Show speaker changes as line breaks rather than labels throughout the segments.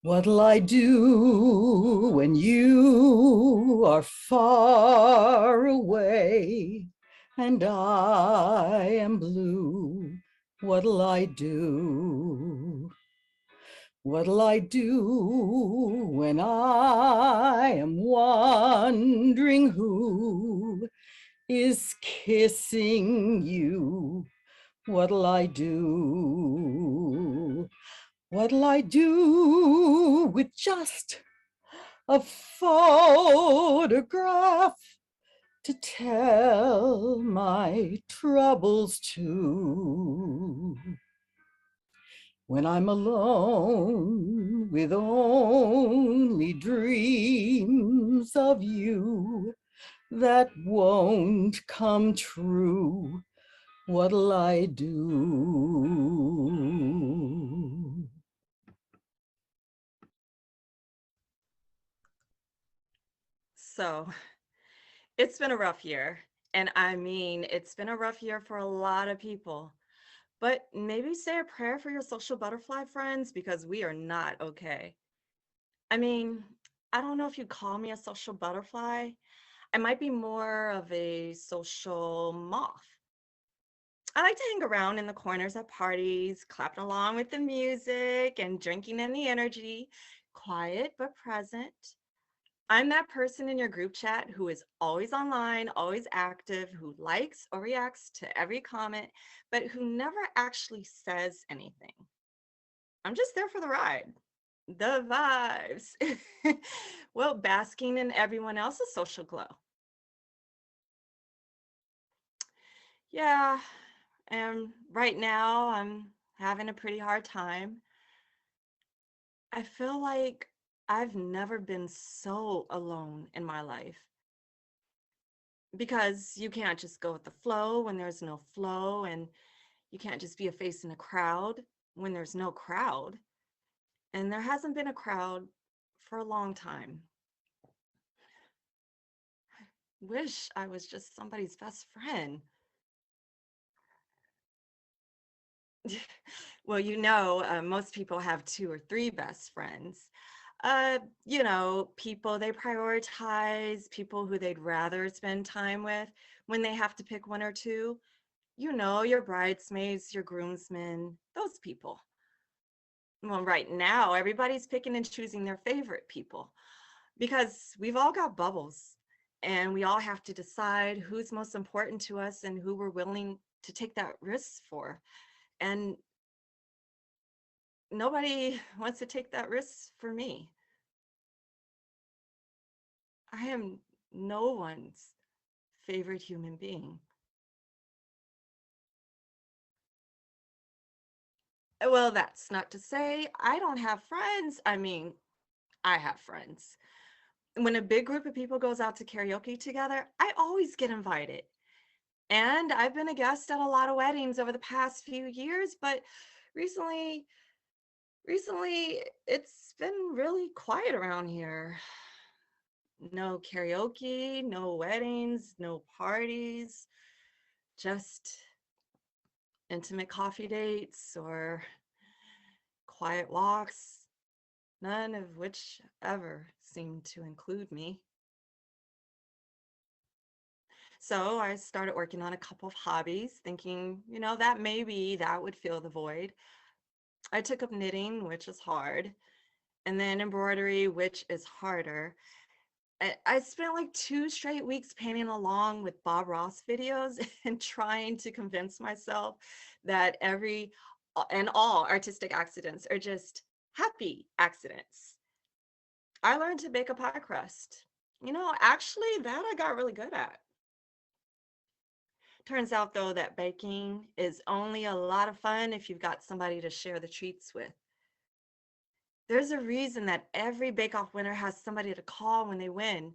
What'll I do when you are far away and I am blue? What'll I do? What'll I do when I am wondering who is kissing you? What'll I do? What'll I do with just a photograph to tell my troubles to? When I'm alone with only dreams of you that won't come true, what'll I do?
So it's been a rough year. And I mean, it's been a rough year for a lot of people. But maybe say a prayer for your social butterfly friends because we are not okay. I mean, I don't know if you call me a social butterfly. I might be more of a social moth. I like to hang around in the corners at parties, clapping along with the music and drinking in the energy, quiet but present. I'm that person in your group chat who is always online, always active, who likes or reacts to every comment, but who never actually says anything. I'm just there for the ride. The vibes. Well, basking in everyone else's social glow. Yeah, and right now I'm having a pretty hard time. I feel like I've never been so alone in my life because you can't just go with the flow when there's no flow, and you can't just be a face in a crowd when there's no crowd. And there hasn't been a crowd for a long time. Wish I was just somebody's best friend. Well, most people have two or three best friends. People they prioritize, people who they'd rather spend time with when they have to pick one or two. Your bridesmaids, your groomsmen, those people. Well, right now, everybody's picking and choosing their favorite people because we've all got bubbles and we all have to decide who's most important to us and who we're willing to take that risk for. And nobody wants to take that risk for me. I am no one's favorite human being. Well, that's not to say I don't have friends. I mean, I have friends. When a big group of people goes out to karaoke together, I always get invited. And I've been a guest at a lot of weddings over the past few years, but recently, recently it's been really quiet around here. No karaoke, no weddings, no parties, just intimate coffee dates or quiet walks, none of which ever seemed to include me. So I started working on a couple of hobbies, thinking, that maybe that would fill the void. I took up knitting, which is hard, and then embroidery, which is harder. I spent like 2 straight weeks painting along with Bob Ross videos and trying to convince myself that every and all artistic accidents are just happy accidents. I learned to bake a pie crust. Actually, that I got really good at. Turns out, though, that baking is only a lot of fun if you've got somebody to share the treats with. There's a reason that every bake-off winner has somebody to call when they win.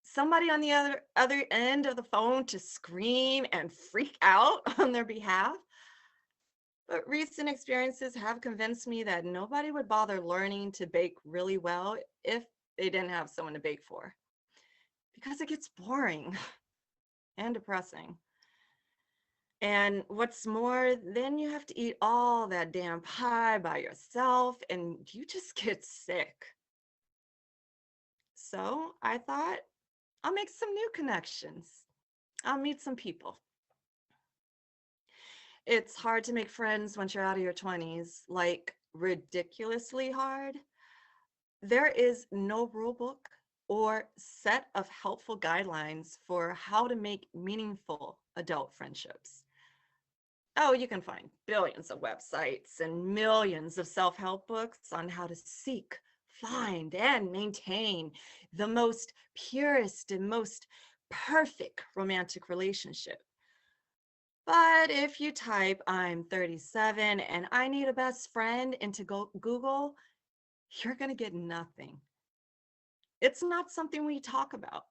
Somebody on the other end of the phone to scream and freak out on their behalf. But recent experiences have convinced me that nobody would bother learning to bake really well if they didn't have someone to bake for, because it gets boring and depressing. And what's more, then you have to eat all that damn pie by yourself and you just get sick. So I thought, I'll make some new connections. I'll meet some people. It's hard to make friends once you're out of your 20s, like ridiculously hard. There is no rule book or set of helpful guidelines for how to make meaningful adult friendships. Oh, you can find billions of websites and millions of self-help books on how to seek, find, and maintain the most purest and most perfect romantic relationship. But if you type, I'm 37 and I need a best friend into Google, you're going to get nothing. It's not something we talk about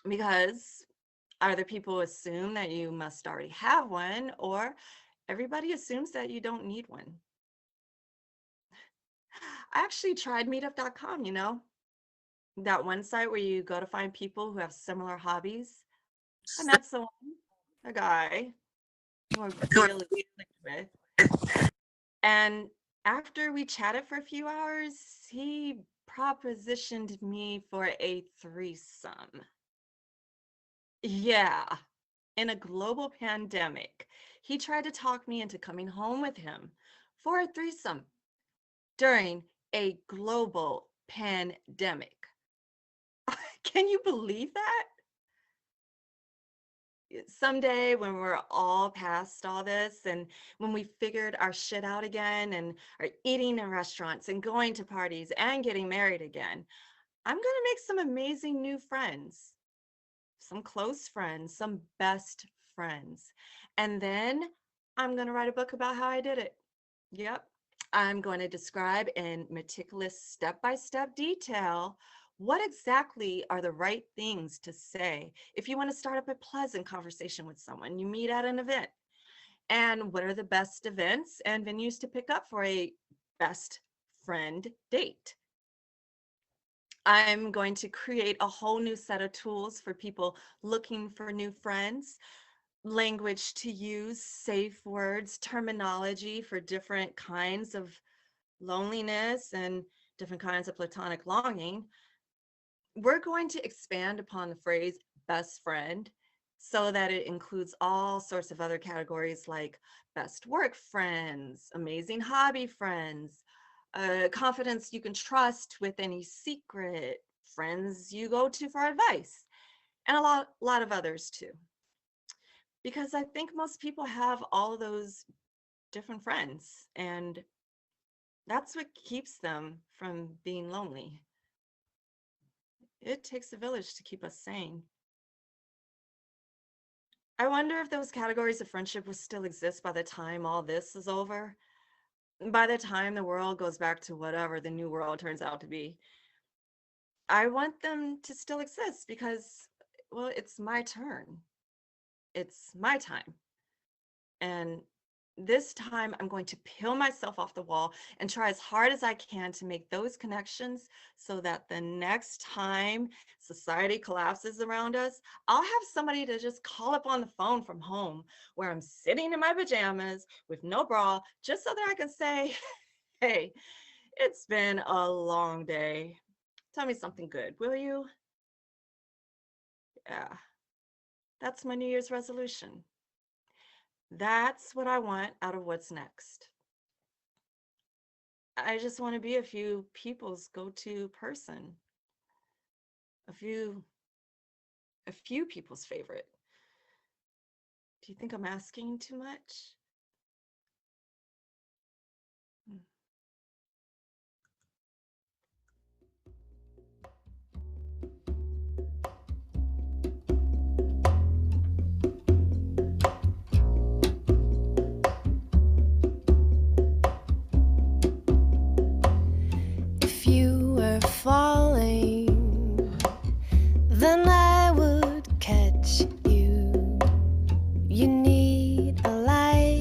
because either people assume that you must already have one or everybody assumes that you don't need one. I actually tried meetup.com, that one site where you go to find people who have similar hobbies. I met a guy who I really clicked with. And after we chatted for a few hours, he propositioned me for a threesome. Yeah, in a global pandemic, he tried to talk me into coming home with him for a threesome during a global pandemic. Can you believe that? Someday when we're all past all this and when we figured our shit out again and are eating in restaurants and going to parties and getting married again, I'm going to make some amazing new friends, some close friends, some best friends. And then I'm going to write a book about how I did it. Yep. I'm going to describe in meticulous step-by-step detail what exactly are the right things to say if you want to start up a pleasant conversation with someone you meet at an event, and what are the best events and venues to pick up for a best friend date. I'm going to create a whole new set of tools for people looking for new friends, language to use, safe words, terminology for different kinds of loneliness and different kinds of platonic longing. We're going to expand upon the phrase best friend so that it includes all sorts of other categories like best work friends, amazing hobby friends, confidence you can trust with any secret, friends you go to for advice, and a lot of others too. Because I think most people have all of those different friends, and that's what keeps them from being lonely. It takes a village to keep us sane. I wonder if those categories of friendship will still exist by the time all this is over. By the time the world goes back to whatever the new world turns out to be. I want them to still exist because, well, it's my turn. It's my time. And this time I'm going to peel myself off the wall and try as hard as I can to make those connections so that the next time society collapses around us, I'll have somebody to just call up on the phone from home where I'm sitting in my pajamas with no bra, just so that I can say, hey, it's been a long day. Tell me something good, will you? Yeah, that's my New Year's resolution. That's what I want out of what's next. I just want to be a few people's go-to person, a few people's favorite. Do you think I'm asking too much? Hmm.
If you were falling, then I would catch you. You need a light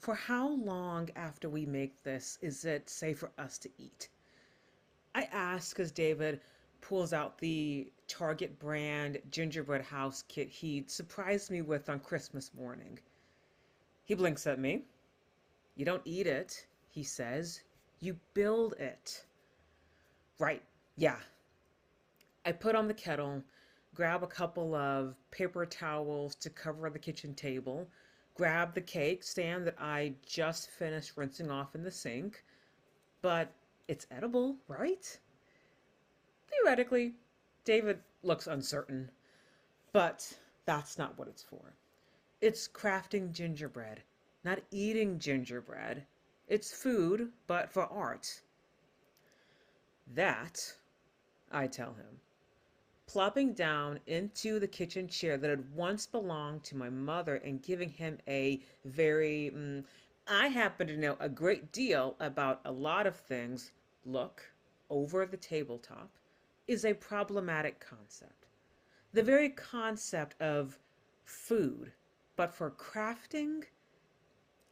For how long after we make this is it safe for us to eat? I ask as David pulls out the Target brand gingerbread house kit he'd surprised me with on Christmas morning. He blinks at me. You don't eat it, he says. You build it. Right, yeah. I put on the kettle, grab a couple of paper towels to cover the kitchen table, grab the cake stand that I just finished rinsing off in the sink. But it's edible, right? Theoretically, David looks uncertain, but that's not what it's for. It's crafting gingerbread, not eating gingerbread. It's food, but for art. That, I tell him, plopping down into the kitchen chair that had once belonged to my mother and giving him a very, I happen to know a great deal about a lot of things, look over the tabletop, is a problematic concept. The very concept of food, but for crafting,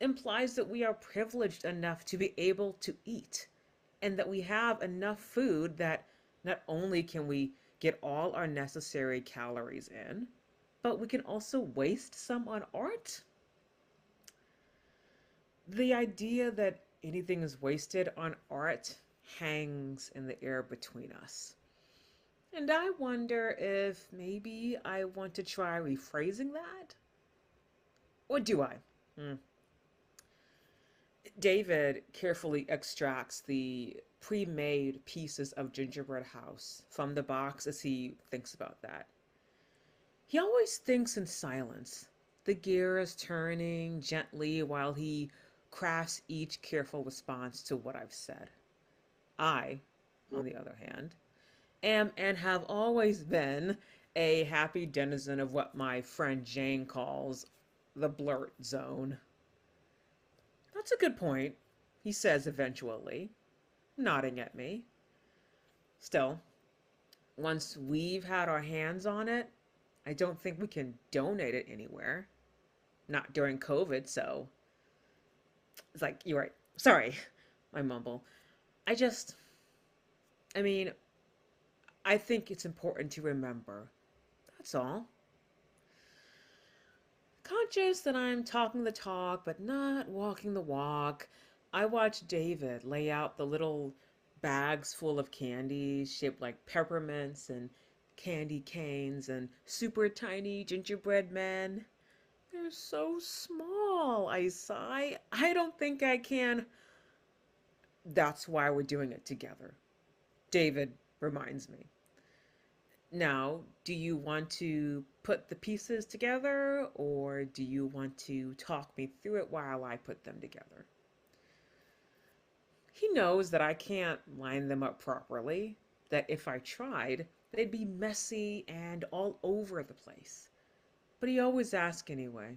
implies that we are privileged enough to be able to eat, and that we have enough food that not only can we get all our necessary calories in, but we can also waste some on art. The idea that anything is wasted on art hangs in the air between us. And I wonder if maybe I want to try rephrasing that? Or do I? David carefully extracts the pre-made pieces of gingerbread house from the box as he thinks about that. He always thinks in silence. The gear is turning gently while he crafts each careful response to what I've said. I, on the other hand, am and have always been a happy denizen of what my friend Jane calls the blurt zone. That's a good point, he says eventually, nodding at me. Still, once we've had our hands on it, I don't think we can donate it anywhere. Not during COVID, so. It's like, you're right. Sorry, I mumble. I mean, I think it's important to remember. That's all. Conscious that I'm talking the talk, but not walking the walk, I watch David lay out the little bags full of candies shaped like peppermints and candy canes and super tiny gingerbread men. They're so small, I sigh. I don't think I can. That's why we're doing it together, David reminds me. Now, do you want to put the pieces together, or do you want to talk me through it while I put them together? He knows that I can't line them up properly, that if I tried, they'd be messy and all over the place. But he always asks anyway.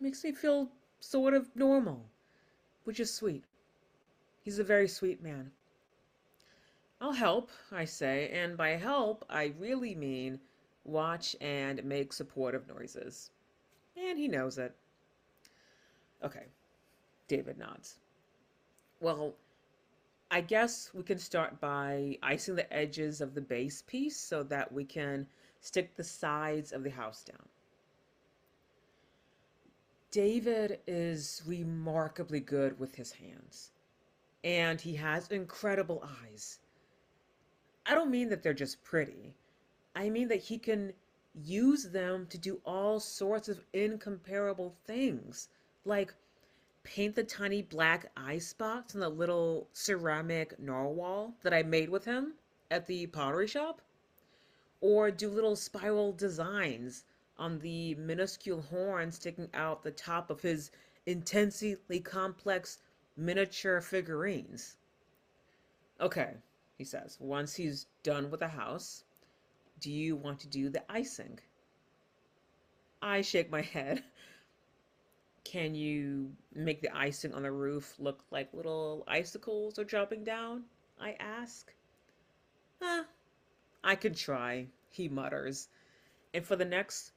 Makes me feel sort of normal, which is sweet. He's a very sweet man. I'll help, I say, and by help, I really mean watch and make supportive noises. And he knows it. Okay, David nods. Well, I guess we can start by icing the edges of the base piece so that we can stick the sides of the house down. David is remarkably good with his hands, and he has incredible eyes. I don't mean that they're just pretty. I mean that he can use them to do all sorts of incomparable things, like paint the tiny black eye spots on the little ceramic narwhal that I made with him at the pottery shop, or do little spiral designs on the minuscule horn sticking out the top of his intensely complex miniature figurines. Okay, he says, once he's done with the house, do you want to do the icing? I shake my head. Can you make the icing on the roof look like little icicles are dropping down? I ask. I could try, he mutters. And for the next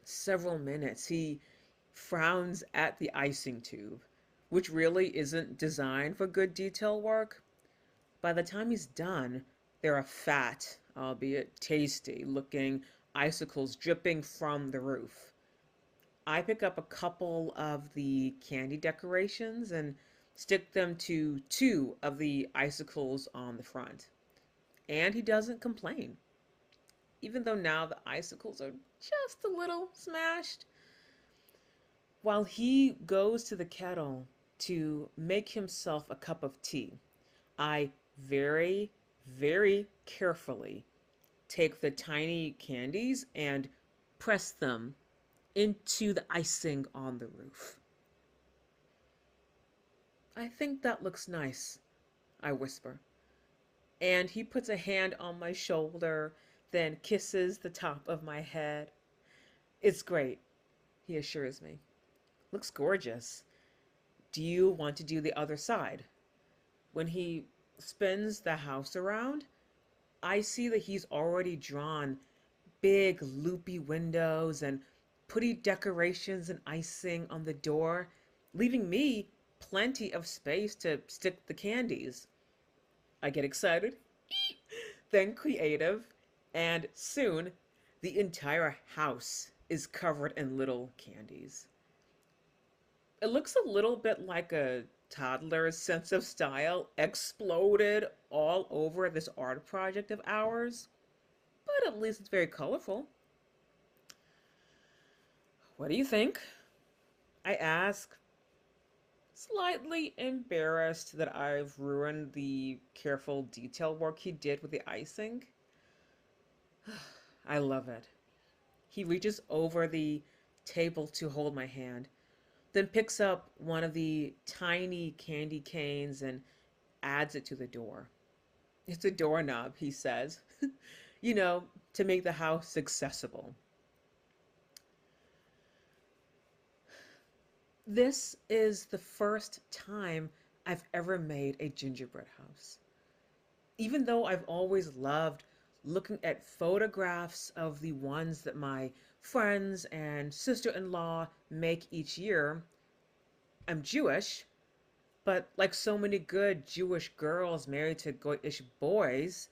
several minutes, he frowns at the icing tube, which really isn't designed for good detail work. By the time he's done, there are fat, albeit tasty, looking icicles dripping from the roof. I pick up a couple of the candy decorations and stick them to two of the icicles on the front. And he doesn't complain, even though now the icicles are just a little smashed. While he goes to the kettle to make himself a cup of tea, I very, very carefully take the tiny candies and press them into the icing on the roof. "I think that looks nice," I whisper. And he puts a hand on my shoulder, then kisses the top of my head. "It's great," he assures me. "Looks gorgeous. Do you want to do the other side?" When he spins the house around, I see that he's already drawn big loopy windows and pretty decorations and icing on the door, leaving me plenty of space to stick the candies. I get excited, then creative, and soon the entire house is covered in little candies. It looks a little bit like a toddler's sense of style exploded all over this art project of ours, but at least it's very colorful. "What do you think?" I ask, slightly embarrassed that I've ruined the careful detail work he did with the icing. I love it. He reaches over the table to hold my hand, then picks up one of the tiny candy canes and adds it to the door. "It's a doorknob," he says, to make the house accessible. This is the first time I've ever made a gingerbread house. Even though I've always loved looking at photographs of the ones that my friends and sister-in-law make each year, I'm Jewish, but like so many good Jewish girls married to Goyish boys,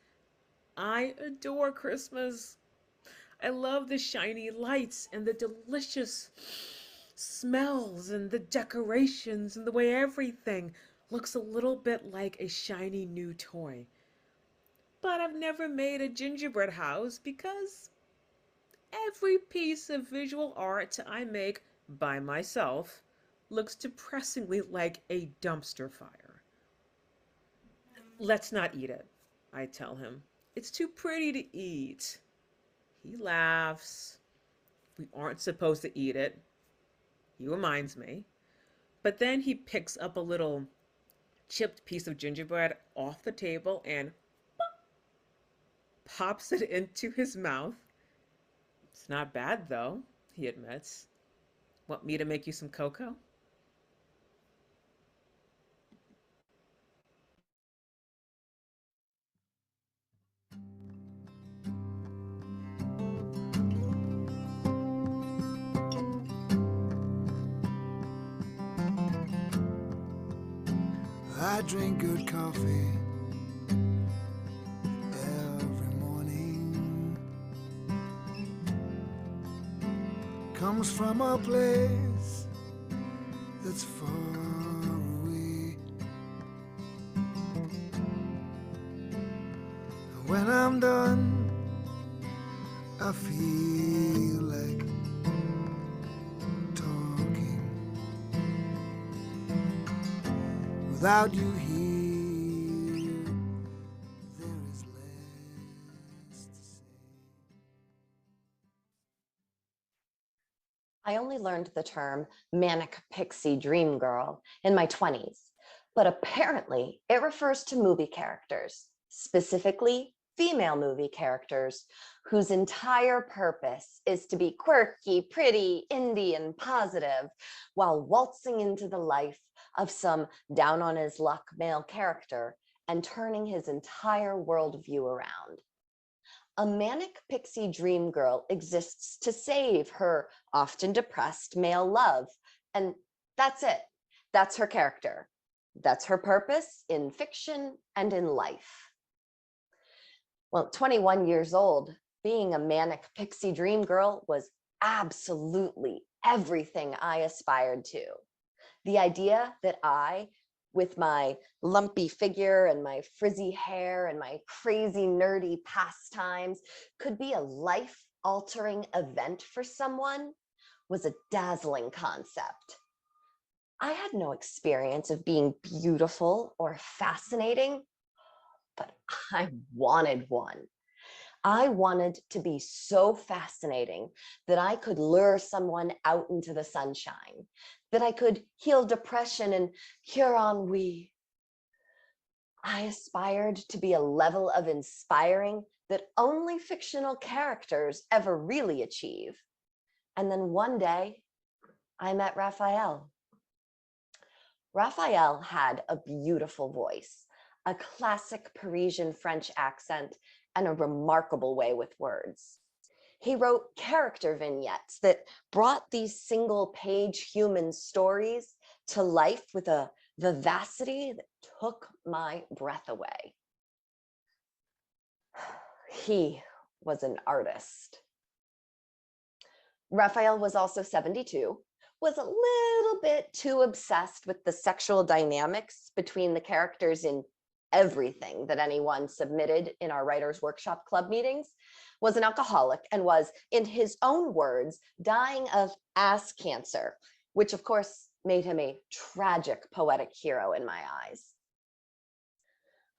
I adore Christmas. I love the shiny lights and the delicious smells and the decorations and the way everything looks a little bit like a shiny new toy. But I've never made a gingerbread house because every piece of visual art I make by myself looks depressingly like a dumpster fire. "Let's not eat it," I tell him. "It's too pretty to eat." He laughs. "We aren't supposed to eat it," he reminds me. But then he picks up a little chipped piece of gingerbread off the table and pops it into his mouth. "It's not bad, though," he admits. "Want me to make you some cocoa?"
I drink good coffee every morning. Comes from a place that's far away. When I'm done, I feel like talking. Without you here, there is less to say.
I only learned the term manic pixie dream girl in my 20s, but apparently it refers to movie characters, specifically female movie characters, whose entire purpose is to be quirky, pretty, indie, and positive, while waltzing into the life of some down on his luck male character and turning his entire worldview around. a manic pixie dream girl exists to save her often depressed male love. And that's it. That's her character. That's her purpose in fiction and in life. Well, 21 years old, being a manic pixie dream girl was absolutely everything I aspired to. The idea that I, with my lumpy figure and my frizzy hair and my crazy nerdy pastimes, could be a life-altering event for someone was a dazzling concept. I had no experience of being beautiful or fascinating, but I wanted one. I wanted to be so fascinating that I could lure someone out into the sunshine, that I could heal depression and cure ennui. I aspired to be a level of inspiring that only fictional characters ever really achieve. And then one day, I met Raphael. Raphael had a beautiful voice, a classic Parisian French accent, and a remarkable way with words. He wrote character vignettes that brought these single-page human stories to life with a vivacity that took my breath away. He was an artist. Raphael was also 72, was a little bit too obsessed with the sexual dynamics between the characters in everything that anyone submitted in our Writers' Workshop Club meetings, was an alcoholic, and was, in his own words, dying of ass cancer, which of course made him a tragic poetic hero in my eyes.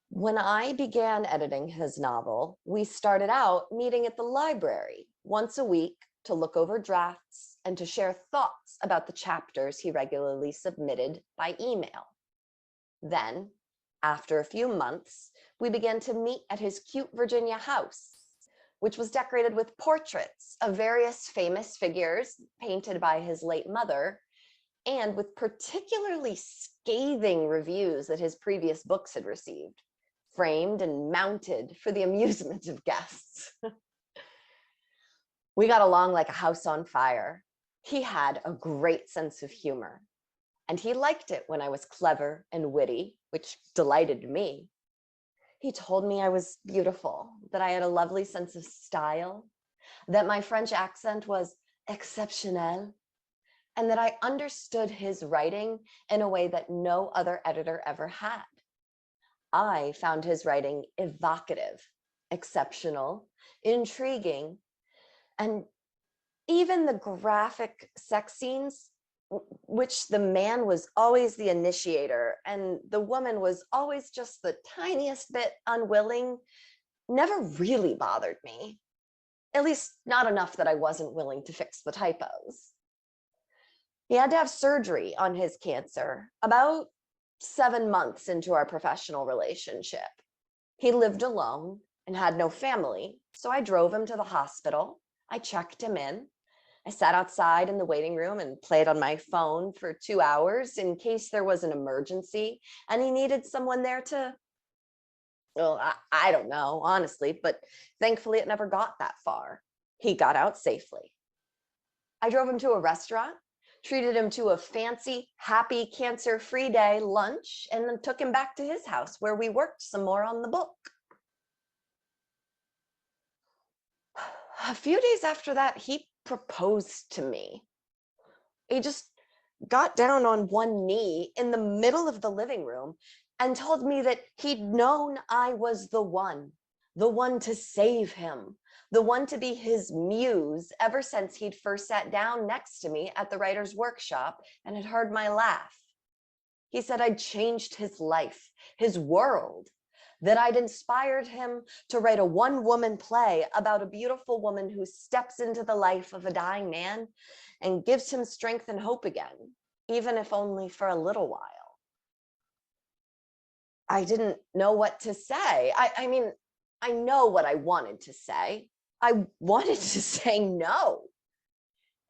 When I began editing his novel, we started out meeting at the library once a week to look over drafts and to share thoughts about the chapters he regularly submitted by email. Then, after a few months, we began to meet at his cute Virginia house, which was decorated with portraits of various famous figures painted by his late mother, and with particularly scathing reviews that his previous books had received, framed and mounted for the amusement of guests. We got along like a house on fire. He had a great sense of humor, and he liked it when I was clever and witty, which delighted me. He told me I was beautiful, that I had a lovely sense of style, that my French accent was exceptionnel, and that I understood his writing in a way that no other editor ever had. I found his writing evocative, exceptional, intriguing, and even the graphic sex scenes, which the man was always the initiator and the woman was always just the tiniest bit unwilling, never really bothered me. At least not enough that I wasn't willing to fix the typos. He had to have surgery on his cancer about 7 months into our professional relationship. He lived alone and had no family, so I drove him to the hospital. I checked him in. I sat outside in the waiting room and played on my phone for 2 hours in case there was an emergency and he needed someone there to, well, I don't know, honestly, but thankfully it never got that far. He got out safely. I drove him to a restaurant, treated him to a fancy, happy, cancer-free day lunch, and then took him back to his house where we worked some more on the book. A few days after that, he proposed to me. He just got down on one knee in the middle of the living room and told me that he'd known I was the one to save him, the one to be his muse ever since he'd first sat down next to me at the writer's workshop and had heard my laugh. He said I'd changed his life, his world, that I'd inspired him to write a one-woman play about a beautiful woman who steps into the life of a dying man and gives him strength and hope again, even if only for a little while. I didn't know what to say. I mean, I know what I wanted to say. I wanted to say no.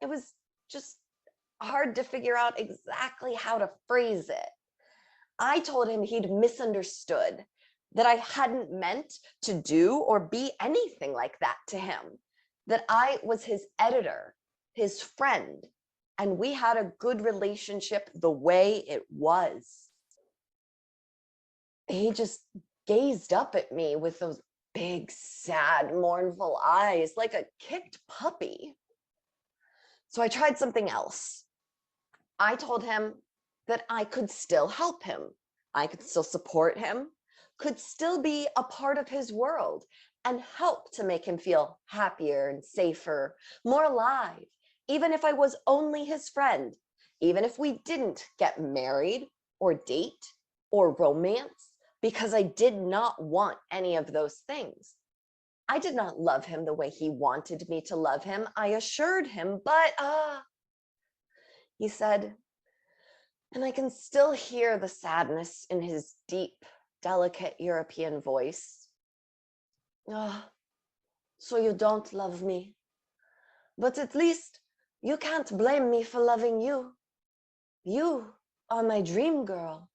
It was just hard to figure out exactly how to phrase it. I told him he'd misunderstood, that I hadn't meant to do or be anything like that to him, that I was his editor, his friend, and we had a good relationship the way it was. He just gazed up at me with those big, sad, mournful eyes like a kicked puppy. So I tried something else. I told him that I could still help him. I could still support him, could still be a part of his world and help to make him feel happier and safer, more alive, even if I was only his friend, even if we didn't get married or date or romance, because I did not want any of those things. I did not love him the way he wanted me to love him, I assured him, but he said, and I can still hear the sadness in his deep, delicate European voice. So you don't love me, but at least you can't blame me for loving you. You are my dream girl.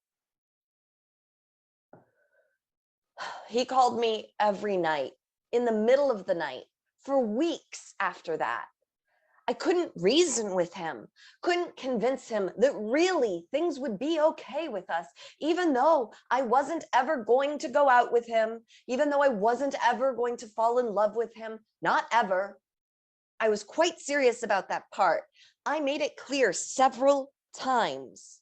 He called me every night, in the middle of the night, for weeks after that. I couldn't reason with him, couldn't convince him that really things would be okay with us, even though I wasn't ever going to go out with him, even though I wasn't ever going to fall in love with him, not ever. I was quite serious about that part. I made it clear several times.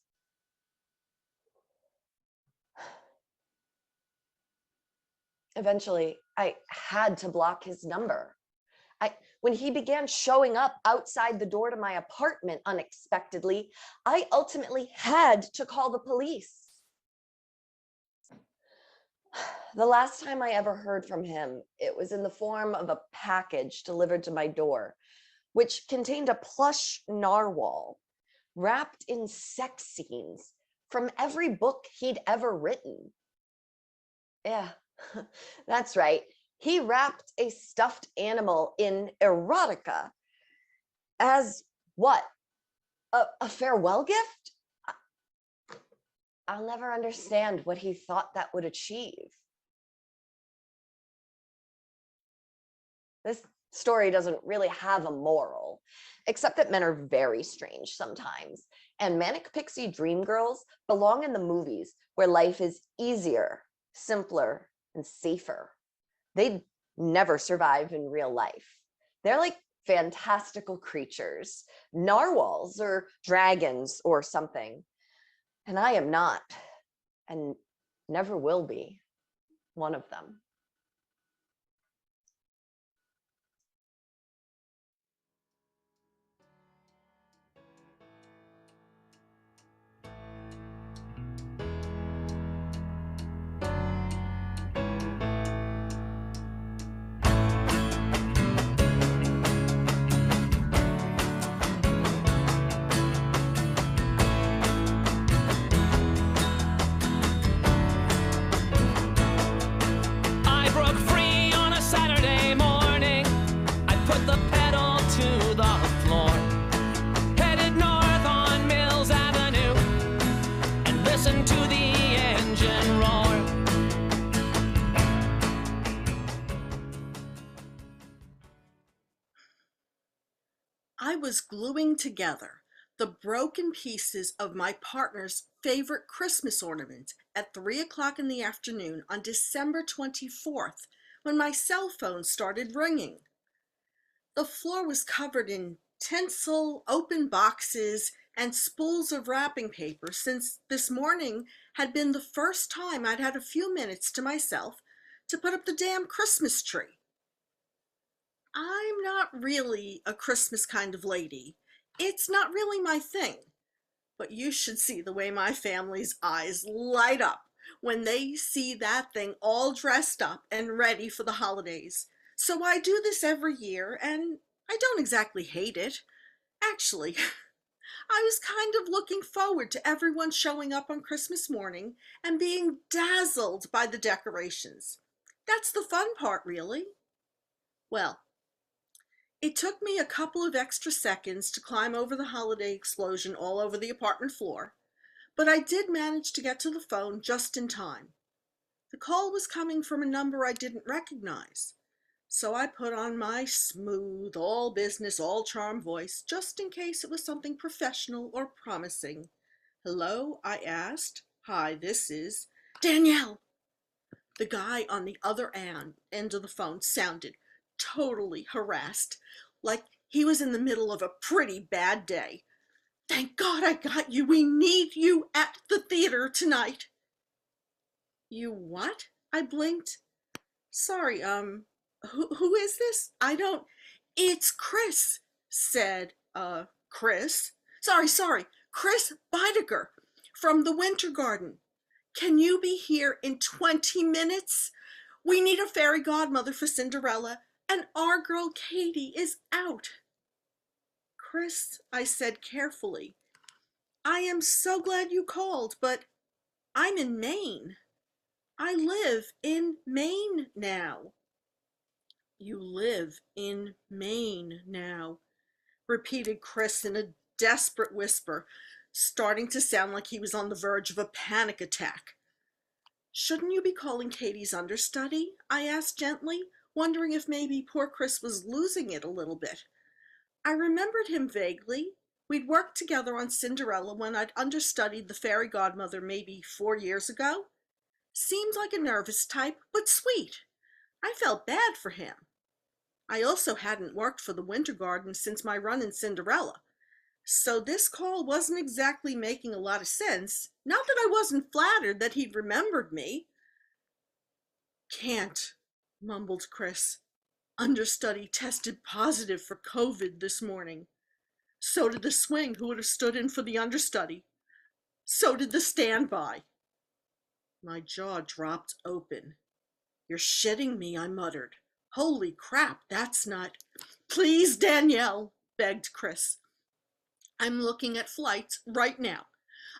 Eventually, I had to block his number. When he began showing up outside the door to my apartment unexpectedly, I ultimately had to call the police. The last time I ever heard from him, it was in the form of a package delivered to my door, which contained a plush narwhal wrapped in sex scenes from every book he'd ever written. Yeah, that's right. He wrapped a stuffed animal in erotica as what? A farewell gift? I'll never understand what he thought that would achieve. This story doesn't really have a moral, except that men are very strange sometimes. And manic pixie dream girls belong in the movies where life is easier, simpler, and safer. They'd never survive in real life. They're like fantastical creatures, narwhals or dragons or something. And I am not, and never will be, one of them.
I was gluing together the broken pieces of my partner's favorite Christmas ornament at 3 o'clock in the afternoon on December 24th when my cell phone started ringing. The floor was covered in tinsel, open boxes, and spools of wrapping paper since this morning had been the first time I'd had a few minutes to myself to put up the damn Christmas tree. I'm not really a Christmas kind of lady. It's not really my thing. But you should see the way my family's eyes light up when they see that thing all dressed up and ready for the holidays. So I do this every year, and I don't exactly hate it. Actually, I was kind of looking forward to everyone showing up on Christmas morning and being dazzled by the decorations. That's the fun part, really. Well, it took me a couple of extra seconds to climb over the holiday explosion all over the apartment floor, but I did manage to get to the phone just in time. The call was coming from a number I didn't recognize, so I put on my smooth, all business, all charm voice, just in case it was something professional or promising. "Hello?" I asked. "Hi, this is Danielle." The guy on the other end of the phone sounded totally harassed, like he was in the middle of a pretty bad day. "Thank God I got you. We need you at the theater tonight." "You what?" I blinked. "Sorry, who is this? I don't..." "It's Chris," said, Chris. Sorry, Chris Bideker from the Winter Garden. "Can you be here in 20 minutes? We need a fairy godmother for Cinderella, and our girl Katie is out." "Chris," I said carefully, "I am so glad you called, but I'm in Maine. I live in Maine now." "You live in Maine now," repeated Chris in a desperate whisper, starting to sound like he was on the verge of a panic attack. "Shouldn't you be calling Katie's understudy?" I asked gently, wondering if maybe poor Chris was losing it a little bit. I remembered him vaguely. We'd worked together on Cinderella when I'd understudied the fairy godmother maybe 4 years ago. Seemed like a nervous type, but sweet. I felt bad for him. I also hadn't worked for the Winter Garden since my run in Cinderella, so this call wasn't exactly making a lot of sense. Not that I wasn't flattered that he'd remembered me. "Can't," mumbled Chris. "Understudy tested positive for COVID this morning. So did the swing who would have stood in for the understudy. So did the standby." My jaw dropped open. "You're shitting me," I muttered. "Holy crap, that's not..." "Please, Danielle," begged Chris. "I'm looking at flights right now.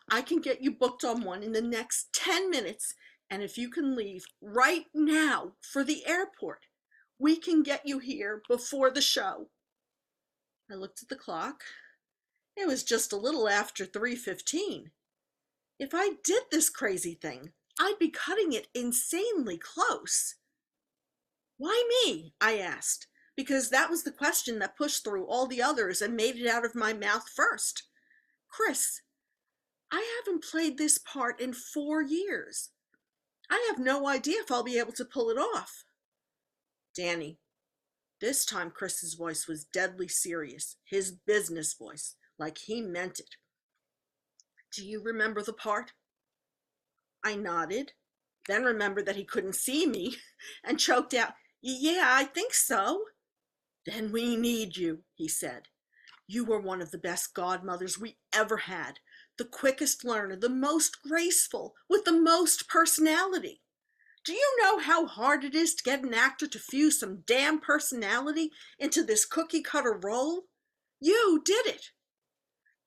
I can get you booked on one in the next 10 minutes, and if you can leave right now for the airport, we can get you here before the show." I looked at the clock. It was just a little after 3:15. If I did this crazy thing, I'd be cutting it insanely close. "Why me?" I asked, because that was the question that pushed through all the others and made it out of my mouth first. "Chris, I haven't played this part in 4 years. I have no idea if I'll be able to pull it off." "Danny," this time Chris's voice was deadly serious, his business voice, like he meant it. "Do you remember the part?" I nodded, then remembered that he couldn't see me, and choked out, "Yeah, I think so." "Then we need you," he said. "You were one of the best godmothers we ever had, the quickest learner, the most graceful, with the most personality. Do you know how hard it is to get an actor to fuse some damn personality into this cookie-cutter role? You did it.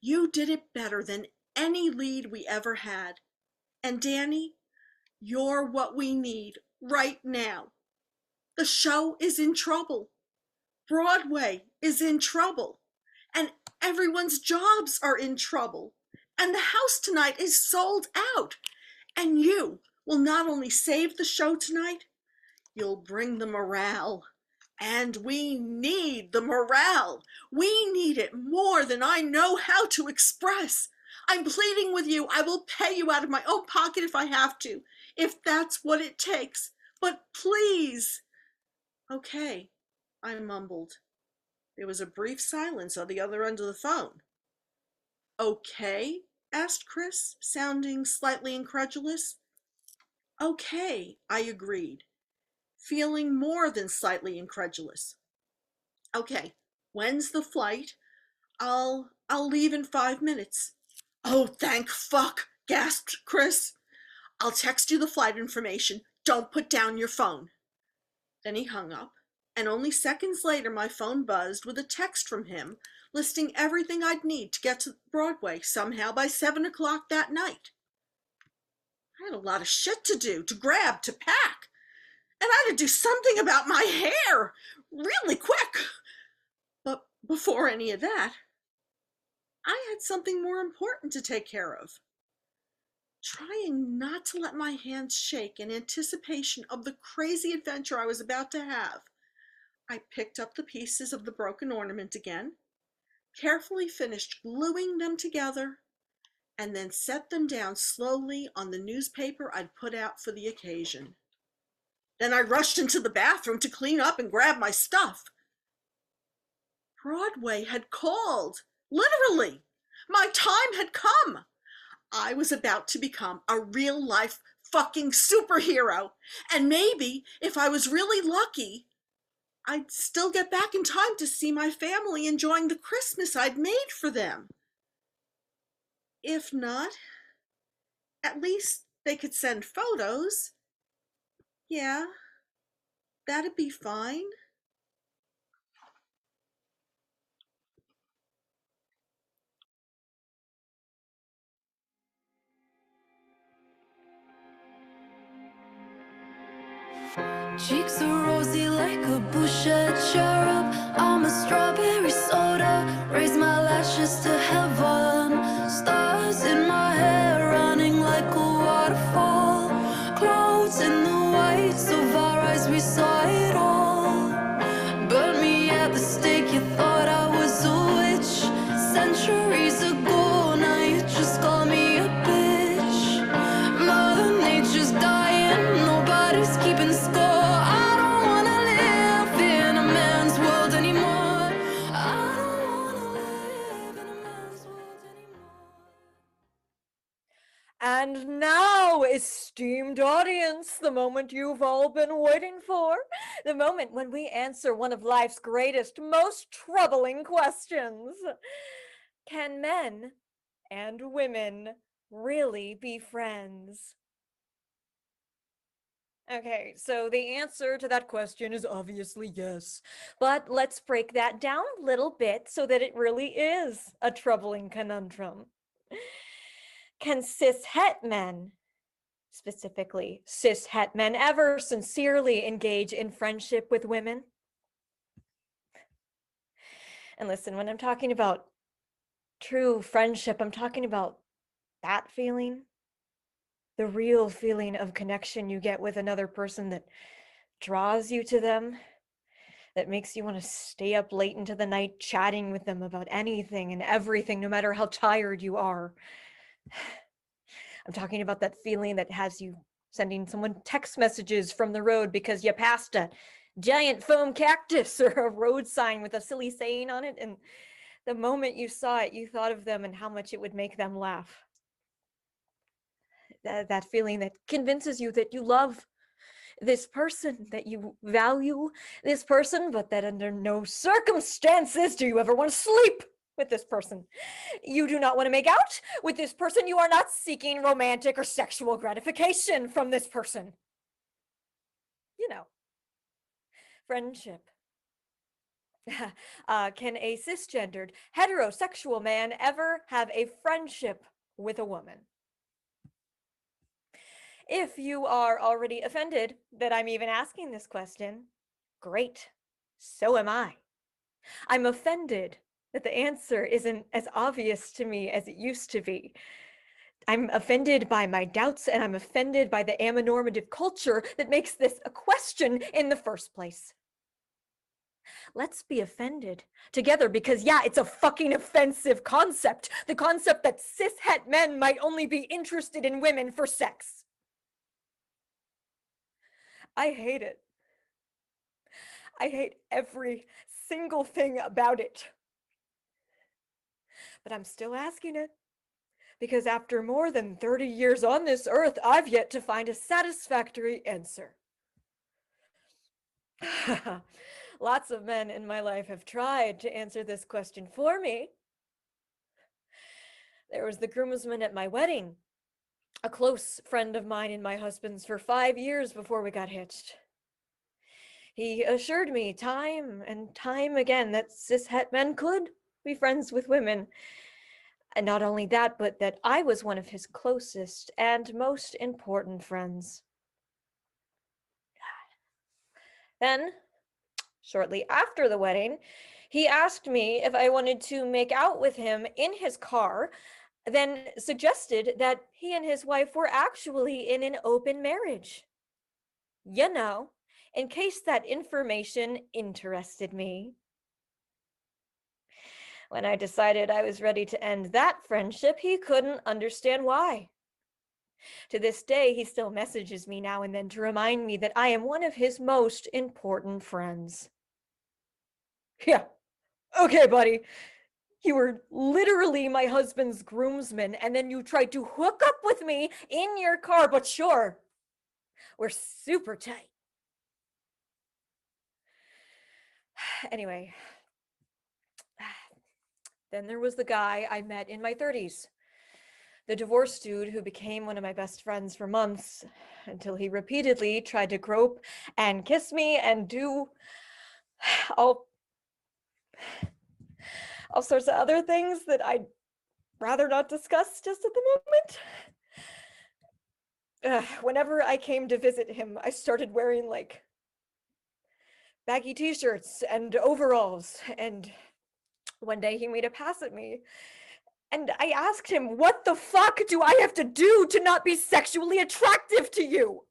You did it better than any lead we ever had. And Danny, you're what we need right now. The show is in trouble. Broadway is in trouble. And everyone's jobs are in trouble. And the house tonight is sold out. And you will not only save the show tonight, you'll bring the morale. And we need the morale. We need it more than I know how to express. I'm pleading with you. I will pay you out of my own pocket if I have to, if that's what it takes. But please." "Okay," I mumbled. There was a brief silence on the other end of the phone. "Okay?" asked Chris, sounding slightly incredulous. "Okay," I agreed, feeling more than slightly incredulous. "Okay, when's the flight? I'll leave in 5 minutes." "Oh, thank fuck," gasped Chris. "I'll text you the flight information. Don't put down your phone." Then he hung up, and only seconds later my phone buzzed with a text from him listing everything I'd need to get to Broadway somehow by 7 o'clock that night. I had a lot of shit to do, to grab, to pack, and I had to do something about my hair really quick. But before any of that, I had something more important to take care of. trying not to let my hands shake in anticipation of the crazy adventure I was about to have. I picked up the pieces of the broken ornament again, carefully finished gluing them together, and then set them down slowly on the newspaper I'd put out for the occasion. Then I rushed into the bathroom to clean up and grab my stuff. Broadway had called. Literally. My time had come. I was about to become a real-life fucking superhero. And maybe, if I was really lucky, I'd still get back in time to see my family enjoying the Christmas I'd made for them. If not, at least they could send photos. Yeah, that'd be fine.
Cheeks are rosy like a boucher cherub. I'm a strawberry soda. Raise my lashes to heaven. Stars in my hair running like a waterfall. Clouds in the whites of our eyes, we saw it all. Burn me at the stake, you thought I was a witch. Centuries ago, now you just call me a bitch. Mother Nature's dying, nobody's keeping score.
And now, esteemed audience, the moment you've all been waiting for, the moment when we answer one of life's greatest, most troubling questions. Can men and women really be friends? Okay, so the answer to that question is obviously yes, but let's break that down a little bit so that it really is a troubling conundrum. Can cis-het men, specifically cis-het men, ever sincerely engage in friendship with women? And listen, when I'm talking about true friendship, I'm talking about that feeling, the real feeling of connection you get with another person that draws you to them, that makes you want to stay up late into the night chatting with them about anything and everything, no matter how tired you are. I'm talking about that feeling that has you sending someone text messages from the road because you passed a giant foam cactus or a road sign with a silly saying on it, and the moment you saw it, you thought of them and how much it would make them laugh. That feeling that convinces you that you love this person, that you value this person, but that under no circumstances do you ever want to sleep with this person. You do not want to make out with this person. You are not seeking romantic or sexual gratification from this person. You know, friendship. Can a cisgendered heterosexual man ever have a friendship with a woman? If you are already offended that I'm even asking this question, great. So am I. I'm offended that the answer isn't as obvious to me as it used to be. I'm offended by my doubts, and I'm offended by the amnormative culture that makes this a question in the first place. Let's be offended together because, yeah, it's a fucking offensive concept. The concept that cis-het men might only be interested in women for sex. I hate it. I hate every single thing about it. But I'm still asking it because after more than 30 years on this earth, I've yet to find a satisfactory answer. Lots of men in my life have tried to answer this question for me. There was the groomsman at my wedding, a close friend of mine and my husband's for 5 years before we got hitched. He assured me time and time again that cis-het men could be friends with women. And not only that, but that I was one of his closest and most important friends. Then, shortly after the wedding, he asked me if I wanted to make out with him in his car then suggested that he and his wife were actually in an open marriage. You know, in case that information interested me. When I decided I was ready to end that friendship, he couldn't understand why. To this day, he still messages me now and then to remind me that I am one of his most important friends. Yeah, okay, buddy. You were literally my husband's groomsman, and then you tried to hook up with me in your car, but sure, we're super tight. Anyway, then there was the guy I met in my 30s. The divorced dude who became one of my best friends for months until he repeatedly tried to grope and kiss me and do all sorts of other things that I'd rather not discuss just at the moment. Whenever I came to visit him, I started wearing like baggy t-shirts and overalls, and one day he made a pass at me. And I asked him, what the fuck do I have to do to not be sexually attractive to you?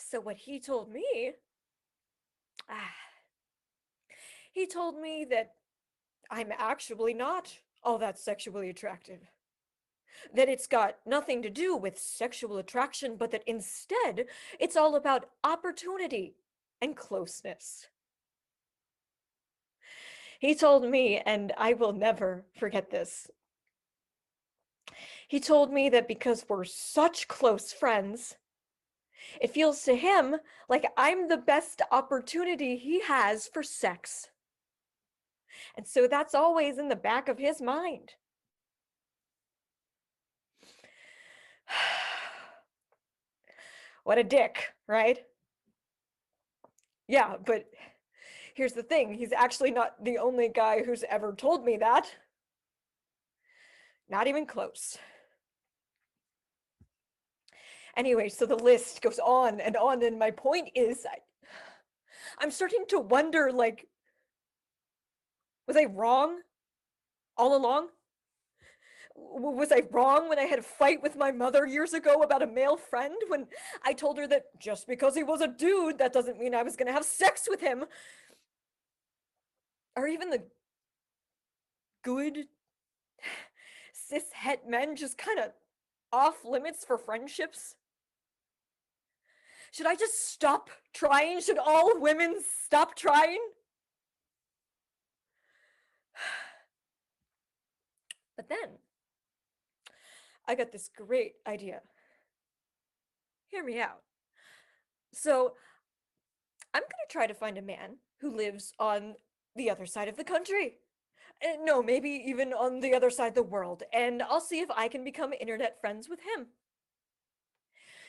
So what he told me that I'm actually not all that sexually attractive. That it's got nothing to do with sexual attraction, but that instead it's all about opportunity and closeness. He told me, and I will never forget this. He told me that because we're such close friends, it feels to him like I'm the best opportunity he has for sex. And so that's always in the back of his mind. What a dick, right? Yeah, but here's the thing. He's actually not the only guy who's ever told me that. Not even close. Anyway, so the list goes on, and my point is, I'm starting to wonder, like, was I wrong all along? Was I wrong when I had a fight with my mother years ago about a male friend, when I told her that just because he was a dude, that doesn't mean I was gonna have sex with him? Are even the good cis het men just kind of off limits for friendships? Should I just stop trying? Should all women stop trying? But then I got this great idea. Hear me out. So I'm going to try to find a man who lives on the other side of the country. No, maybe even on the other side of the world. And I'll see if I can become internet friends with him.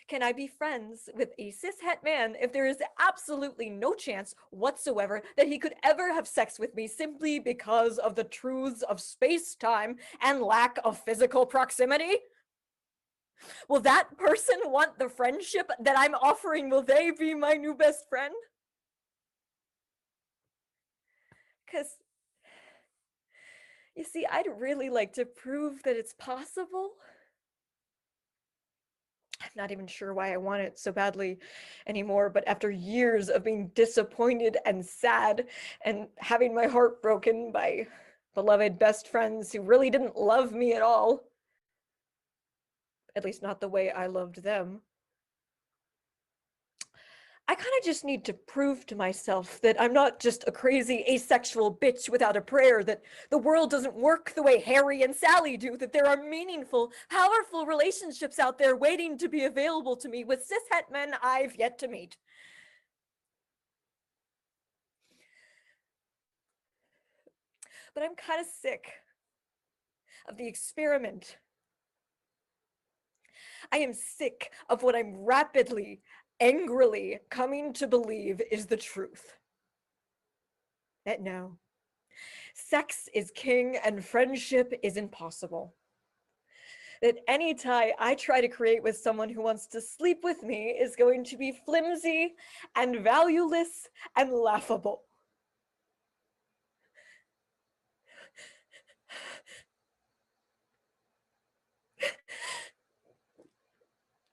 Can I be friends with a cishet man if there is absolutely no chance whatsoever that he could ever have sex with me simply because of the truths of space-time and lack of physical proximity? Will that person want the friendship that I'm offering? Will they be my new best friend? Because, you see, I'd really like to prove that it's possible. I'm not even sure why I want it so badly anymore, but after years of being disappointed and sad and having my heart broken by beloved best friends who really didn't love me at all, at least not the way I loved them, I kind of just need to prove to myself that I'm not just a crazy asexual bitch without a prayer, that the world doesn't work the way Harry and Sally do, that there are meaningful, powerful relationships out there waiting to be available to me with cishet men I've yet to meet. But I'm kind of sick of the experiment. I am sick of what I'm rapidly, angrily coming to believe is the truth. That no, sex is king and friendship is impossible. That any tie I try to create with someone who wants to sleep with me is going to be flimsy and valueless and laughable.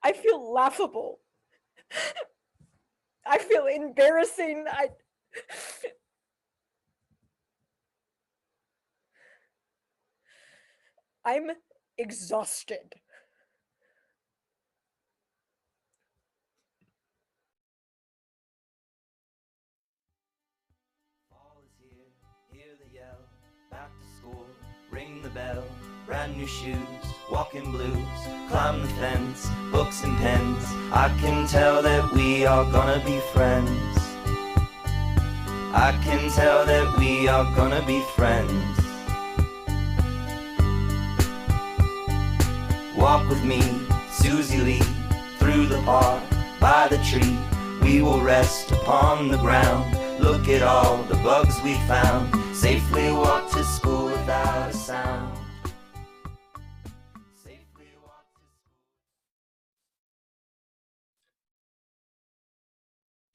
I feel laughable. I feel embarrassing. I'm exhausted.
Fall is here, hear the yell, back to school, ring the bell, brand new shoes, walking blues, climb the fence, books and pens. I can tell that we are gonna be friends. I can tell that we are gonna be friends. Walk with me, Susie Lee, through the park, by the tree. We will rest upon the ground. Look at all the bugs we found. Safely walk to school without a sound. Safely walk to school.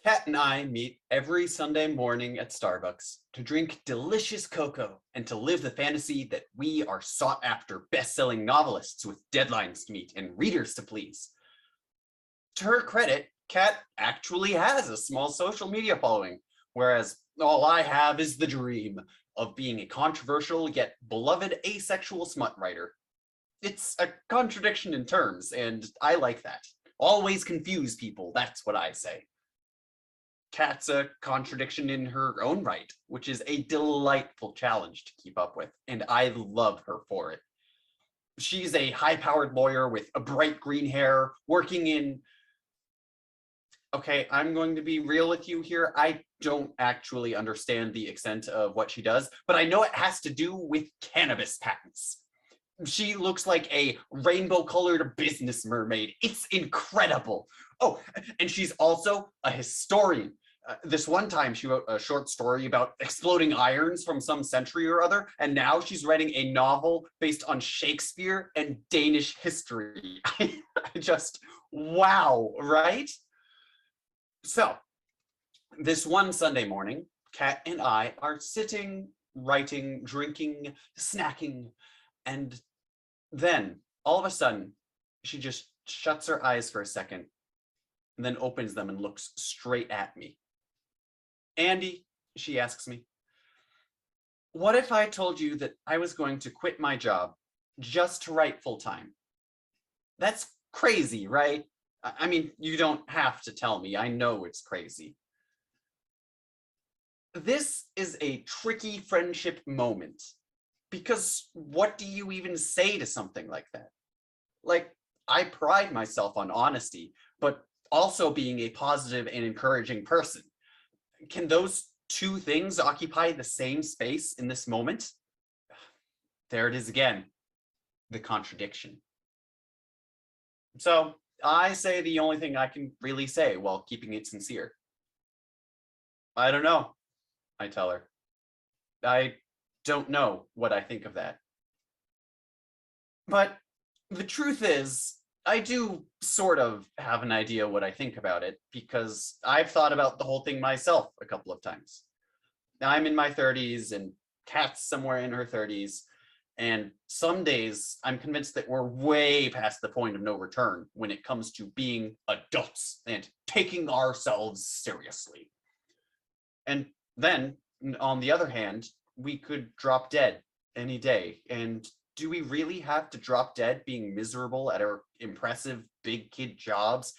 Kat and I meet every Sunday morning at Starbucks to drink delicious cocoa and to live the fantasy that we are sought-after best-selling novelists with deadlines to meet and readers to please. To her credit, Kat actually has a small social media following, whereas all I have is the dream of being a controversial yet beloved asexual smut writer. It's a contradiction in terms, and I like that. Always confuse people, that's what I say. Kat's a contradiction in her own right, which is a delightful challenge to keep up with, and I love her for it. She's a high-powered lawyer with a bright green hair, working in... Okay, I'm going to be real with you here. I don't actually understand the extent of what she does, but I know it has to do with cannabis patents. She looks like a rainbow-colored business mermaid. It's incredible. Oh, and she's also a historian. This one time she wrote a short story about exploding irons from some century or other, and now she's writing a novel based on Shakespeare and Danish history. I just, wow, right? So, this one Sunday morning, Kat and I are sitting, writing, drinking, snacking, and then, all of a sudden, she just shuts her eyes for a second, and then opens them and looks straight at me. Andy, she asks me, what if I told you that I was going to quit my job just to write full-time? That's crazy, right? I mean, you don't have to tell me. I know it's crazy. This is a tricky friendship moment, because what do you even say to something like that? Like, I pride myself on honesty, but also being a positive and encouraging person. Can those two things occupy the same space in this moment? There it is again, the contradiction. So I say the only thing I can really say while keeping it sincere. I don't know, I tell her. I don't know what I think of that. But the truth is, I do sort of have an idea what I think about it, because I've thought about the whole thing myself a couple of times. Now, I'm in my 30s and Kat's somewhere in her 30s, and some days I'm convinced that we're way past the point of no return when it comes to being adults and taking ourselves seriously. And then, on the other hand, we could drop dead any day. And do we really have to drop dead being miserable at our impressive big kid jobs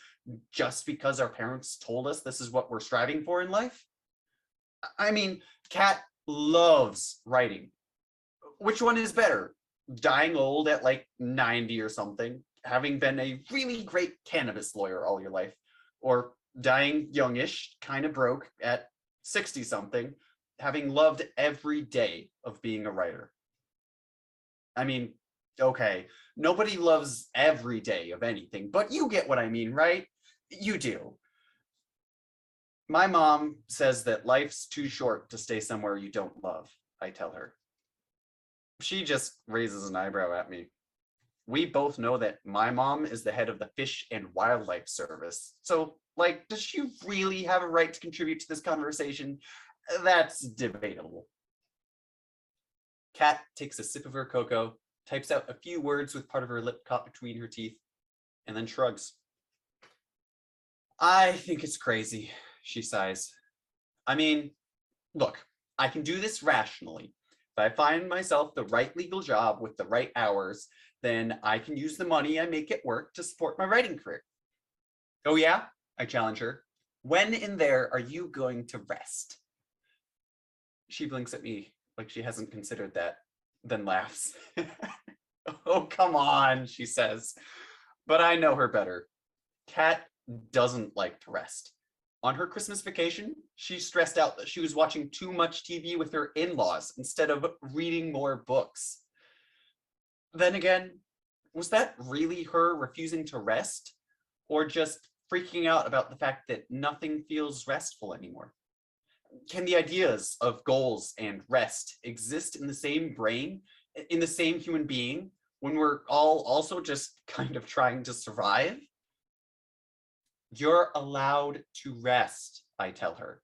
just because our parents told us this is what we're striving for in life? I mean, Kat loves writing. Which one is better? Dying old at like 90 or something, having been a really great cannabis lawyer all your life, or dying youngish, kind of broke at 60 something, having loved every day of being a writer? I mean, okay, nobody loves every day of anything, but you get what I mean, right? You do. My mom says that life's too short to stay somewhere you don't love, I tell her. She just raises an eyebrow at me. We both know that my mom is the head of the Fish and Wildlife Service. So, like, does she really have a right to contribute to this conversation? That's debatable. Kat takes a sip of her cocoa, types out a few words with part of her lip caught between her teeth, and then shrugs. I think it's crazy, she sighs. I mean, look, I can do this rationally. If I find myself the right legal job with the right hours, then I can use the money I make at work to support my writing career. Oh yeah? I challenge her. When in there are you going to rest? She blinks at me like she hasn't considered that, then laughs. Oh, come on, she says. But I know her better. Kat doesn't like to rest. On her Christmas vacation, she stressed out that she was watching too much TV with her in-laws instead of reading more books. Then again, was that really her refusing to rest? Or just freaking out about the fact that nothing feels restful anymore? Can the ideas of goals and rest exist in the same brain, in the same human being, when we're all also just kind of trying to survive? You're allowed to rest, I tell her.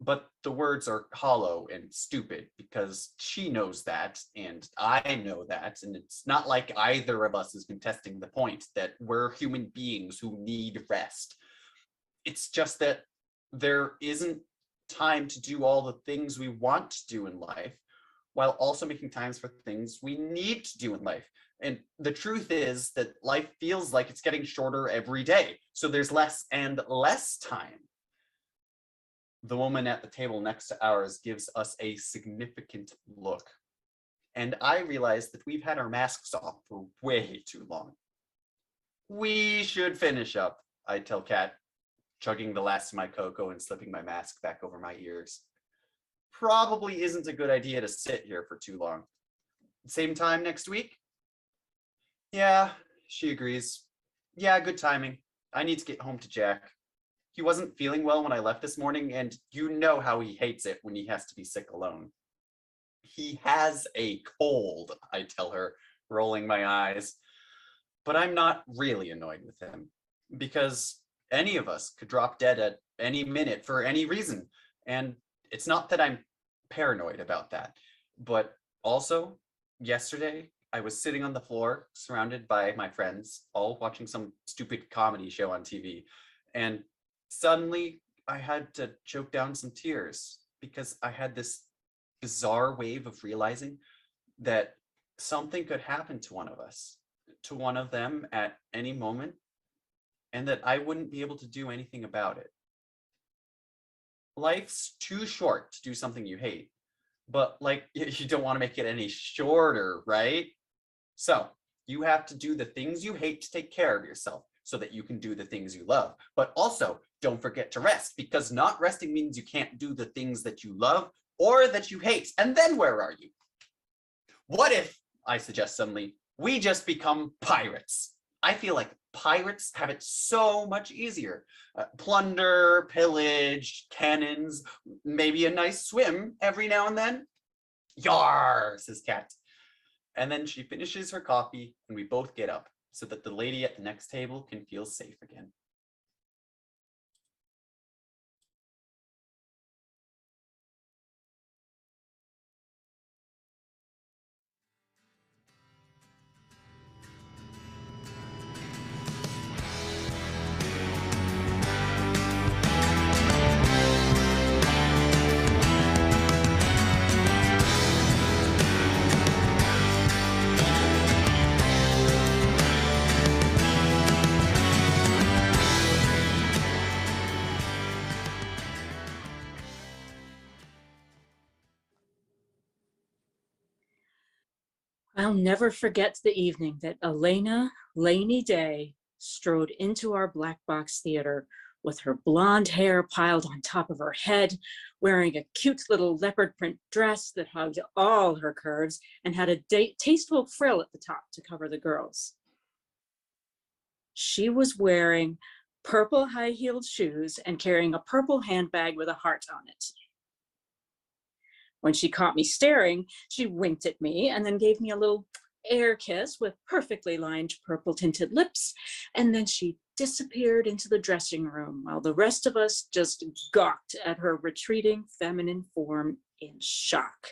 But the words are hollow and stupid because she knows that and I know that, and it's not like either of us is contesting the point that we're human beings who need rest. It's just that there isn't time to do all the things we want to do in life while also making times for things we need to do in life. And the truth is that life feels like it's getting shorter every day. So there's less and less time. The woman at the table next to ours gives us a significant look. And I realize that we've had our masks off for way too long. We should finish up, I tell Kat, chugging the last of my cocoa and slipping my mask back over my ears. Probably isn't a good idea to sit here for too long. Same time next week? Yeah, she agrees. Yeah, good timing. I need to get home to Jack. He wasn't feeling well when I left this morning, and you know how he hates it when he has to be sick alone. He has a cold, I tell her, rolling my eyes. But I'm not really annoyed with him, because any of us could drop dead at any minute for any reason. And it's not that I'm paranoid about that, but also yesterday I was sitting on the floor surrounded by my friends, all watching some stupid comedy show on TV. And suddenly I had to choke down some tears because I had this bizarre wave of realizing that something could happen to one of us, to one of them at any moment, and that I wouldn't be able to do anything about it. Life's too short to do something you hate, but like you don't want to make it any shorter, right? So you have to do the things you hate to take care of yourself so that you can do the things you love. But also don't forget to rest, because not resting means you can't do the things that you love or that you hate. And then where are you? What if, I suggest suddenly, we just become pirates? I feel like pirates have it so much easier. Plunder, pillage, cannons, maybe a nice swim every now and then. Yar, says Kat. And then she finishes her coffee and we both get up so that the lady at the next table can feel safe again.
I'll never forget the evening that Elena Laney Day strode into our black box theater with her blonde hair piled on top of her head, wearing a cute little leopard print dress that hugged all her curves and had a tasteful frill at the top to cover the girls. She was wearing purple high-heeled shoes and carrying a purple handbag with a heart on it. When she caught me staring, she winked at me and then gave me a little air kiss with perfectly lined purple tinted lips. And then she disappeared into the dressing room while the rest of us just gawked at her retreating feminine form in shock.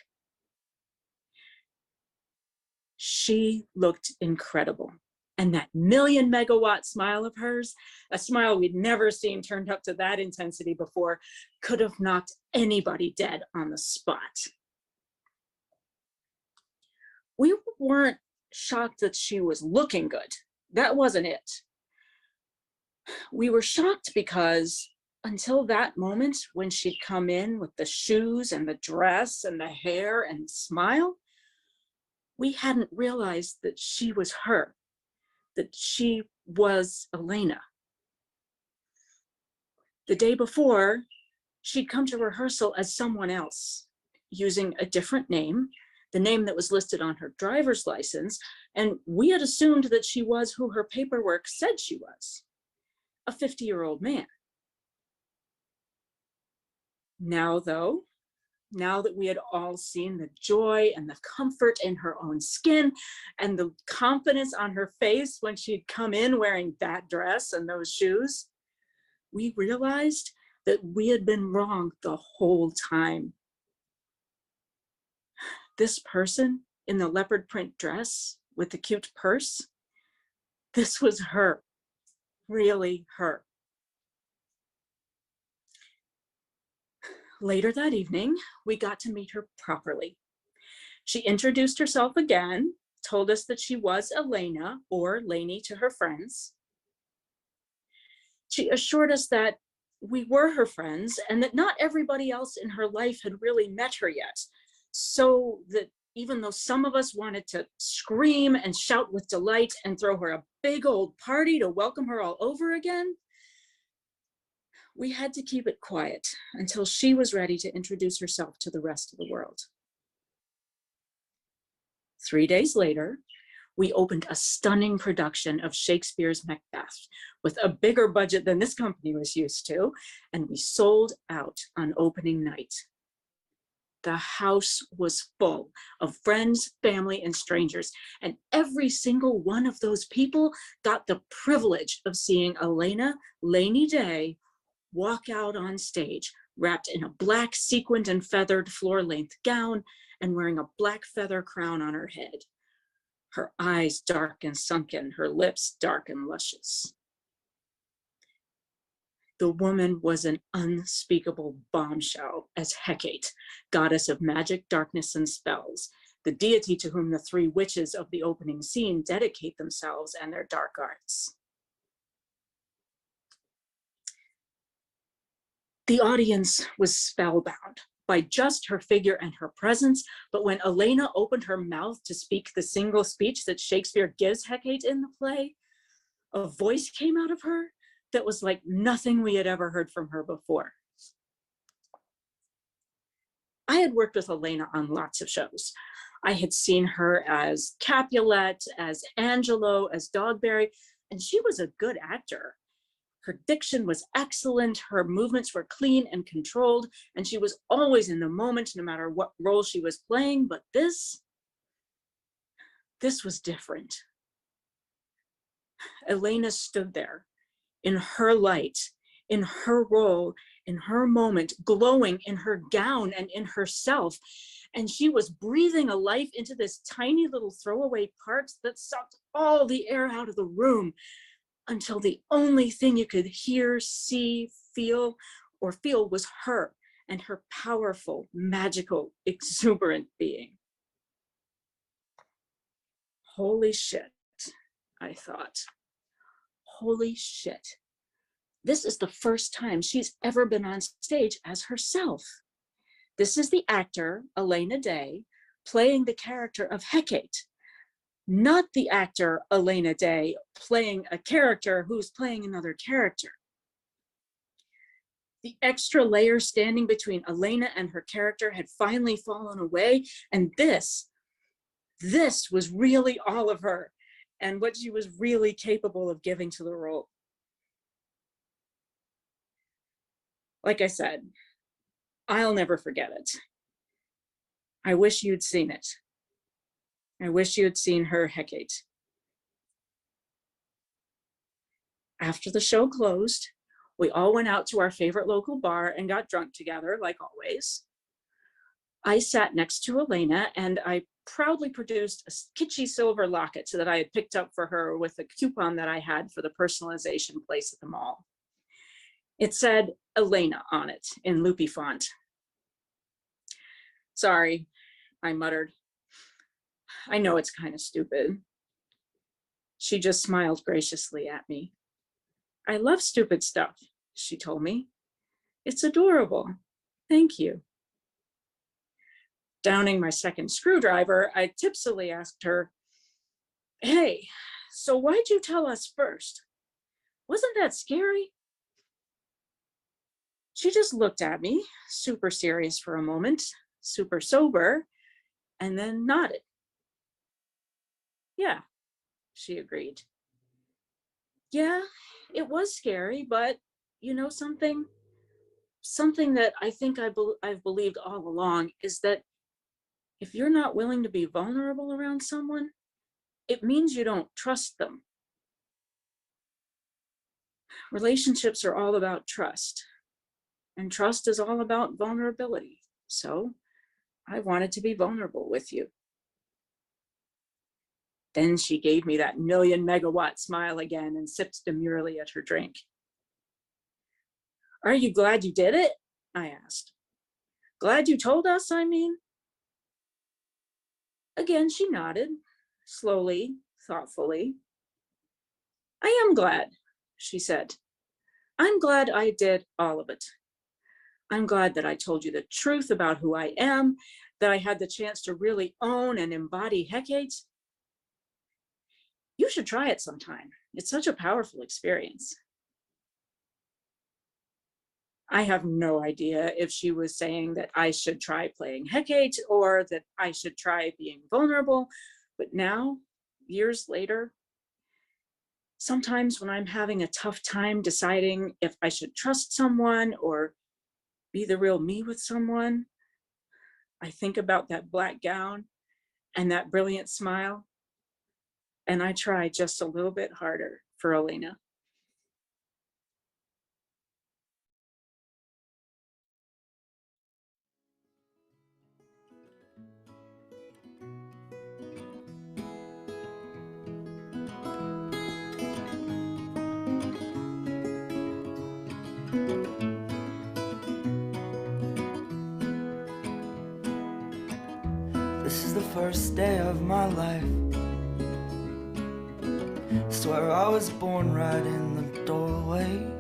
She looked incredible. And that million megawatt smile of hers, a smile we'd never seen turned up to that intensity before, could have knocked anybody dead on the spot. We weren't shocked that she was looking good. That wasn't it. We were shocked because until that moment when she'd come in with the shoes and the dress and the hair and the smile, we hadn't realized that she was her, that she was Elena. The day before, she'd come to rehearsal as someone else, using a different name, the name that was listed on her driver's license, and we had assumed that she was who her paperwork said she was, a 50-year-old man. Now though, now that we had all seen the joy and the comfort in her own skin and the confidence on her face when she'd come in wearing that dress and those shoes, we realized that we had been wrong the whole time. This person in the leopard print dress with the cute purse, this was her, really her. Later that evening, we got to meet her properly. She introduced herself again, told us that she was Elena, or Lainey to her friends. She assured us that we were her friends and that not everybody else in her life had really met her yet. So that even though some of us wanted to scream and shout with delight and throw her a big old party to welcome her all over again, we had to keep it quiet until she was ready to introduce herself to the rest of the world. 3 days later, we opened a stunning production of Shakespeare's Macbeth with a bigger budget than this company was used to, and we sold out on opening night. The house was full of friends, family, and strangers, and every single one of those people got the privilege of seeing Elena Lainey Day walk out on stage, wrapped in a black sequined and feathered floor-length gown and wearing a black feather crown on her head. Her eyes dark and sunken, her lips dark and luscious. The woman was an unspeakable bombshell as Hecate, goddess of magic, darkness, and spells, the deity to whom the three witches of the opening scene dedicate themselves and their dark arts. The audience was spellbound by just her figure and her presence, but when Elena opened her mouth to speak the single speech that Shakespeare gives Hecate in the play, a voice came out of her that was like nothing we had ever heard from her before. I had worked with Elena on lots of shows. I had seen her as Capulet, as Angelo, as Dogberry, and she was a good actor. Her diction was excellent, her movements were clean and controlled, and she was always in the moment, no matter what role she was playing, but this was different. Elena stood there in her light, in her role, in her moment, glowing in her gown and in herself, and she was breathing a life into this tiny little throwaway part that sucked all the air out of the room, until the only thing you could hear, see, feel was her and her powerful, magical, exuberant being. Holy shit, I thought. Holy shit. This is the first time she's ever been on stage as herself. This is the actor, Elena Day, playing the character of Hecate, not the actor Elena Day playing a character who's playing another character. The extra layer standing between Elena and her character had finally fallen away, and this was really all of her and what she was really capable of giving to the role. Like I said, I'll never forget it. I wish you'd seen it. I wish you had seen her Hecate. After the show closed, we all went out to our favorite local bar and got drunk together, like always. I sat next to Elena and I proudly produced a kitschy silver locket that I had picked up for her with a coupon that I had for the personalization place at the mall. It said Elena on it in loopy font. Sorry, I muttered. I know it's kind of stupid. She just smiled graciously at me. I love stupid stuff, she told me. It's adorable. Thank you. Downing my second screwdriver, I tipsily asked her, hey, so why'd you tell us first? Wasn't that scary? She just looked at me, super serious for a moment, super sober, and then nodded. Yeah, she agreed. Yeah, it was scary, but you know something? Something that I think I've believed all along is that if you're not willing to be vulnerable around someone, it means you don't trust them. Relationships are all about trust, and trust is all about vulnerability. So I wanted to be vulnerable with you. Then she gave me that million megawatt smile again and sipped demurely at her drink. Are you glad you did it? I asked. Glad you told us, I mean? Again, she nodded, slowly, thoughtfully. I am glad, she said. I'm glad I did all of it. I'm glad that I told you the truth about who I am, that I had the chance to really own and embody Hecate. You should try it sometime. It's such a powerful experience. I have no idea if she was saying that I should try playing Hecate or that I should try being vulnerable, but now, years later, sometimes when I'm having a tough time deciding if I should trust someone or be the real me with someone, I think about that black gown and that brilliant smile, and I try just a little bit harder for Elena.
This is the first day of my life. Swear I was born right in the doorway.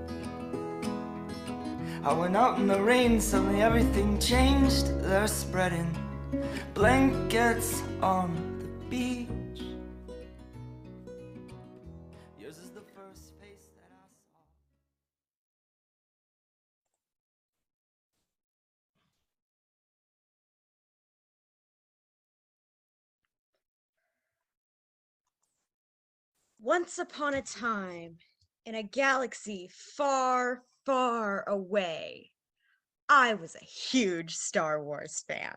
I went out in the rain, suddenly everything changed. They're spreading blankets on the beach. Yours is the first face that I saw.
Once upon a time, in a galaxy far, far away, I was a huge Star Wars fan.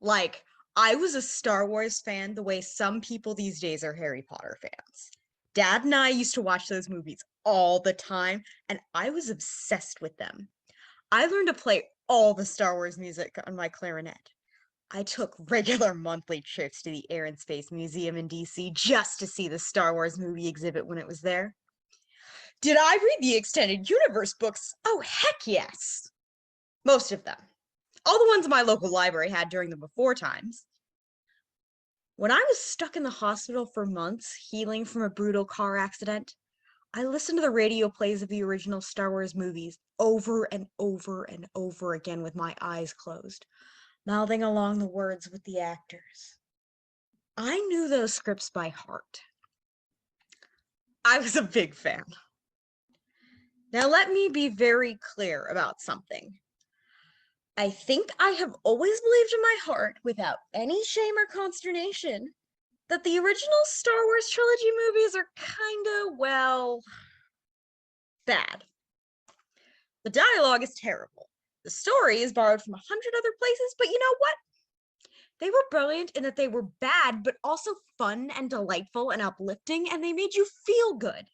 Like, I was a Star Wars fan the way some people these days are Harry Potter fans. Dad and I used to watch those movies all the time, and I was obsessed with them. I learned to play all the Star Wars music on my clarinet. I took regular monthly trips to the Air and Space Museum in DC just to see the Star Wars movie exhibit when it was there. Did I read the Extended Universe books? Oh, heck yes! Most of them. All the ones my local library had during the before times. When I was stuck in the hospital for months, healing from a brutal car accident, I listened to the radio plays of the original Star Wars movies over and over and over again with my eyes closed, mouthing along the words with the actors. I knew those scripts by heart. I was a big fan. Now let me be very clear about something. I think I have always believed in my heart, without any shame or consternation, that the original Star Wars trilogy movies are kinda, well, bad. The dialogue is terrible. The story is borrowed from 100 other places, but you know what? They were brilliant in that they were bad, but also fun and delightful and uplifting, and they made you feel good.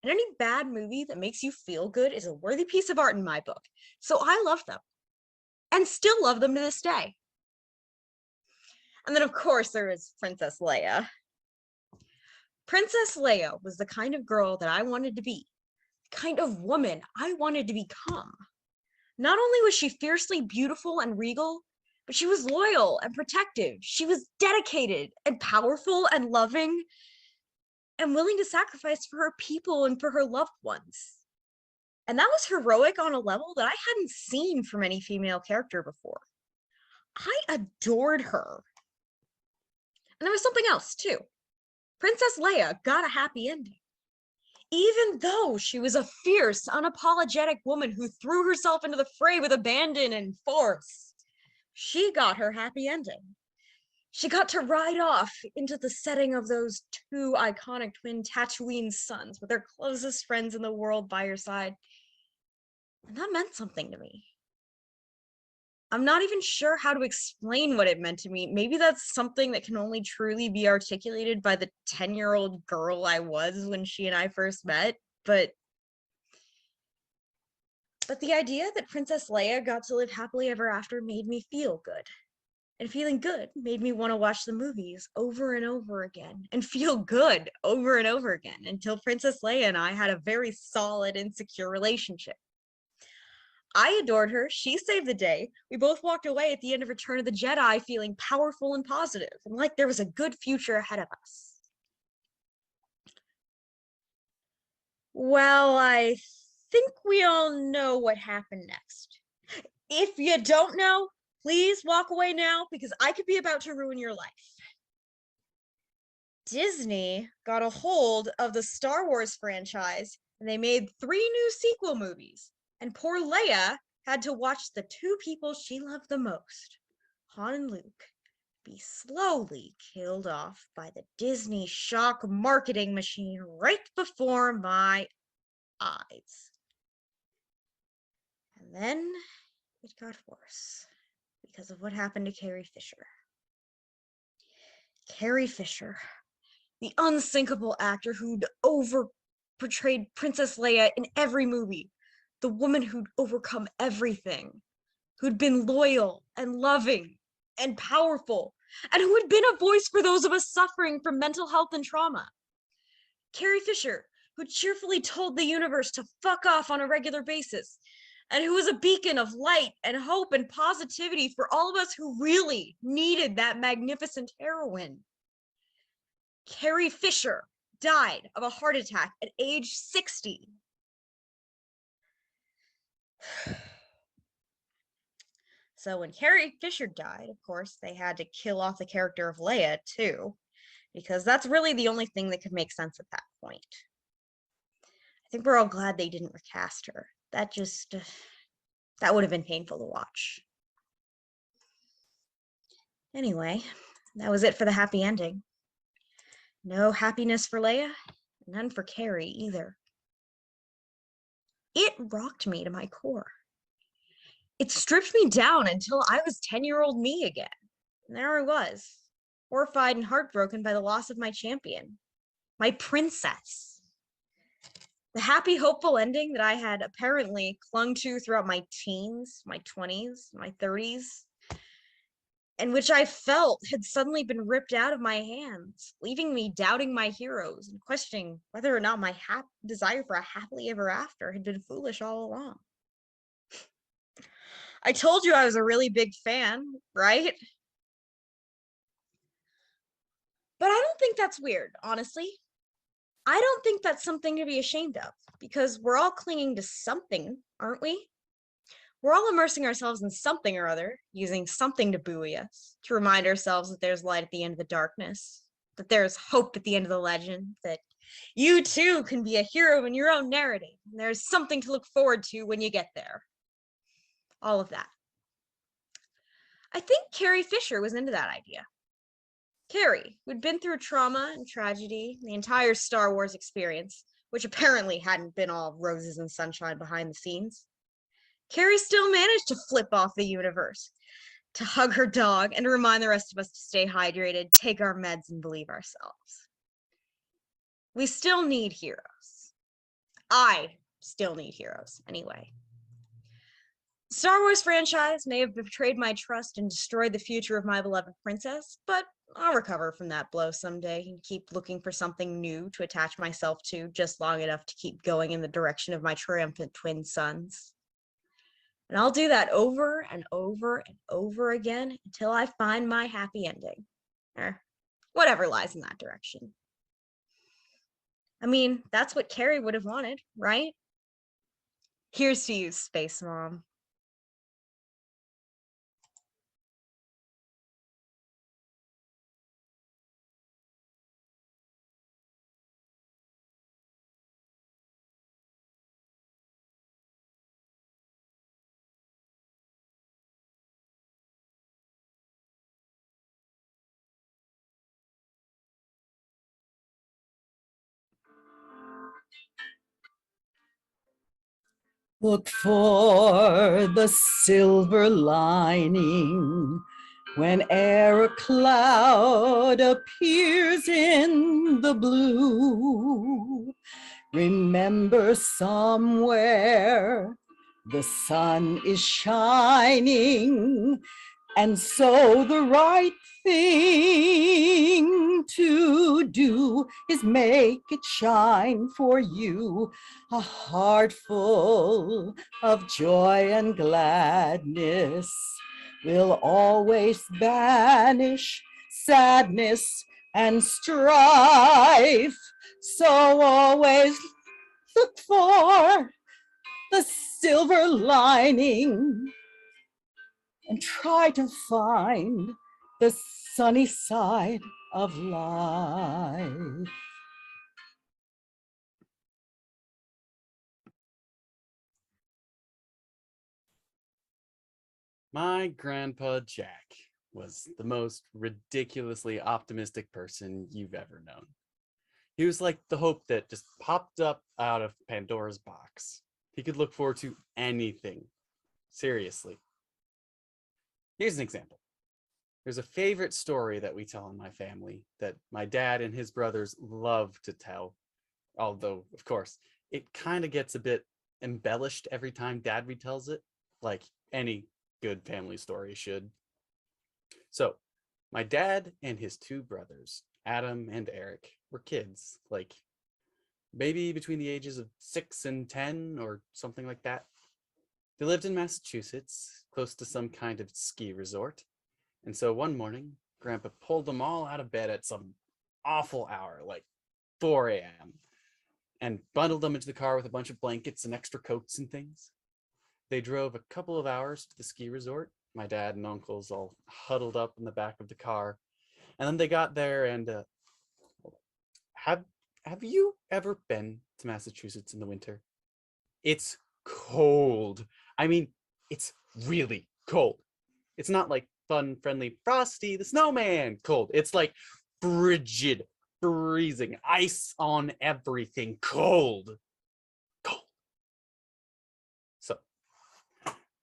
And any bad movie that makes you feel good is a worthy piece of art in my book. So I love them. And still love them to this day. And then, of course, there is Princess Leia. Princess Leia was the kind of girl that I wanted to be, the kind of woman I wanted to become. Not only was she fiercely beautiful and regal, but she was loyal and protective. She was dedicated and powerful and loving and willing to sacrifice for her people and for her loved ones. And that was heroic on a level that I hadn't seen from any female character before. I adored her. And there was something else, too. Princess Leia got a happy ending. Even though she was a fierce, unapologetic woman who threw herself into the fray with abandon and force, she got her happy ending. She got to ride off into the setting of those two iconic twin Tatooine suns with their closest friends in the world by her side. And that meant something to me. I'm not even sure how to explain what it meant to me. Maybe that's something that can only truly be articulated by the 10-year-old girl I was when she and I first met, but the idea that Princess Leia got to live happily ever after made me feel good. And feeling good made me want to watch the movies over and over again and feel good over and over again until Princess Leia and I had a very solid and secure relationship. I adored her. She saved the day. We both walked away at the end of Return of the Jedi feeling powerful and positive and like there was a good future ahead of us. Well, I think we all know what happened next. If you don't know, please walk away now because I could be about to ruin your life. Disney got a hold of the Star Wars franchise and they made 3 new sequel movies. And poor Leia had to watch the 2 people she loved the most, Han and Luke, be slowly killed off by the Disney shock marketing machine right before my eyes. And then it got worse because of what happened to Carrie Fisher. Carrie Fisher, the unsinkable actor who'd over-portrayed Princess Leia in every movie, the woman who'd overcome everything, who'd been loyal and loving and powerful, and who had been a voice for those of us suffering from mental health and trauma. Carrie Fisher, who cheerfully told the universe to fuck off on a regular basis, and who was a beacon of light and hope and positivity for all of us who really needed that magnificent heroine. Carrie Fisher died of a heart attack at age 60. So when Carrie Fisher died, of course, they had to kill off the character of Leia too, because that's really the only thing that could make sense at that point. I think we're all glad they didn't recast her. That would have been painful to watch. Anyway, that was it for the happy ending. No happiness for Leia, none for Carrie either. It rocked me to my core. It stripped me down until I was 10-year-old me again. And there I was, horrified and heartbroken by the loss of my champion, my princess. The happy, hopeful ending that I had apparently clung to throughout my teens, my 20s, my 30s, and which I felt had suddenly been ripped out of my hands, leaving me doubting my heroes and questioning whether or not my desire for a happily ever after had been foolish all along. I told you I was a really big fan, right? But I don't think that's weird, honestly. I don't think that's something to be ashamed of, because we're all clinging to something, aren't we? We're all immersing ourselves in something or other, using something to buoy us, to remind ourselves that there's light at the end of the darkness, that there's hope at the end of the legend, that you too can be a hero in your own narrative, and there's something to look forward to when you get there. All of that. I think Carrie Fisher was into that idea. Carrie, who'd been through trauma and tragedy, the entire Star Wars experience, which apparently hadn't been all roses and sunshine behind the scenes. Carrie still managed to flip off the universe, to hug her dog, and to remind the rest of us to stay hydrated, take our meds, and believe ourselves. We still need heroes. I still need heroes, anyway.
Star Wars franchise may have betrayed my trust and destroyed the future of my beloved princess, but I'll recover from that blow someday and keep looking for something new to attach myself to just long enough to keep going in the direction of my triumphant twin sons. And I'll do that over and over and over again until I find my happy ending, or whatever lies in that direction. I mean, that's what Carrie would have wanted, right? Here's to you, Space Mom.
Look for the silver lining whene'er a cloud appears in the blue. Remember, somewhere the sun is shining, and so the right thing to do is make it shine for you. A heart full of joy and gladness will always banish sadness and strife. So always look for the silver lining and try to find the sunny side of life.
My grandpa Jack was the most ridiculously optimistic person you've ever known. He was like the hope that just popped up out of Pandora's box. He could look forward to anything. Seriously. Here's an example. There's a favorite story that we tell in my family that my dad and his brothers love to tell. Although, of course, it kind of gets a bit embellished every time Dad retells it, like any good family story should. So, my dad and his two brothers, Adam and Eric, were kids, like maybe between the ages of 6 and 10 or something like that. They lived in Massachusetts, close to some kind of ski resort. And so one morning, Grandpa pulled them all out of bed at some awful hour, like 4 a.m., and bundled them into the car with a bunch of blankets and extra coats and things. They drove a couple of hours to the ski resort. My dad and uncles all huddled up in the back of the car. And then they got there and have you ever been to Massachusetts in the winter? It's cold. I mean, it's really cold. It's not like fun, friendly, Frosty the Snowman cold. It's like frigid, freezing, ice on everything, cold. So,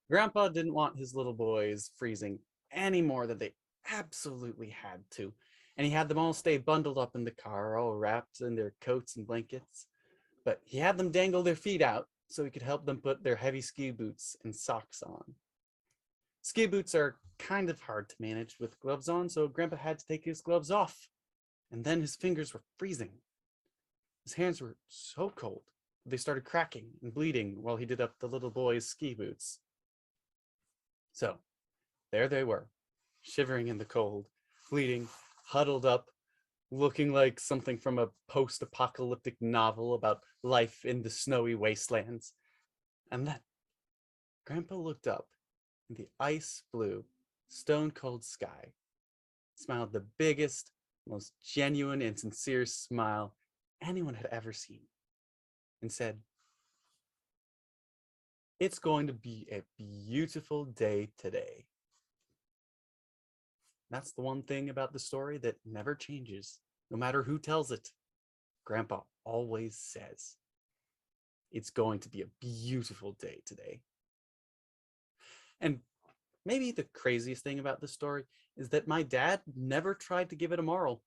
Grandpa didn't want his little boys freezing any more than they absolutely had to. And he had them all stay bundled up in the car, all wrapped in their coats and blankets. But he had them dangle their feet out so he could help them put their heavy ski boots and socks on. Ski boots are kind of hard to manage with gloves on, so Grandpa had to take his gloves off. And then his fingers were freezing. His hands were so cold, they started cracking and bleeding while he did up the little boy's ski boots. So, there they were, shivering in the cold, bleeding, huddled up, looking like something from a post-apocalyptic novel about life in the snowy wastelands. And then, Grandpa looked up in the ice-blue, stone-cold sky, smiled the biggest, most genuine and sincere smile anyone had ever seen, and said, "It's going to be a beautiful day today." That's the one thing about the story that never changes, no matter who tells it. Grandpa always says, "It's going to be a beautiful day today." And maybe the craziest thing about this story is that my dad never tried to give it a moral.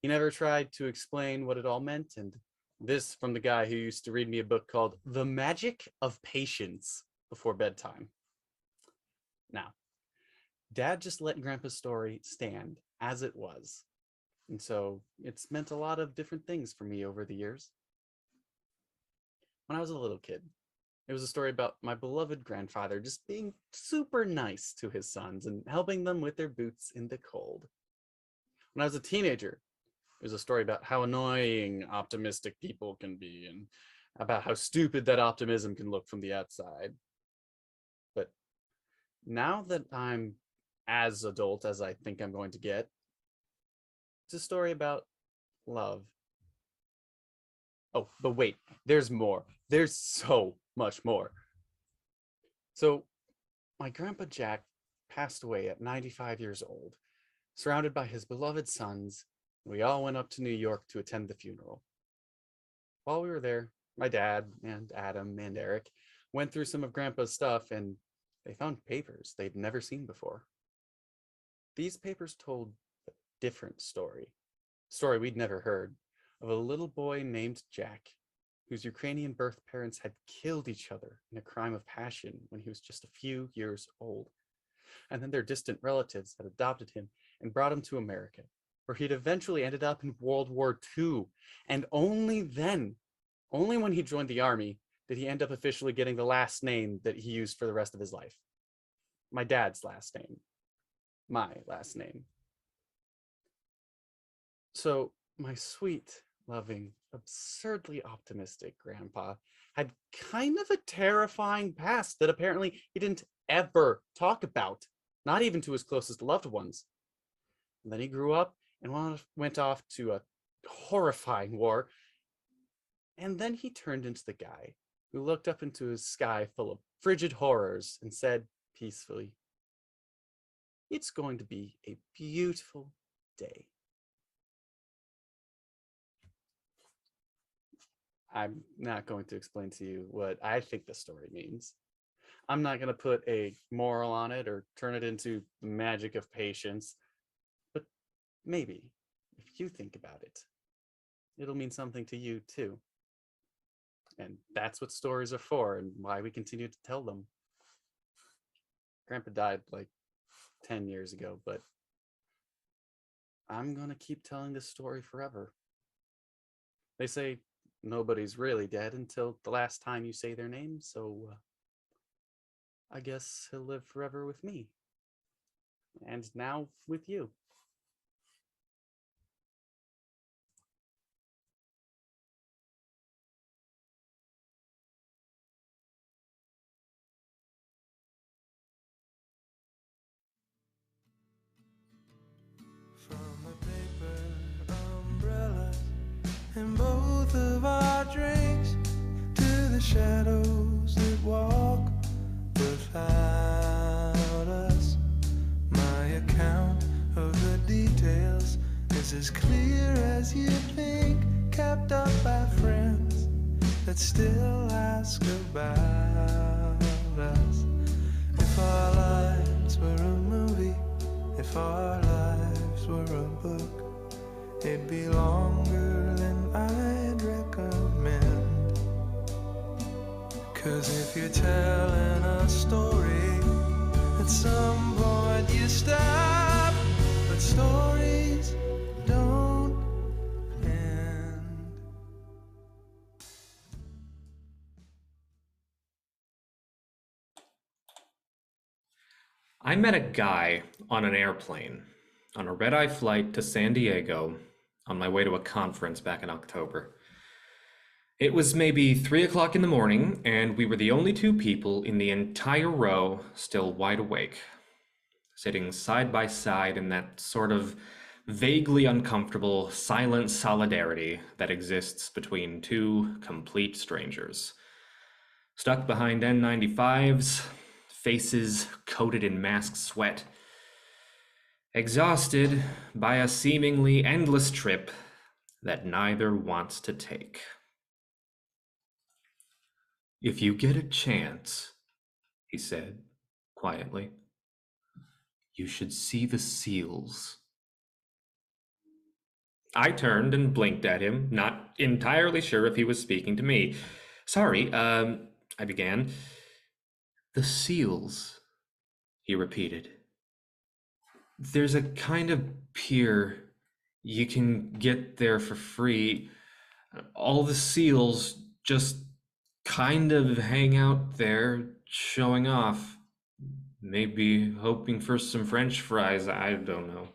He never tried to explain what it all meant, and this from the guy who used to read me a book called The Magic of Patience before bedtime. Now, Dad just let Grandpa's story stand as it was. And so it's meant a lot of different things for me over the years. When I was a little kid, it was a story about my beloved grandfather just being super nice to his sons and helping them with their boots in the cold. When I was a teenager, it was a story about how annoying optimistic people can be and about how stupid that optimism can look from the outside. But now that I'm as adult as I think I'm going to get, it's a story about love. Oh, but wait, there's more. There's so much more. So, my Grandpa Jack passed away at 95 years old, surrounded by his beloved sons. We all went up to New York to attend the funeral. While we were there, my dad and Adam and Eric went through some of Grandpa's stuff, and they found papers they'd never seen before. These papers told a different story we'd never heard, of a little boy named Jack, whose Ukrainian birth parents had killed each other in a crime of passion when he was just a few years old. And then their distant relatives had adopted him and brought him to America, where he'd eventually ended up in World War II. And only then, only when he joined the army, did he end up officially getting the last name that he used for the rest of his life. My dad's last name. My last name. So my sweet, loving, absurdly optimistic grandpa had kind of a terrifying past that apparently he didn't ever talk about, not even to his closest loved ones. And then he grew up and went off to a horrifying war. And then he turned into the guy who looked up into his sky full of frigid horrors and said peacefully, "It's going to be a beautiful day." I'm not going to explain to you what I think the story means. I'm not going to put a moral on it or turn it into the magic of patience, but maybe if you think about it, it'll mean something to you too. And that's what stories are for and why we continue to tell them. Grandpa died like 10 years ago, but I'm going to keep telling this story forever. They say nobody's really dead until the last time you say their name, so I guess he'll live forever with me. And now with you.
From a paper umbrella and both of our drinks to the shadows that walk without us. My account of the details is as clear as you think, kept up by friends that still ask about us. If our lives were a movie, if our lives were a book, it'd be longer than I'd recommend. 'Cause if you're telling a story, at some point you stop, but stories don't end.
I met a guy on an airplane on a red-eye flight to San Diego on my way to a conference back in October. It was maybe 3 o'clock in the morning, and we were the only two people in the entire row still wide awake, sitting side by side in that sort of vaguely uncomfortable, silent solidarity that exists between two complete strangers. Stuck behind N95s, faces coated in mask sweat, exhausted by a seemingly endless trip that neither wants to take. "If you get a chance," he said quietly, "you should see the seals." I turned and blinked at him, not entirely sure if he was speaking to me. "Sorry, I began. "The seals," he repeated. There's a kind of pier. You can get there for free. All the seals just kind of hang out there, showing off. Maybe hoping for some French fries, I don't know.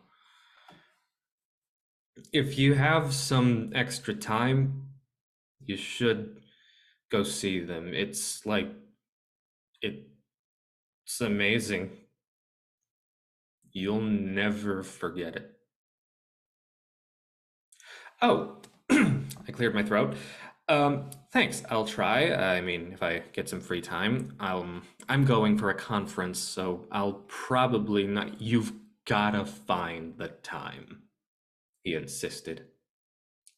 If you have some extra time, you should go see them. It's amazing. You'll never forget it. Oh, I cleared my throat. Thanks, I'll try. I mean, if I get some free time, I'm going for a conference, so I'll probably not. You've gotta find the time, he insisted.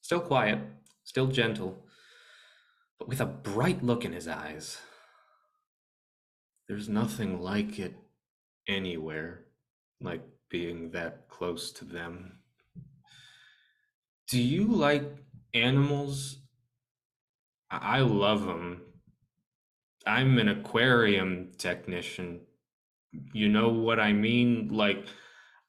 Still quiet, still gentle, but with a bright look in his eyes. There's nothing like it anywhere, like being that close to them. Do you like animals? I love them. I'm an aquarium technician. You know what I mean? Like,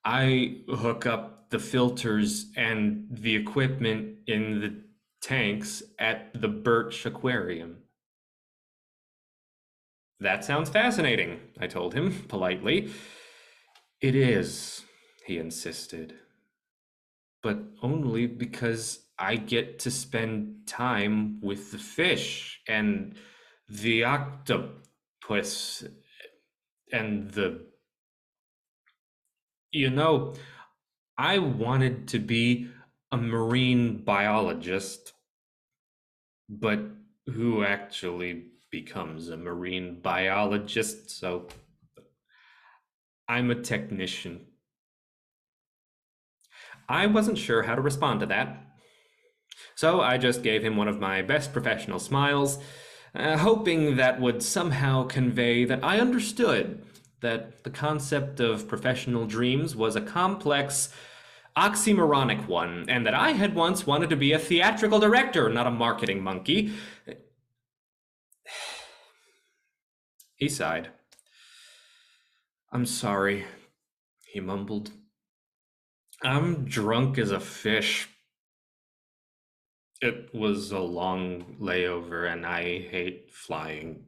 I hook up the filters and the equipment in the tanks at the Birch Aquarium. That sounds fascinating, I told him politely. It is, he insisted. But only because I get to spend time with the fish and the octopus and I wanted to be a marine biologist, but who actually becomes a marine biologist? So I'm a technician. I wasn't sure how to respond to that, so I just gave him one of my best professional smiles, hoping that would somehow convey that I understood that the concept of professional dreams was a complex, oxymoronic one, and that I had once wanted to be a theatrical director, not a marketing monkey. He sighed. I'm sorry, he mumbled. I'm drunk as a fish. It was a long layover and I hate flying.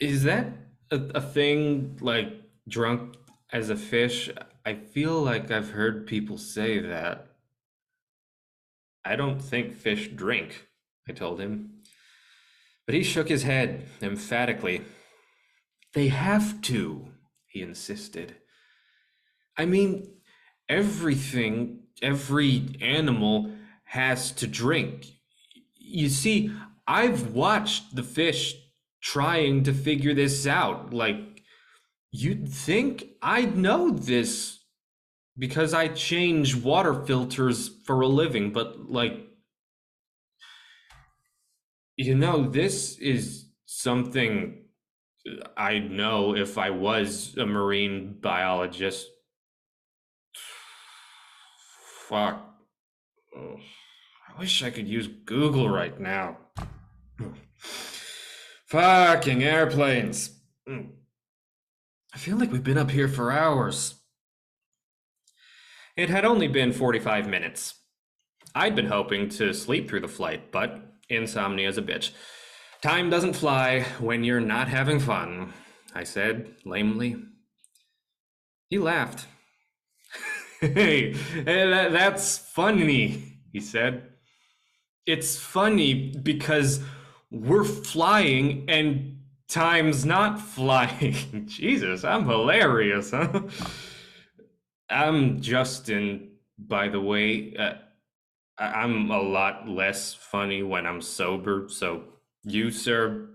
Is that a thing, like drunk as a fish? I feel like I've heard people say that. I don't think fish drink, I told him. But he shook his head emphatically. They have to, he insisted. I mean, everything, every animal has to drink. You see, I've watched the fish trying to figure this out. Like, you'd think I'd know this because I change water filters for a living, but like, this is something I'd know if I was a marine biologist. Fuck. Oh, I wish I could use Google right now. Fucking airplanes. I feel like we've been up here for hours. It had only been 45 minutes. I'd been hoping to sleep through the flight, but insomnia's a bitch. Time doesn't fly when you're not having fun, I said lamely. He laughed. Hey, that's funny, he said. It's funny because we're flying and time's not flying. Jesus, I'm hilarious, huh? I'm Justin, by the way. I'm a lot less funny when I'm sober, so you, sir,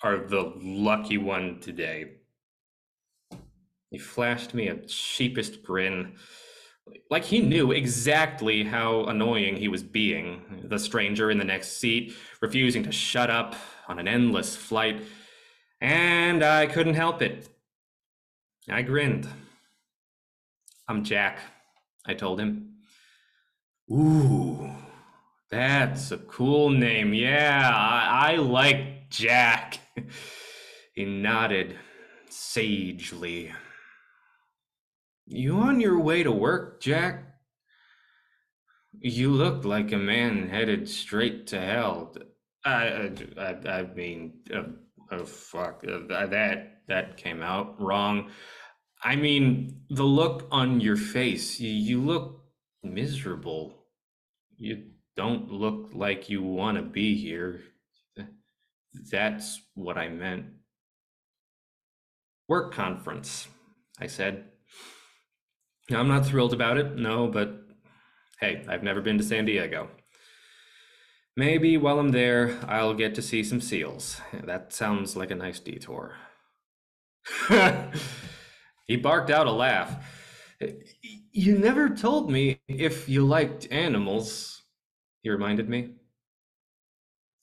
are the lucky one today. He flashed me a sheepish grin, like he knew exactly how annoying he was being, the stranger in the next seat, refusing to shut up on an endless flight, and I couldn't help it. I grinned. I'm Jack, I told him. Ooh, that's a cool name. Yeah, I like Jack. He nodded, sagely. You on your way to work, Jack? You look like a man headed straight to hell. I mean, fuck, that came out wrong. I mean, the look on your face, you look miserable. You don't look like you want to be here. That's what I meant. Work conference, I said. Now, I'm not thrilled about it, no, but hey, I've never been to San Diego. Maybe while I'm there, I'll get to see some seals. That sounds like a nice detour. He barked out a laugh. You never told me if you liked animals, he reminded me.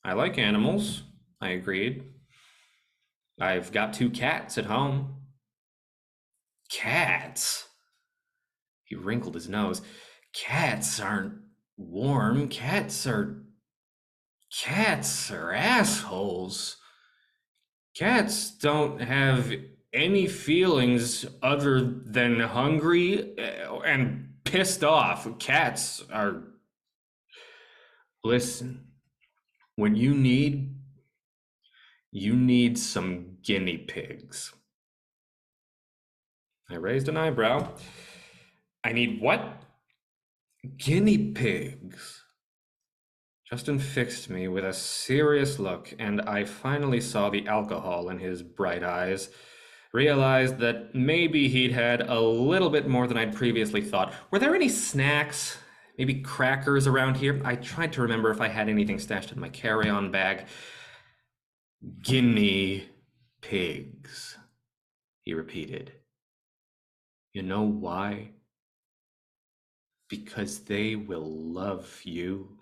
I like animals, I agreed. I've got 2 cats at home. Cats? He wrinkled his nose. Cats aren't warm. Cats are assholes. Cats don't have any feelings other than hungry and pissed off. Cats are... Listen, when you need some guinea pigs. I raised an eyebrow. I need what? Guinea pigs. Justin fixed me with a serious look, and I finally saw the alcohol in his bright eyes, realized that maybe he'd had a little bit more than I'd previously thought. Were there any snacks? Maybe crackers around here? I tried to remember if I had anything stashed in my carry-on bag. Guinea pigs, he repeated. You know why? Because they will love you.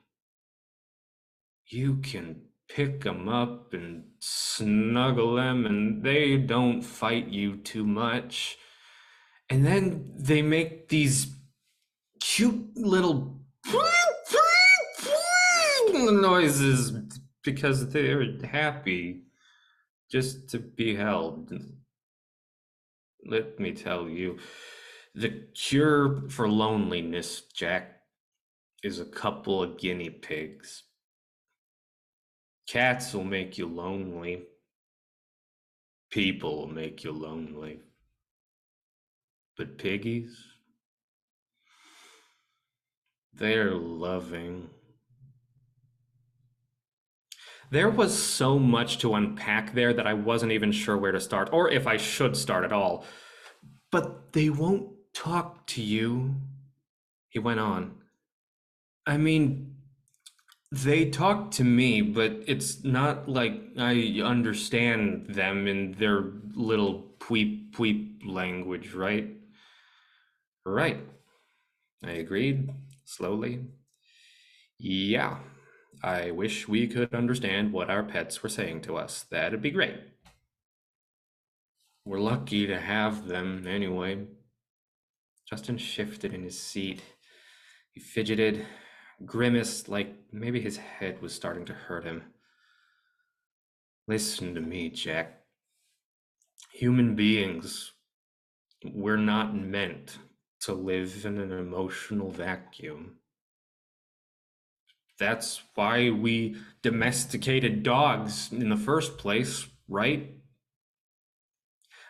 You can pick them up and snuggle them, and they don't fight you too much. And then they make these cute little noises because they're happy just to be held. Let me tell you, the cure for loneliness, Jack, is a couple of guinea pigs. Cats will make you lonely. People will make you lonely. But piggies, they're loving. There was so much to unpack there that I wasn't even sure where to start, or if I should start at all. But they won't talk to you, he went on. I mean, they talk to me, but it's not like I understand them in their little pweep pweep language, right? Right, I agreed, slowly. Yeah, I wish we could understand what our pets were saying to us. That'd be great. We're lucky to have them, anyway. Justin shifted in his seat. He fidgeted, grimaced like maybe his head was starting to hurt him. Listen to me, Jack. Human beings, we're not meant to live in an emotional vacuum. That's why we domesticated dogs in the first place, right?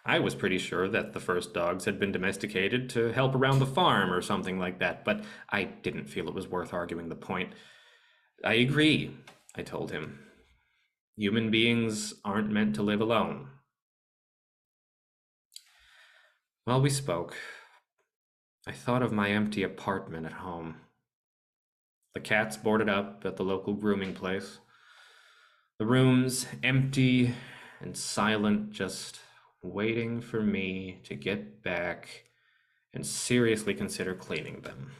I was pretty sure that the first dogs had been domesticated to help around the farm or something like that, but I didn't feel it was worth arguing the point. I agree, I told him. Human beings aren't meant to live alone. While we spoke, I thought of my empty apartment at home. The cats boarded up at the local grooming place. The rooms empty and silent, just waiting for me to get back and seriously consider cleaning them.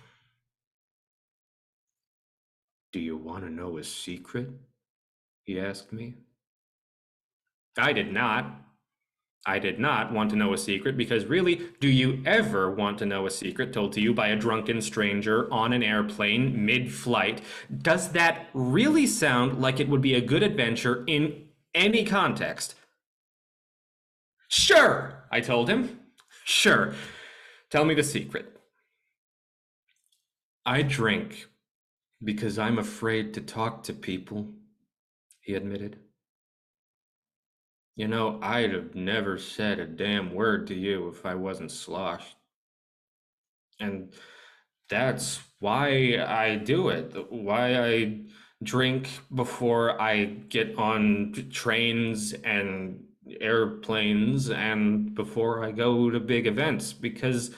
Do you want to know a secret? He asked me. I did not. I did not want to know a secret because really, do you ever want to know a secret told to you by a drunken stranger on an airplane mid-flight? Does that really sound like it would be a good adventure in any context? Sure, I told him. Sure. Tell me the secret. I drink because I'm afraid to talk to people, he admitted. You know, I'd have never said a damn word to you if I wasn't sloshed. And that's why I do it, why I drink before I get on trains and airplanes and before I go to big events, because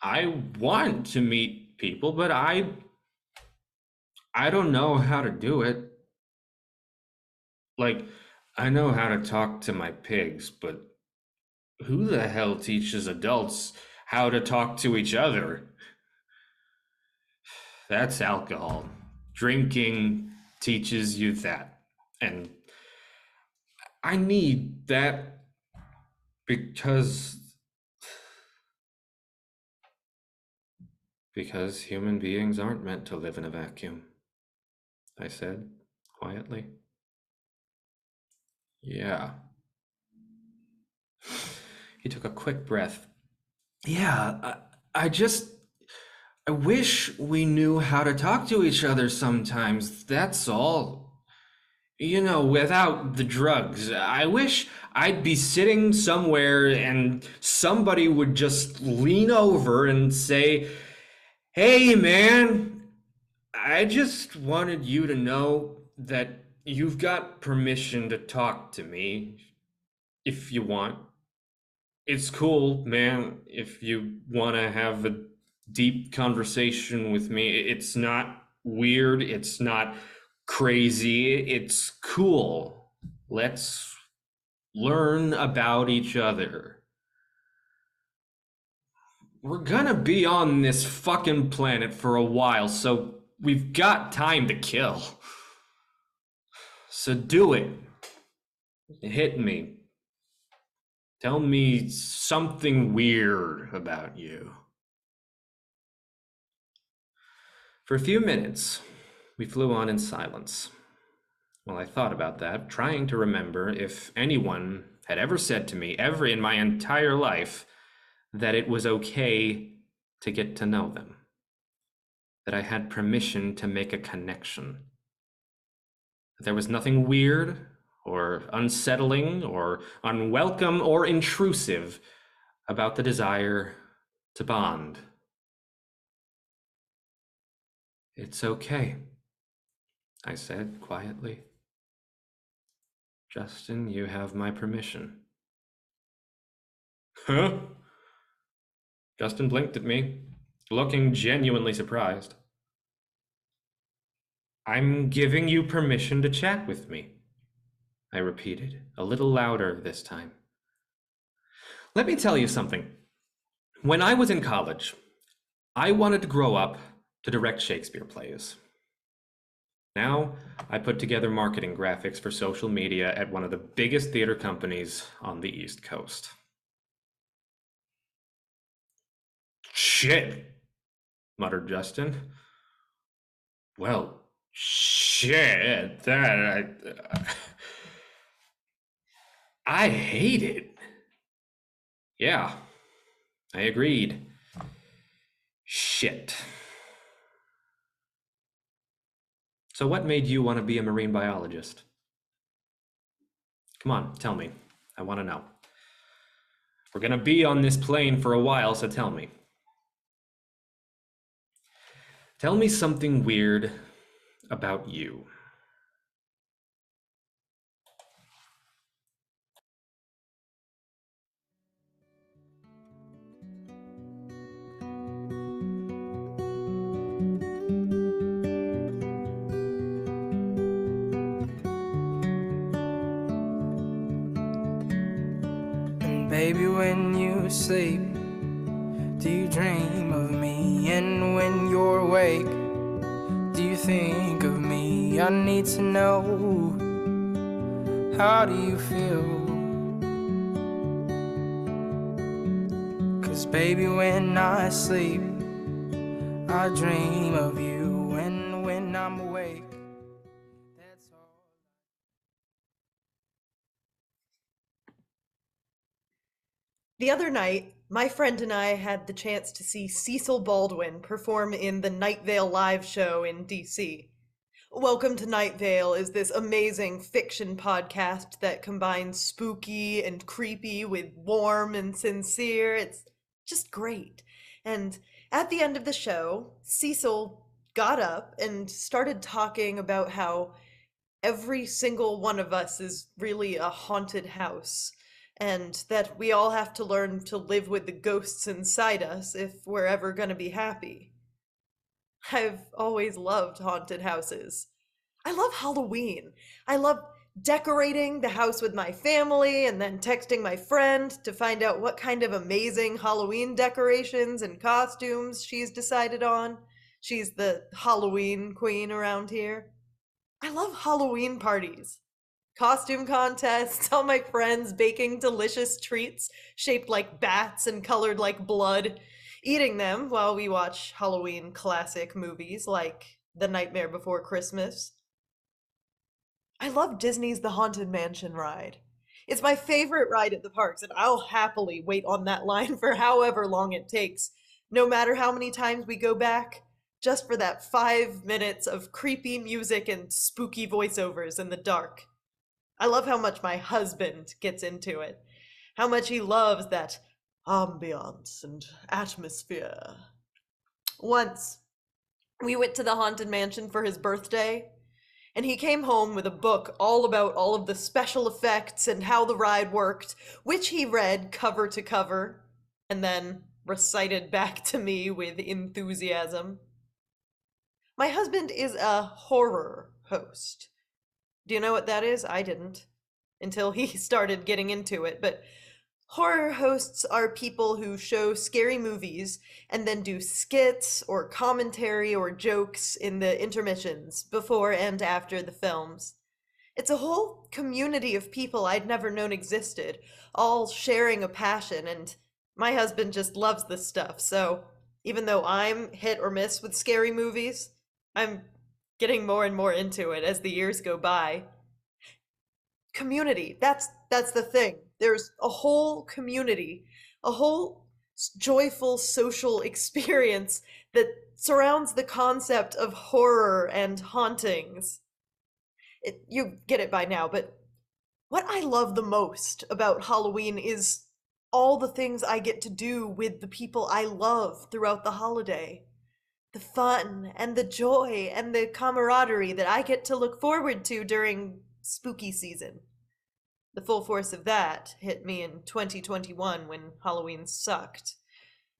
I want to meet people, but I don't know how to do it. Like, I know how to talk to my pigs, but who the hell teaches adults how to talk to each other? That's alcohol. Drinking teaches you that. And I need that because human beings aren't meant to live in a vacuum, I said quietly. Yeah. He took a quick breath. Yeah, I wish we knew how to talk to each other sometimes, that's all. You know, without the drugs. I wish I'd be sitting somewhere and somebody would just lean over and say, "Hey, man, I just wanted you to know that you've got permission to talk to me if you want. It's cool, man, if you want to have a deep conversation with me. It's not weird, it's not crazy, it's cool. Let's learn about each other. We're gonna be on this fucking planet for a while, so we've got time to kill. So do it. Hit me. Tell me something weird about you." For a few minutes, we flew on in silence. While I thought about that, trying to remember if anyone had ever said to me, ever in my entire life, that it was okay to get to know them. That I had permission to make a connection. That there was nothing weird or unsettling or unwelcome or intrusive about the desire to bond. "It's okay," I said quietly. "Justin, you have my permission." Huh? Justin blinked at me, looking genuinely surprised. "I'm giving you permission to chat with me," I repeated, a little louder this time. "Let me tell you something. When I was in college, I wanted to grow up to direct Shakespeare plays. Now, I put together marketing graphics for social media at one of the biggest theater companies on the East Coast." "Shit," muttered Justin. "Well, shit, I hate it." Yeah, I agreed. Shit. "So what made you want to be a marine biologist? Come on, tell me. I want to know. We're gonna be on this plane for a while, so tell me. Tell me something weird about you."
And baby, when you sleep, do you dream of me? And when you're awake, do you think of me? I need to know, how do you feel? 'Cause baby, when I sleep, I dream of you. And when I'm awake, that's all.
The other night, my friend and I had the chance to see Cecil Baldwin perform in the Night Vale live show in DC. Welcome to Night Vale is this amazing fiction podcast that combines spooky and creepy with warm and sincere. It's just great. And at the end of the show, Cecil got up and started talking about how every single one of us is really a haunted house, and that we all have to learn to live with the ghosts inside us if we're ever going to be happy. I've always loved haunted houses. I love Halloween. I love decorating the house with my family and then texting my friend to find out what kind of amazing Halloween decorations and costumes she's decided on. She's the Halloween queen around here. I love Halloween parties. Costume contests, all my friends baking delicious treats shaped like bats and colored like blood, eating them while we watch Halloween classic movies like The Nightmare Before Christmas. I love Disney's The Haunted Mansion ride. It's my favorite ride at the parks, and I'll happily wait on that line for however long it takes, no matter how many times we go back, just for that 5 minutes of creepy music and spooky voiceovers in the dark. I love how much my husband gets into it, how much he loves that ambiance and atmosphere. Once, we went to the Haunted Mansion for his birthday, and he came home with a book all about all of the special effects and how the ride worked, which he read cover to cover, and then recited back to me with enthusiasm. My husband is a horror host. Do you know what that is? I didn't, until he started getting into it, but horror hosts are people who show scary movies and then do skits or commentary or jokes in the intermissions before and after the films. It's a whole community of people I'd never known existed, all sharing a passion, and my husband just loves this stuff, so even though I'm hit or miss with scary movies, I'm getting more and more into it as the years go by. Community, that's the thing. There's a whole community, a whole joyful social experience that surrounds the concept of horror and hauntings. You get it by now, but what I love the most about Halloween is all the things I get to do with the people I love throughout the holiday. The fun and the joy and the camaraderie that I get to look forward to during spooky season. The full force of that hit me in 2021 when Halloween sucked.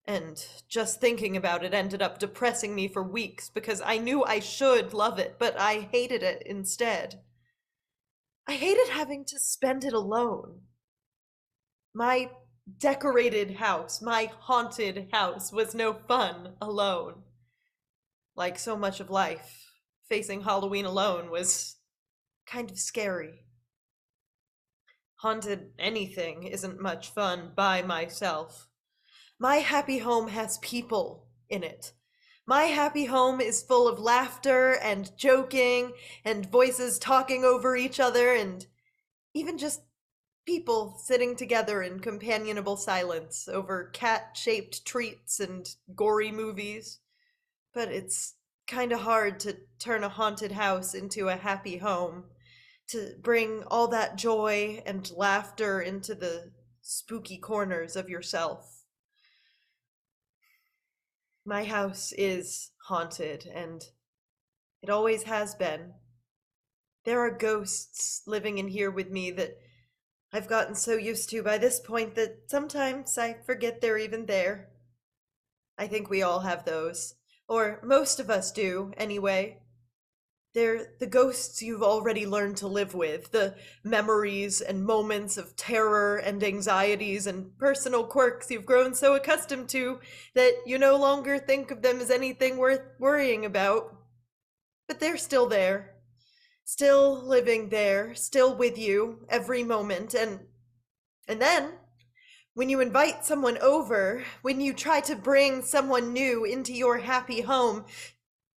And just thinking about it ended up depressing me for weeks because I knew I should love it, but I hated it instead. I hated having to spend it alone. My decorated house, my haunted house, was no fun alone. Like so much of life, facing Halloween alone was kind of scary. Haunted anything isn't much fun by myself. My happy home has people in it. My happy home is full of laughter and joking and voices talking over each other and even just people sitting together in companionable silence over cat-shaped treats and gory movies. But it's kind of hard to turn a haunted house into a happy home, to bring all that joy and laughter into the spooky corners of yourself. My house is haunted, and it always has been. There are ghosts living in here with me that I've gotten so used to by this point that sometimes I forget they're even there. I think we all have those. Or most of us do, anyway. They're the ghosts you've already learned to live with, the memories and moments of terror and anxieties and personal quirks you've grown so accustomed to that you no longer think of them as anything worth worrying about. But they're still there, still living there, still with you every moment, and then when you invite someone over, when you try to bring someone new into your happy home,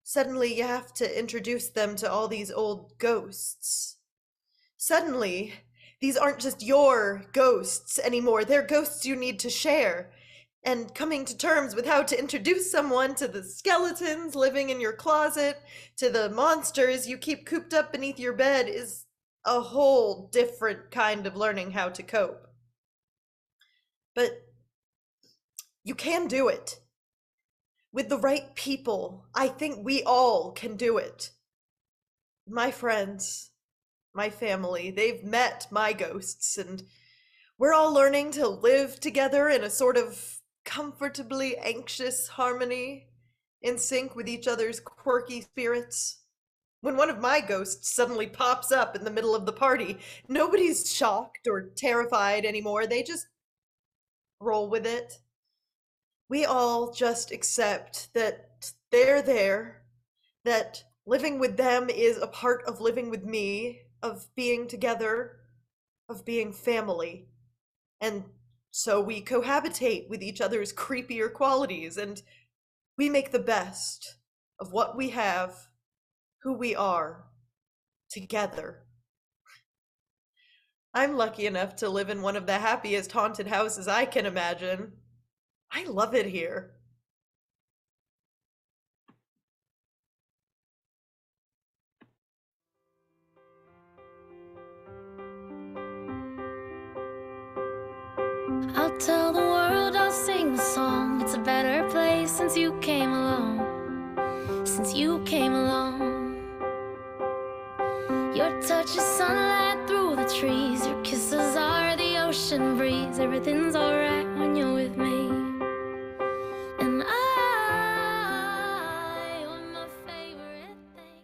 suddenly you have to introduce them to all these old ghosts. Suddenly, These aren't just your ghosts anymore. They're ghosts you need to share. And coming to terms with how to introduce someone to the skeletons living in your closet, to the monsters you keep cooped up beneath your bed is a whole different kind of learning how to cope. But you can do it. With the right people, I think we all can do it. My friends, my family, they've met my ghosts, and we're all learning to live together in a sort of comfortably anxious harmony, in sync with each other's quirky spirits. When one of my ghosts suddenly pops up in the middle of the party, nobody's shocked or terrified anymore. They just roll with it. We all just accept that they're there, that living with them is a part of living with me, of being together, of being family. And so we cohabitate with each other's creepier qualities, and we make the best of what we have, who we are, together. I'm lucky enough to live in one of the happiest haunted houses I can imagine. I love it here.
I'll tell the world, I'll sing the song. It's a better place since you came along. Since you came along. Your touch is sunlight through the trees. Your kisses are the ocean breeze. Everything's alright when you're with me. And you're my favorite thing.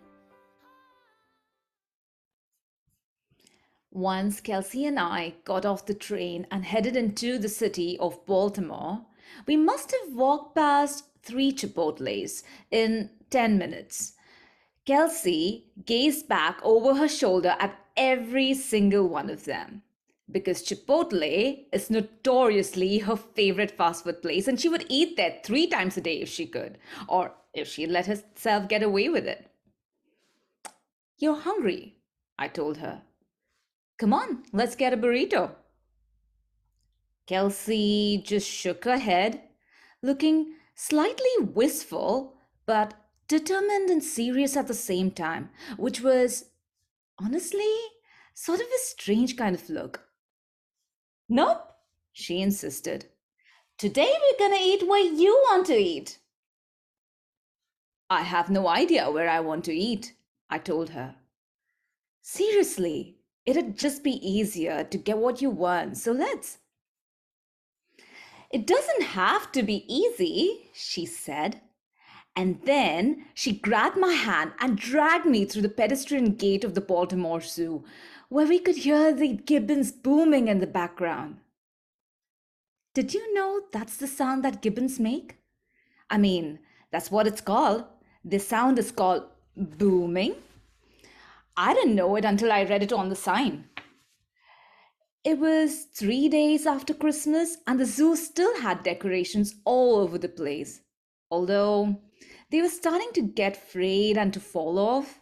Once Kelsey and I got off the train and headed into the city of Baltimore, we must have walked past 3 Chipotles in 10 minutes. Kelsey gazed back over her shoulder at every single one of them, because Chipotle is notoriously her favorite fast food place, and she would eat there 3 times a day if she could, or if she let herself get away with it. "You're hungry," I told her. "Come on, let's get a burrito." Kelsey just shook her head, looking slightly wistful, but determined and serious at the same time, which was, honestly, sort of a strange kind of look. "Nope," she insisted. "Today we're gonna eat where you want to eat." "I have no idea where I want to eat," I told her. "Seriously, it'd just be easier to get what you want, so let's." "It doesn't have to be easy," she said. And then she grabbed my hand and dragged me through the pedestrian gate of the Baltimore Zoo, where we could hear the gibbons booming in the background. Did you know that's the sound that gibbons make? I mean, that's what it's called. The sound is called booming. I didn't know it until I read it on the sign. It was 3 days after Christmas, and the zoo still had decorations all over the place, although they were starting to get frayed and to fall off.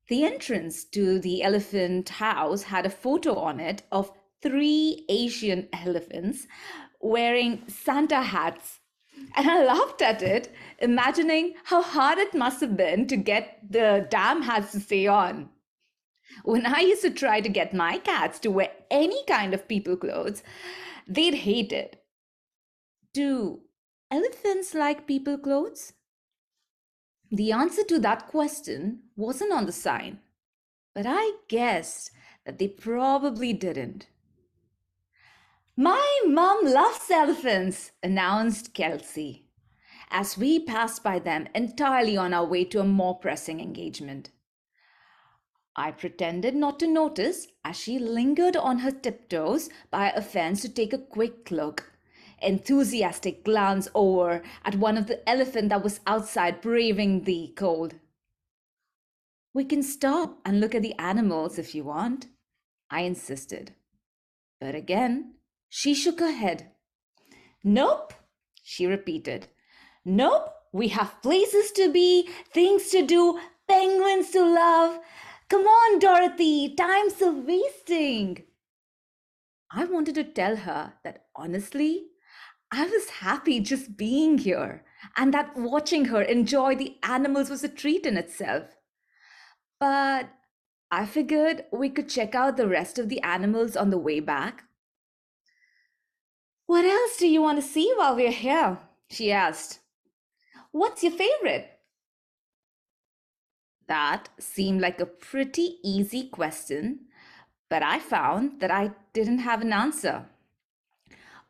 The entrance to the elephant house had a photo on it of 3 Asian elephants wearing Santa hats. And I laughed at it, imagining how hard it must have been to get the damn hats to stay on. When I used to try to get my cats to wear any kind of people clothes, they'd hate it. Do elephants like people clothes? The answer to that question wasn't on the sign, but I guessed that they probably didn't. "My mom loves elephants," announced Kelsey, as we passed by them entirely on our way to a more pressing engagement. I pretended not to notice as she lingered on her tiptoes by a fence to take a quick look, enthusiastic glance over at one of the elephants that was outside braving the cold. "We can stop and look at the animals if you want," I insisted. But again, she shook her head. "Nope," she repeated. "Nope, we have places to be, things to do, penguins to love. Come on, Dorothy, time's so wasting. I wanted to tell her that honestly, I was happy just being here and that watching her enjoy the animals was a treat in itself. But I figured we could check out the rest of the animals on the way back. What else do you want to see while we're here? She asked. What's your favorite? That seemed like a pretty easy question, but I found that I didn't have an answer.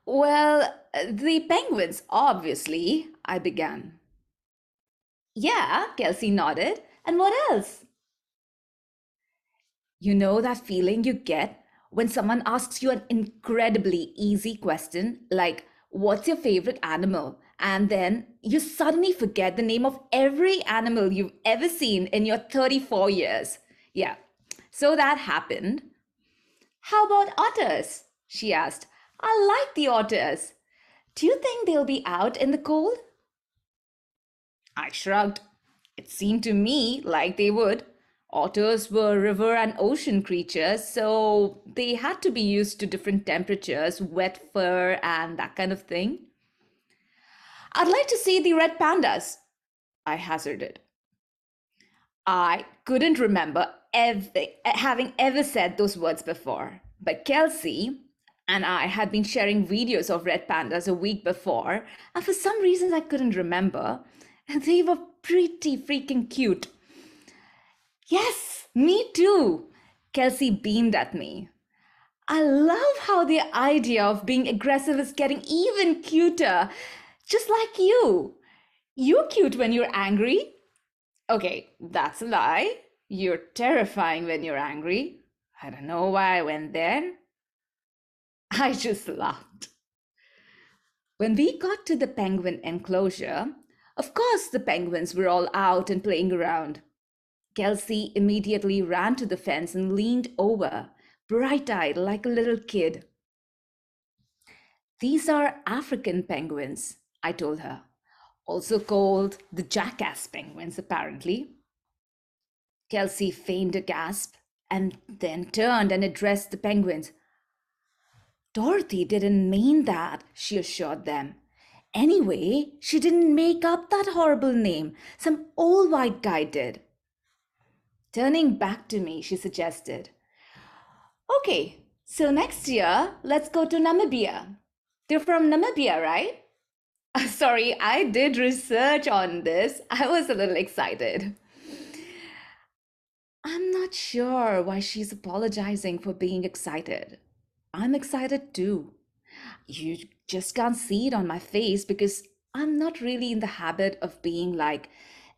Well, the penguins, obviously, I began. Yeah, Kelsey nodded. And what else? You know that feeling you get when someone asks you an incredibly easy question, like, what's your favorite animal? And then you suddenly forget the name of every animal you've ever seen in your 34 years. Yeah, so that happened. How about otters? She asked. I like the otters. Do you think they'll be out in the cold? I shrugged. It seemed to me like they would. Otters were river and ocean creatures, so they had to be used to different temperatures, wet fur, and that kind of thing. I'd like to see the red pandas, I hazarded. I couldn't remember having ever said those words before, but Kelsey and I had been sharing videos of red pandas a week before, and for some reason I couldn't remember, and they were pretty freaking cute. Yes, me too, Kelsey beamed at me. I love how the idea of being aggressive is getting even cuter, just like you. You're cute when you're angry. Okay, that's a lie. You're terrifying when you're angry. I don't know why I went there. I just laughed. When we got to the penguin enclosure, of course the penguins were all out and playing around. Kelsey immediately ran to the fence and leaned over, bright-eyed like a little kid. These are African penguins, I told her, also called the jackass penguins, apparently. Kelsey feigned a gasp and then turned and addressed the penguins. Dorothy didn't mean that, she assured them. Anyway, she didn't make up that horrible name. Some old white guy did. Turning back to me, she suggested, okay, so next year, let's go to Namibia. They're from Namibia, right? Sorry, I did research on this. I was a little excited. I'm not sure why she's apologizing for being excited. I'm excited too. You just can't see it on my face because I'm not really in the habit of being like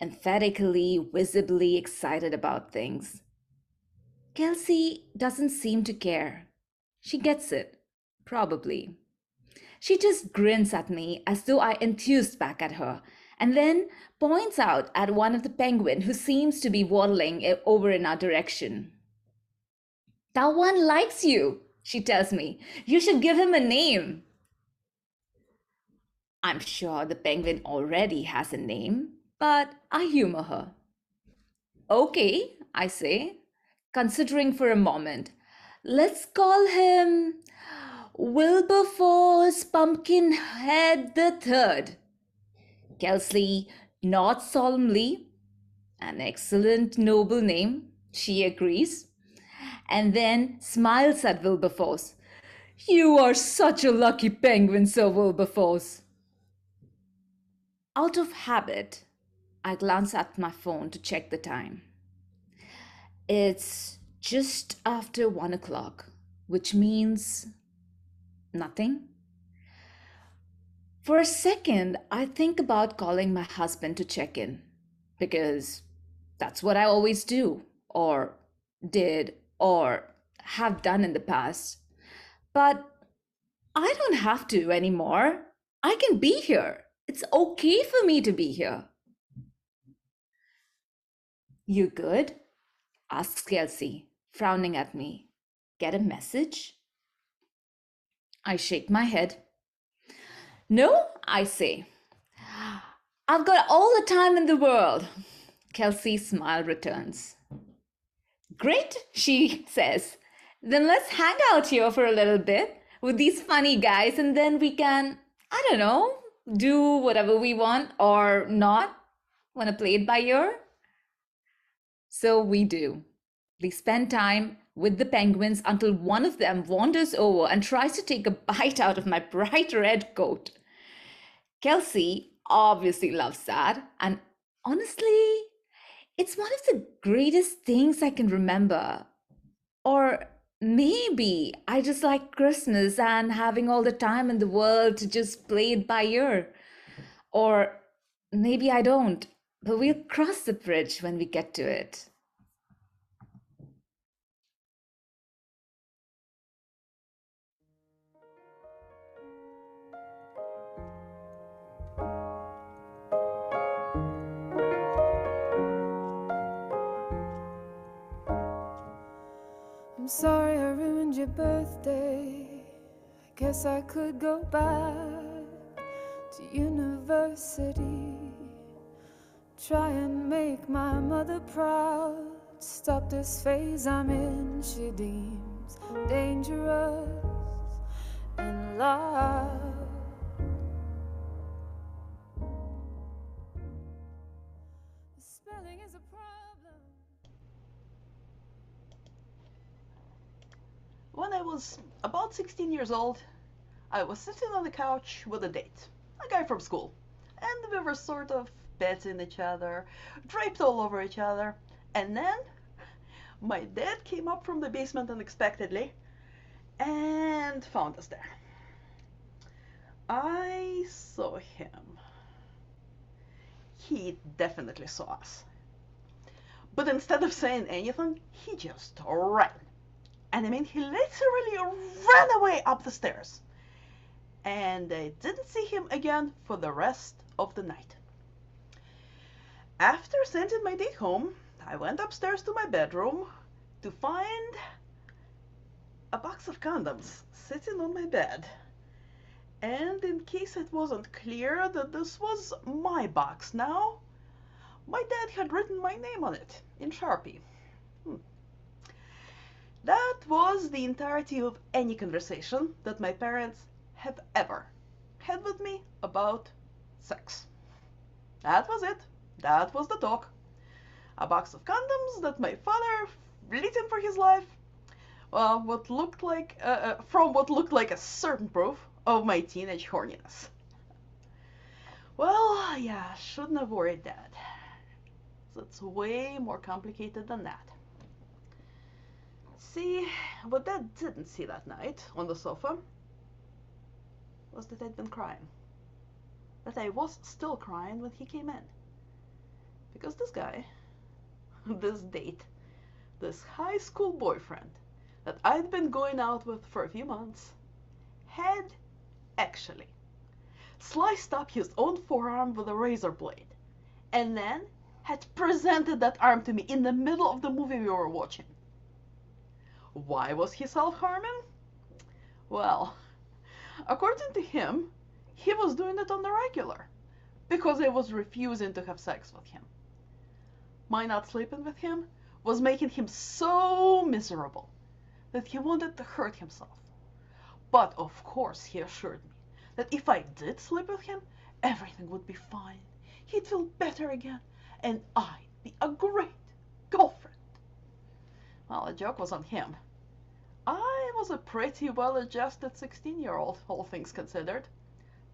emphatically, visibly excited about things. Kelsey doesn't seem to care. She gets it, probably. She just grins at me as though I enthused back at her, and then points out at one of the penguins who seems to be waddling over in our direction. That one likes you, she tells me. You should give him a name. I'm sure the penguin already has a name, but I humor her. Okay, I say, considering for a moment. Let's call him Wilberforce Pumpkinhead III. Kelsey nods solemnly. An excellent, noble name, she agrees, and then smiles at Wilberforce. You are such a lucky penguin, Sir Wilberforce. Out of habit, I glance at my phone to check the time. It's just after 1 o'clock, which means nothing. For a second, I think about calling my husband to check in, because that's what I always do, or did, or have done in the past. But I don't have to anymore. I can be here. It's okay for me to be here. You good? Asks Kelsey, frowning at me. Get a message? I shake my head. No, I say. I've got all the time in the world. Kelsey's smile returns. Great, she says. Then let's hang out here for a little bit with these funny guys, and then we can, I don't know, do whatever we want or not. Want to play it by ear? So we do. We spend time with the penguins until one of them wanders over and tries to take a bite out of my bright red coat. Kelsey obviously loves that, and honestly, it's one of the greatest things I can remember. Or maybe I just like Christmas and having all the time in the world to just play it by ear. Or maybe I don't, but we'll cross the bridge when we get to it.
I'm sorry I ruined your birthday. I guess I could go back to university. Try and make my mother proud. Stop this phase I'm in, she deems dangerous and loud. The spelling is a problem.
When I was about 16 years old, I was sitting on the couch with a date, a guy from school, and we were sort of petting each other, draped all over each other, and then my dad came up from the basement unexpectedly and found us there. I saw him. He definitely saw us. But instead of saying anything, he just ran. And I mean, he literally ran away up the stairs. And I didn't see him again for the rest of the night. After sending my date home, I went upstairs to my bedroom to find a box of condoms sitting on my bed. And in case it wasn't clear that this was my box now, my dad had written my name on it in Sharpie. That was the entirety of any conversation that my parents have ever had with me about sex. That was it. That was the talk. A box of condoms that my father lit him for his life. From what looked like a certain proof of my teenage horniness. Well, yeah, shouldn't have worried Dad. It's way more complicated than that. See, what Dad didn't see that night on the sofa was that I'd been crying. That I was still crying when he came in. Because this guy, this date, this high school boyfriend that I'd been going out with for a few months, had actually sliced up his own forearm with a razor blade, and then had presented that arm to me in the middle of the movie we were watching. Why was he self-harming? Well, according to him, he was doing it on the regular, because I was refusing to have sex with him. My not sleeping with him was making him so miserable that he wanted to hurt himself. But of course he assured me that if I did sleep with him, everything would be fine. He'd feel better again, and I'd be a great girlfriend. Well, the joke was on him. I was a pretty well-adjusted 16-year-old, all things considered,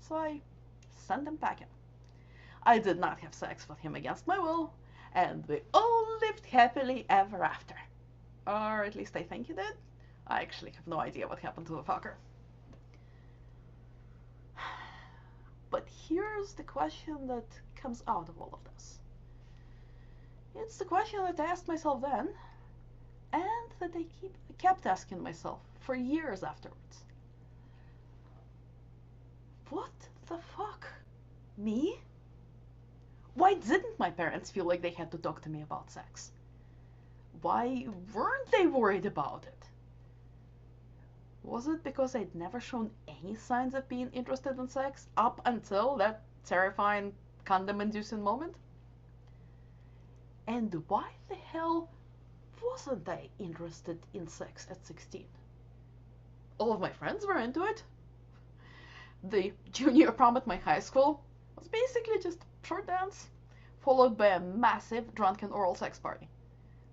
so I sent him packing. I did not have sex with him against my will, and we all lived happily ever after. Or at least I think he did. I actually have no idea what happened to the fucker. But here's the question that comes out of all of this. It's the question that I asked myself then, and that I kept asking myself for years afterwards. What the fuck? Me? Why didn't my parents feel like they had to talk to me about sex? Why weren't they worried about it? Was it because I'd never shown any signs of being interested in sex up until that terrifying condom-inducing moment? And why the hell wasn't I interested in sex at 16? All of my friends were into it. The junior prom at my high school was basically just a short dance, followed by a massive drunken oral sex party.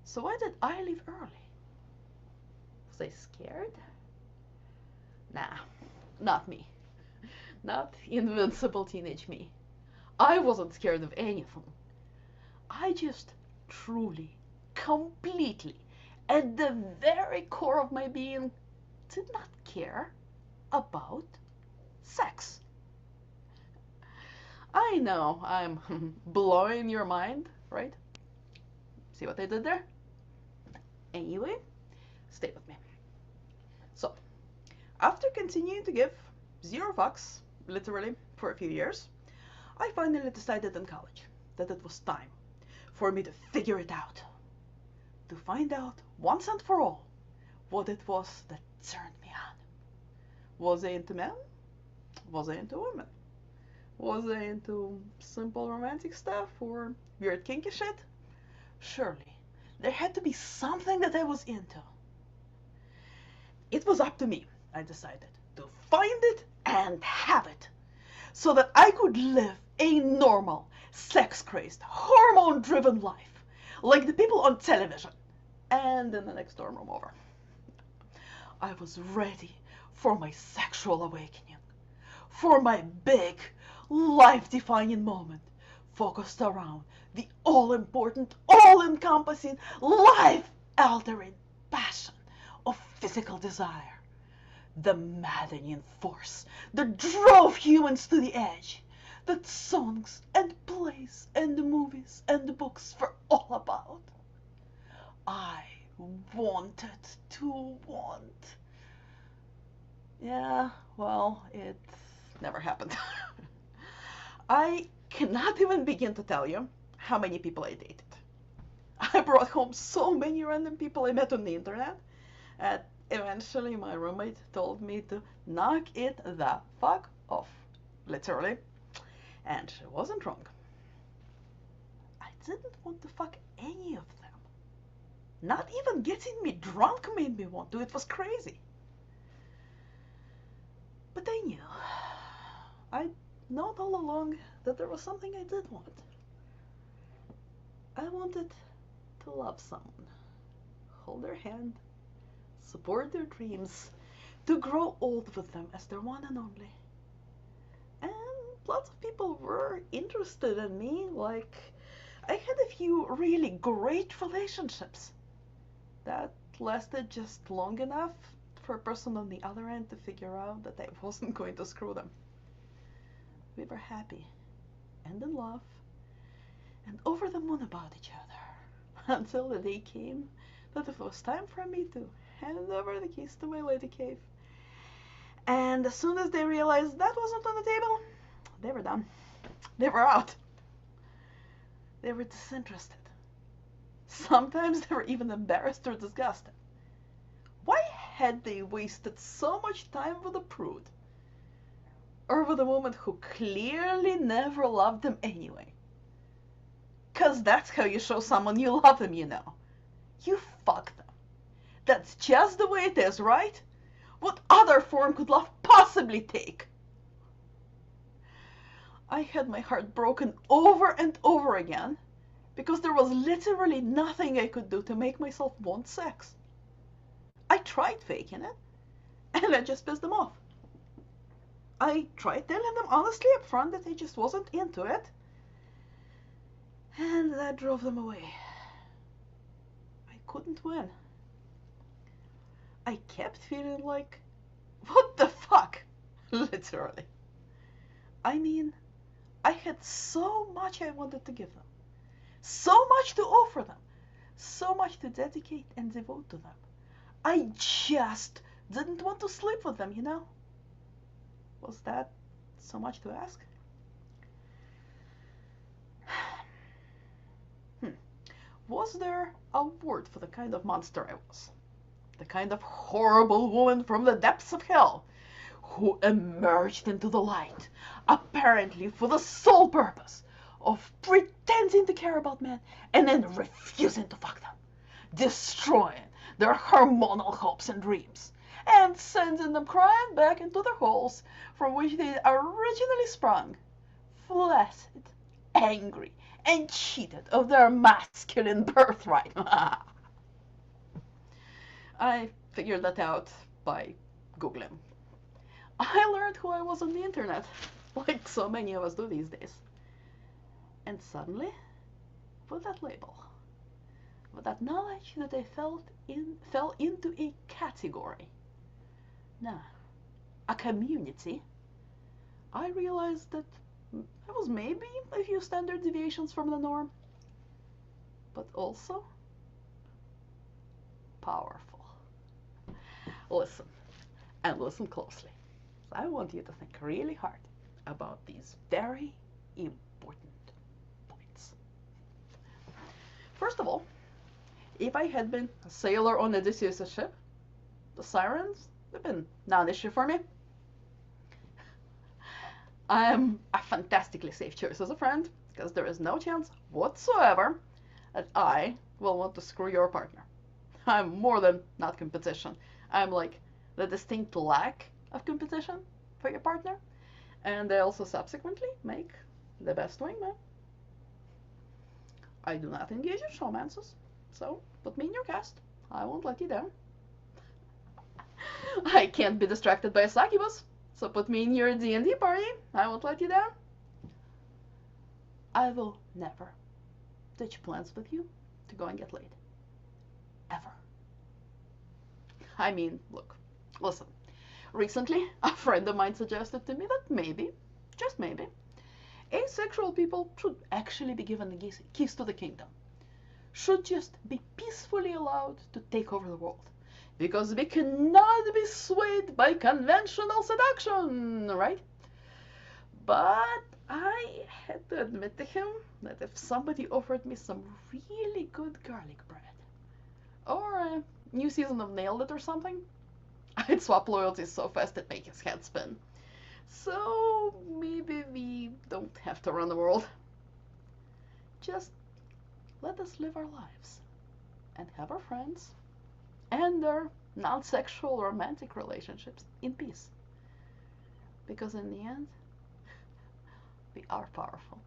So why did I leave early? Was I scared? Nah, not me. Not invincible teenage me. I wasn't scared of anything. I just truly, completely, at the very core of my being, did not care about sex. I know I'm blowing your mind, right? See what I did there? Anyway, stay with me. So, after continuing to give 0 fucks, literally, for a few years, I finally decided in college that it was time for me to figure it out. To find out once and for all what it was that turned me on. Was I into men? Was I into women? Was I into simple romantic stuff or weird kinky shit? Surely, there had to be something that I was into. It was up to me, I decided, to find it and have it, so that I could live a normal, sex-crazed, hormone-driven life, like the people on television, and in the next dorm room over. I was ready for my sexual awakening, for my big, life-defining moment, focused around the all-important, all-encompassing, life-altering passion of physical desire, the maddening force that drove humans to the edge, that songs and plays and movies and books were all about. I wanted to want. Yeah, well, it never happened. I cannot even begin to tell you how many people I dated. I brought home so many random people I met on the internet, and eventually my roommate told me to knock it the fuck off, literally, and she wasn't wrong. I didn't want to fuck any of them. Not even getting me drunk made me want to. It was crazy. But I knew. I'd known all along that there was something I did want. I wanted to love someone, hold their hand, support their dreams, to grow old with them as their one and only. And lots of people were interested in me, like I had a few really great relationships that lasted just long enough for a person on the other end to figure out that I wasn't going to screw them. We were happy and in love and over the moon about each other until the day came that it was time for me to hand over the keys to my lady cave. And as soon as they realized that wasn't on the table, they were done. They were out. They were disinterested. Sometimes they were even embarrassed or disgusted. Why had they wasted so much time with a prude? Or with a woman who clearly never loved them anyway? 'Cause that's how you show someone you love them, you know. You fuck them. That's just the way it is, right? What other form could love possibly take? I had my heart broken over and over again because there was literally nothing I could do to make myself want sex. I tried faking it, and I just pissed them off. I tried telling them honestly up front that I just wasn't into it, and that drove them away. I couldn't win. I kept feeling like, what the fuck? Literally. I mean, I had so much I wanted to give them, so much to offer them, so much to dedicate and devote to them. I just didn't want to sleep with them, you know? Was that so much to ask? Was there a word for the kind of monster I was? The kind of horrible woman from the depths of hell who emerged into the light, apparently for the sole purpose of pretending to care about men and then refusing to fuck them. destroying their hormonal hopes and dreams, and sending them crying back into the holes from which they originally sprung, flaccid, angry, and cheated of their masculine birthright. I figured that out by Googling. I learned who I was on the internet, like so many of us do these days. And suddenly, with that label, with that knowledge that I fell into a category, nah, a community, I realized that I was maybe a few standard deviations from the norm, but also powerful. Listen, and listen closely. I want you to think really hard about these very important points. First of all, if I had been a sailor on Odysseus' ship, the sirens would have been non-issue for me. I am a fantastically safe choice as a friend, because there is no chance whatsoever that I will want to screw your partner. I'm more than not competition. I'm like the distinct lack of competition for your partner, and they also subsequently make the best wingman. I do not engage in showmances, so put me in your cast. I won't let you down. I can't be distracted by a succubus, so put me in your D&D party. I won't let you down. I will never ditch plans with you to go and get laid. Ever. I mean, look, listen. Recently, a friend of mine suggested to me that maybe, just maybe, asexual people should actually be given the keys to the kingdom. Should just be peacefully allowed to take over the world. Because we cannot be swayed by conventional seduction, right? But I had to admit to him that if somebody offered me some really good garlic bread, or a new season of Nailed It or something, I'd swap loyalties so fast it'd make his head spin. So maybe we don't have to run the world. Just let us live our lives and have our friends and their non-sexual romantic relationships in peace. Because in the end, we are powerful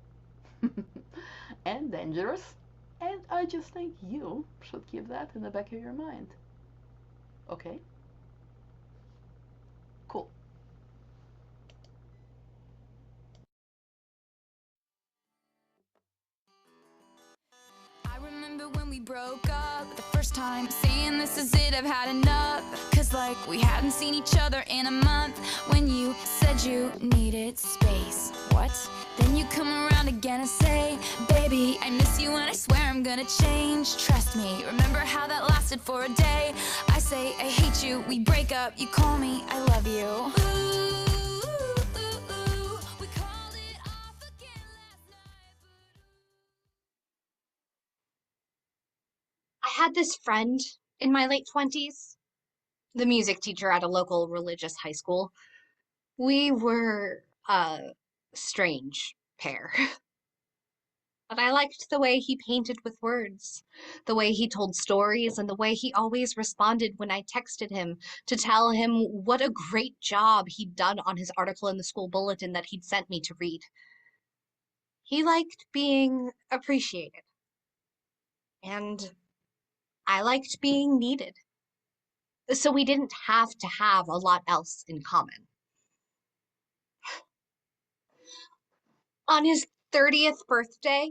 and dangerous, and I just think you should keep that in the back of your mind. Okay? Cool.
I remember when we broke up the first time, saying this is it, I've had enough. Cause like we hadn't seen each other in a month. When you said you needed space, what? Then you come around again and say, baby, I miss you and I swear I'm gonna change. Trust me, remember how that lasted for a day? I say I hate you, we break up, you call me, I love you.
I had this friend in my late 20s, the music teacher at a local religious high school. We were a strange pair. But I liked the way he painted with words, the way he told stories, and the way he always responded when I texted him to tell him what a great job he'd done on his article in the school bulletin that he'd sent me to read. He liked being appreciated. And I liked being needed. So we didn't have to have a lot else in common. On his 30th birthday,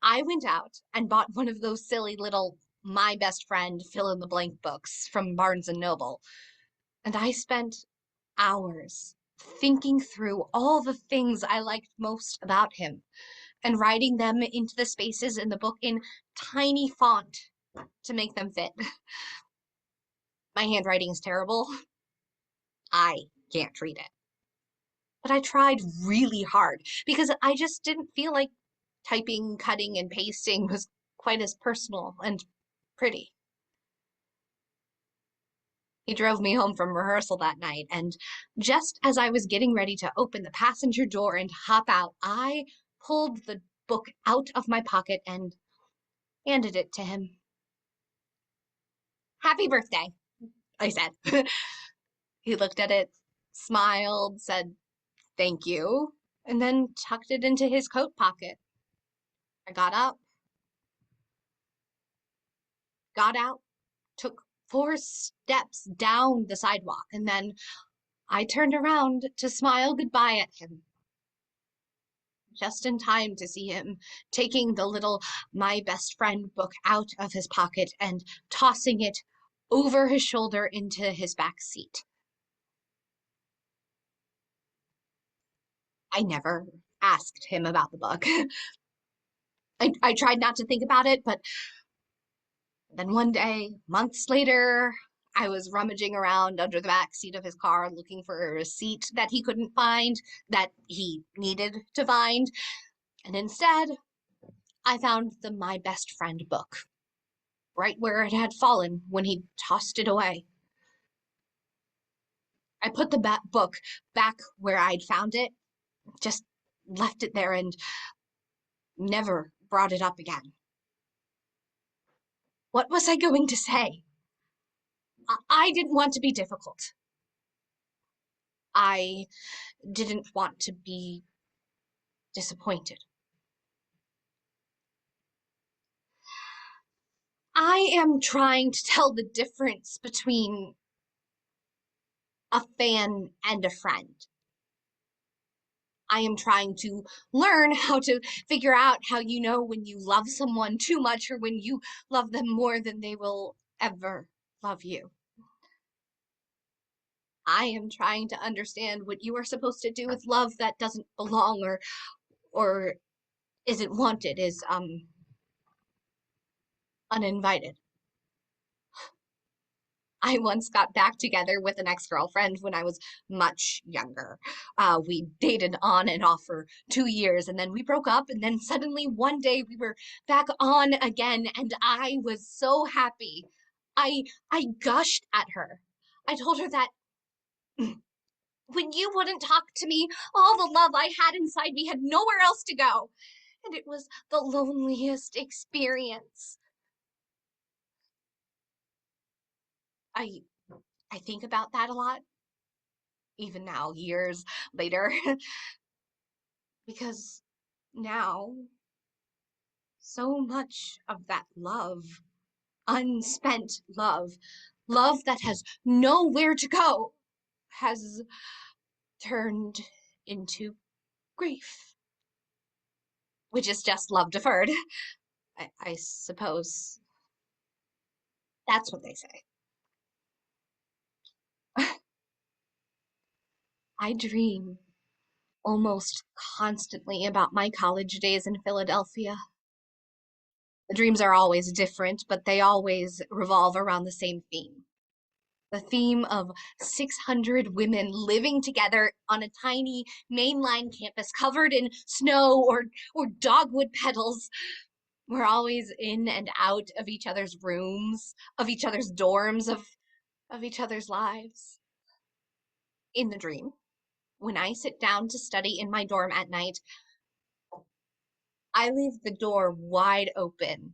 I went out and bought one of those silly little My Best Friend fill-in-the-blank books from Barnes & Noble. And I spent hours thinking through all the things I liked most about him and writing them into the spaces in the book in tiny font to make them fit. My handwriting is terrible. I can't read it. But I tried really hard because I just didn't feel like typing, cutting, and pasting was quite as personal and pretty. He drove me home from rehearsal that night, and just as I was getting ready to open the passenger door and hop out, I pulled the book out of my pocket and handed it to him. Happy birthday, I said. He looked at it, smiled, said thank you, and then tucked it into his coat pocket. I got up, got out, took 4 steps down the sidewalk, and then I turned around to smile goodbye at him. Just in time to see him taking the little My Best Friend book out of his pocket and tossing it over his shoulder into his back seat. I never asked him about the book. I tried not to think about it, but then one day, months later, I was rummaging around under the back seat of his car looking for a receipt that he couldn't find, that he needed to find. And instead, I found the My Best Friend book, right where it had fallen when he tossed it away. I put the book back where I'd found it, just left it there and never brought it up again. What was I going to say? I didn't want to be difficult. I didn't want to be disappointed. I am trying to tell the difference between a fan and a friend. I am trying to learn how to figure out how you know when you love someone too much or when you love them more than they will ever love you. I am trying to understand what you are supposed to do with love that doesn't belong or isn't wanted, is uninvited. I once got back together with an ex-girlfriend when I was much younger. We dated on and off for 2 years, and then we broke up, and then suddenly one day we were back on again, and I was so happy. I gushed at her. I told her that when you wouldn't talk to me, all the love I had inside me had nowhere else to go, and it was the loneliest experience. I think about that a lot, even now, years later, because now so much of that love, unspent love, love that has nowhere to go, has turned into grief, which is just love deferred. I suppose that's what they say. I dream almost constantly about my college days in Philadelphia. The dreams are always different, but they always revolve around the same theme. The theme of 600 women living together on a tiny mainline campus covered in snow or dogwood petals. We're always in and out of each other's rooms, of each other's dorms, of each other's lives. In the dream, when I sit down to study in my dorm at night, I leave the door wide open.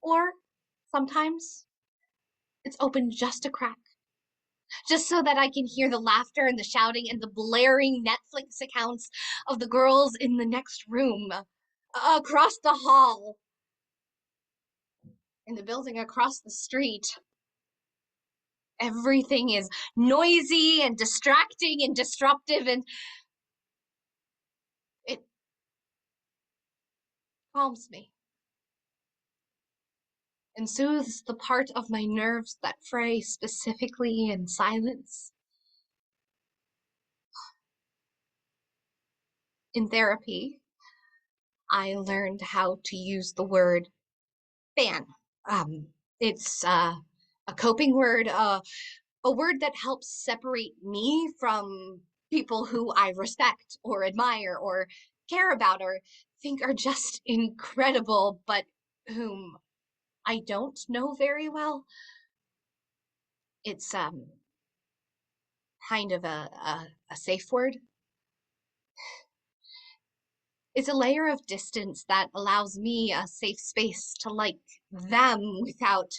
Or sometimes it's open just a crack, just so that I can hear the laughter and the shouting and the blaring Netflix accounts of the girls in the next room, across the hall, in the building across the street. Everything is noisy and distracting and disruptive, and it calms me and soothes the part of my nerves that fray specifically in silence. In therapy, I learned how to use the word fan. It's a coping word, a word that helps separate me from people who I respect or admire or care about or think are just incredible, but whom I don't know very well. It's kind of a safe word. It's a layer of distance that allows me a safe space to like them without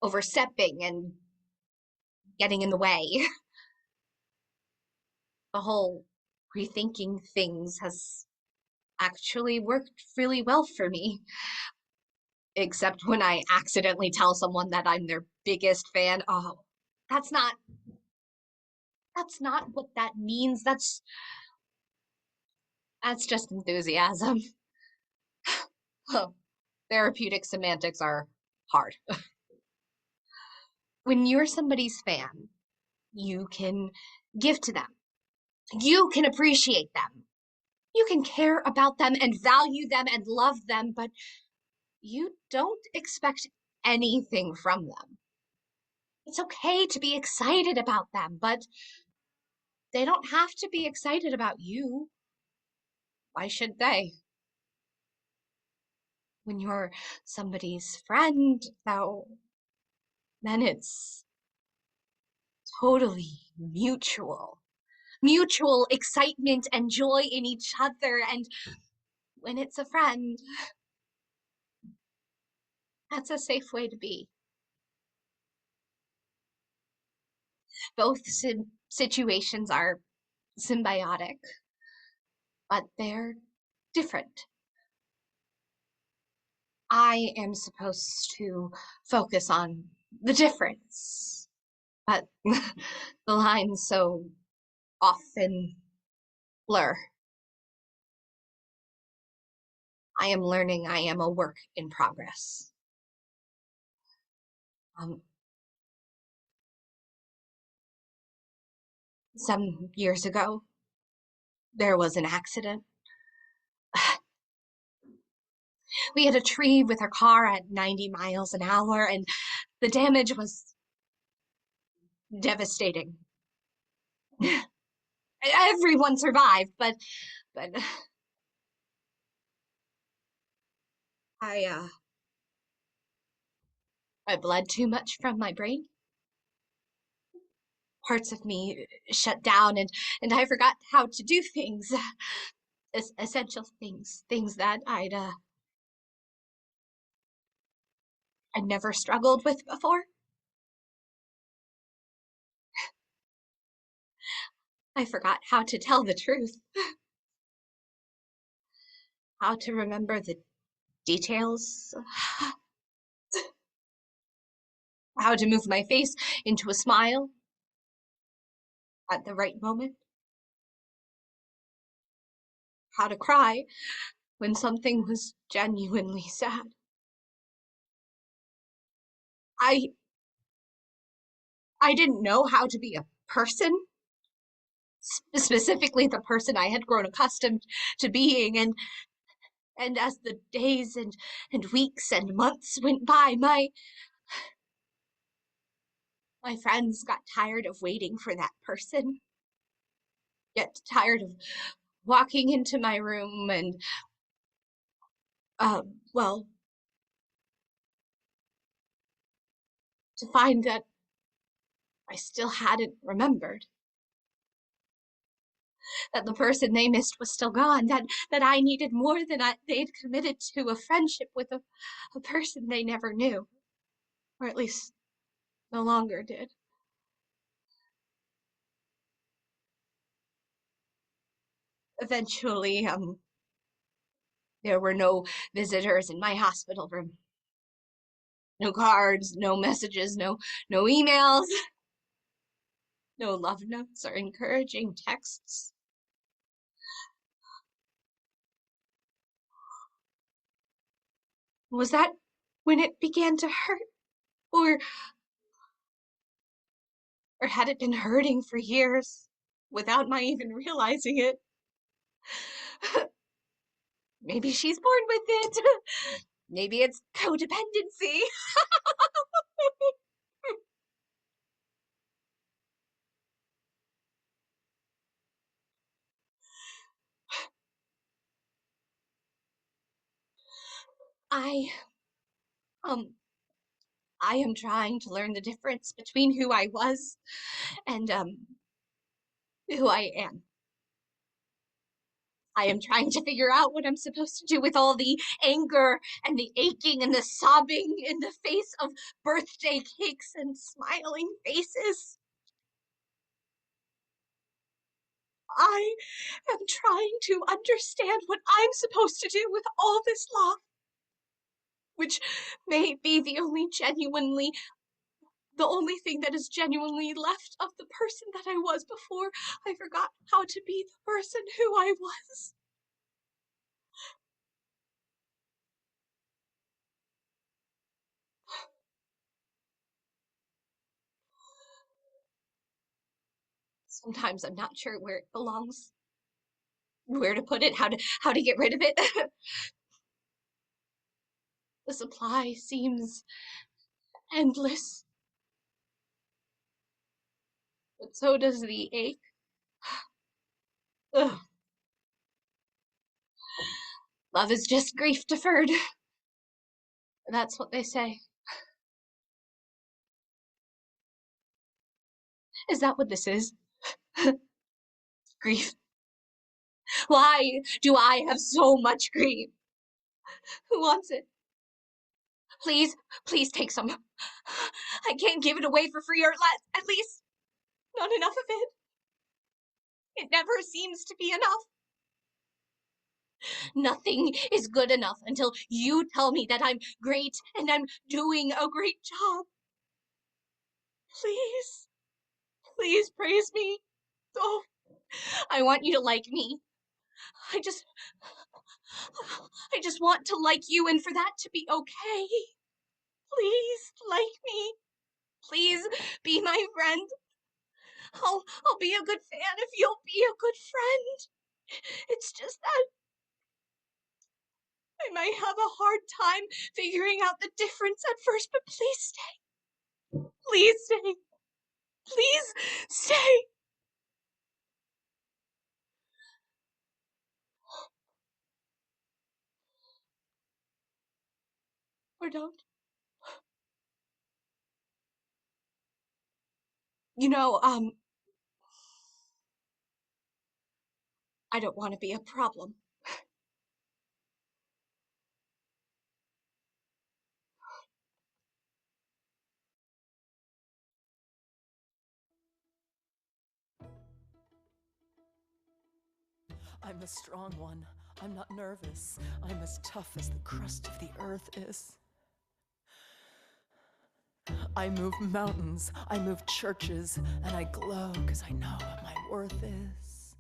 overstepping and getting in the way. The whole rethinking things has actually worked really well for me. Except when I accidentally tell someone that I'm their biggest fan. Oh, that's not what that means. That's just enthusiasm. Oh, therapeutic semantics are hard. When you're somebody's fan, you can give to them. You can appreciate them. You can care about them and value them and love them, but you don't expect anything from them. It's okay to be excited about them, but they don't have to be excited about you. Why should they? When you're somebody's friend, though, then it's totally mutual. Mutual excitement and joy in each other, and when it's a friend, that's a safe way to be. Both situations are symbiotic, but they're different. I am supposed to focus on the difference, but the lines so often blur. I am learning I am a work in progress. Some years ago, there was an accident. We hit a tree with our car at 90 miles an hour, and the damage was devastating. Everyone survived, but I bled too much from my brain. Parts of me shut down, and I forgot how to do things. Essential things that I'd never struggled with before. I forgot how to tell the truth. How to remember the details. How to move my face into a smile at the right moment. How to cry when something was genuinely sad. I didn't know how to be a person, specifically the person I had grown accustomed to being, and as the days and weeks and months went by, my friends got tired of waiting for that person, get tired of walking into my room and, well, to find that I still hadn't remembered. That the person they missed was still gone, that I needed more than they'd committed to a friendship with a person they never knew, or at least no longer did. Eventually, there were no visitors in my hospital room. No cards, no messages, no emails, no love notes or encouraging texts. Was that when it began to hurt? Or had it been hurting for years without my even realizing it? Maybe she's born with it. Maybe it's codependency. I am trying to learn the difference between who I was and who I am. I am trying to figure out what I'm supposed to do with all the anger and the aching and the sobbing in the face of birthday cakes and smiling faces. I am trying to understand what I'm supposed to do with all this love, which may be the only thing that is genuinely left of the person that I was before I forgot how to be the person who I was. Sometimes I'm not sure where it belongs, where to put it, how to get rid of it. The supply seems endless, but so does the ache. Ugh. Love is just grief deferred. That's what they say. Is that what this is? Grief. Why do I have so much grief? Who wants it? Please, please take some. I can't give it away for free, or at least not enough of it. It never seems to be enough. Nothing is good enough until you tell me that I'm great and I'm doing a great job. Please, please praise me. Oh, I want you to like me. I just want to like you and for that to be okay. Please like me. Please be my friend. I'll be a good fan if you'll be a good friend. It's just that I might have a hard time figuring out the difference at first, but please stay. Please stay. Please stay. Or don't. You know, I don't want to be a problem.
I'm the strong one. I'm not nervous. I'm as tough as the crust of the earth is. I move mountains, I move churches, and I glow because I know what my worth is.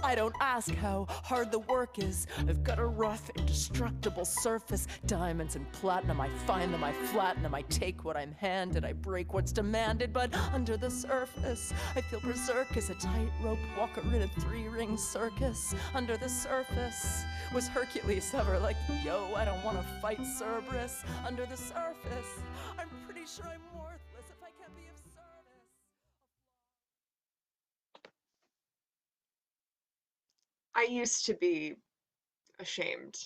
I don't ask how hard the work is. I've got a rough, indestructible surface. Diamonds and platinum, I find them, I flatten them. I take what I'm handed, I break what's demanded. But under the surface, I feel berserk as a tightrope walker in a 3-ring circus. Under the surface was Hercules ever like, yo, I don't want to fight Cerberus. Under the surface, I'm pretty sure I'm worthless if I can't be of service.
I used to be ashamed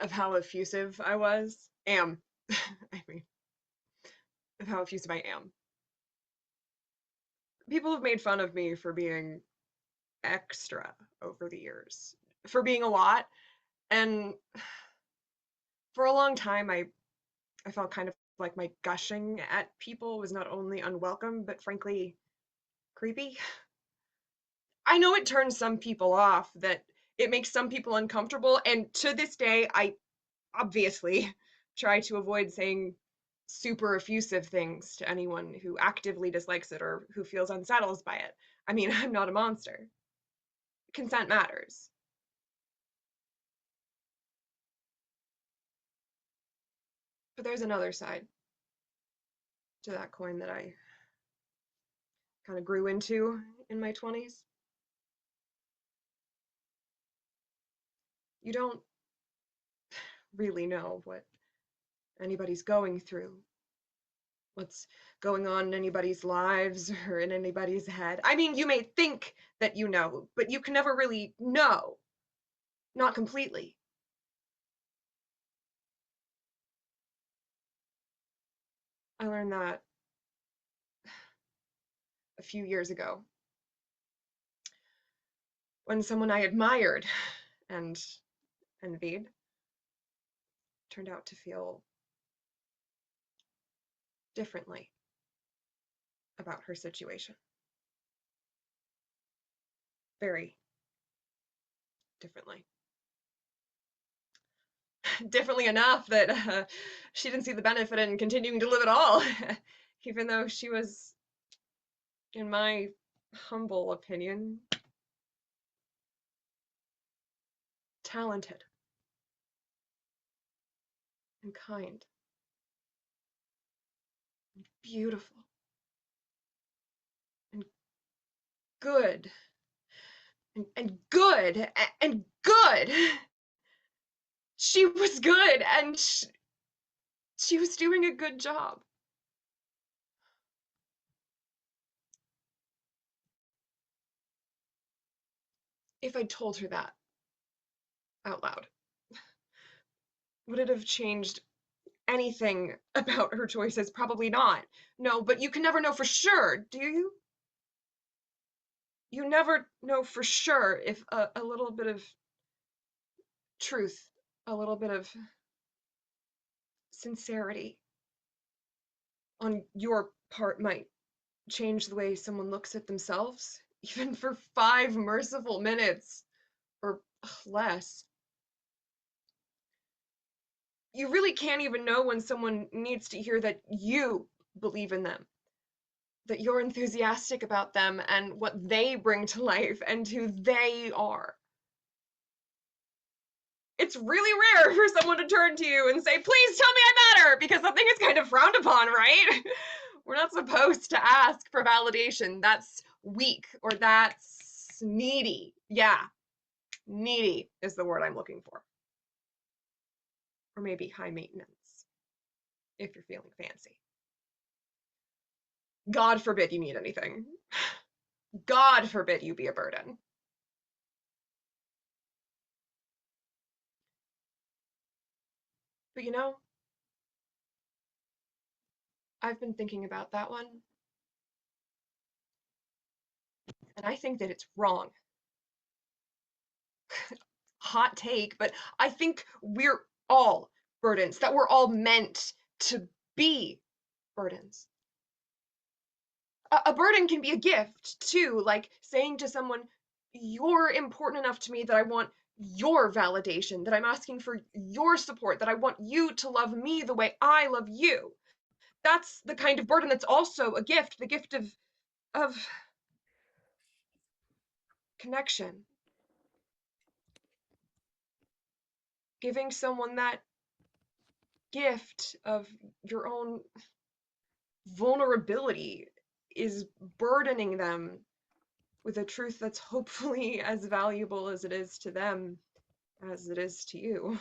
of how effusive I am, I mean, of how effusive I am. People have made fun of me for being extra over the years, for being a lot, and for a long time I felt kind of like my gushing at people was not only unwelcome, but frankly, creepy. I know it turns some people off, that it makes some people uncomfortable, and to this day, I obviously try to avoid saying super effusive things to anyone who actively dislikes it or who feels unsettled by it. I mean, I'm not a monster. Consent matters. But there's another side to that coin that I kind of grew into in my 20s. You don't really know what anybody's going through, what's going on in anybody's lives or in anybody's head. I mean, you may think that you know, but you can never really know. Not completely. I learned that a few years ago when someone I admired and envied turned out to feel differently about her situation. Very differently. Differently enough that she didn't see the benefit in continuing to live at all, even though she was, in my humble opinion, talented and kind and beautiful and good and good and good. She was good, and she was doing a good job. If I'd told her that out loud, would it have changed anything about her choices? Probably not. No, but you can never know for sure, do you? You never know for sure if a little bit of truth, a little bit of sincerity on your part might change the way someone looks at themselves, even for 5 merciful minutes or less. You really can't even know when someone needs to hear that you believe in them, that you're enthusiastic about them and what they bring to life and who they are. It's really rare for someone to turn to you and say, please tell me I matter, because something is kind of frowned upon, right? We're not supposed to ask for validation. That's weak, or that's needy. Yeah, needy is the word I'm looking for. Or maybe high maintenance, if you're feeling fancy. God forbid you need anything. God forbid you be a burden. But you know, I've been thinking about that one, and I think that it's wrong. Hot take, but I think we're all burdens, that we're all meant to be burdens. A burden can be a gift too, like saying to someone, you're important enough to me that I want your validation, that I'm asking for your support, that I want you to love me the way I love you. That's the kind of burden that's also a gift, the gift of connection. Giving someone that gift of your own vulnerability is burdening them with a truth that's hopefully as valuable as it is to them as it is to you.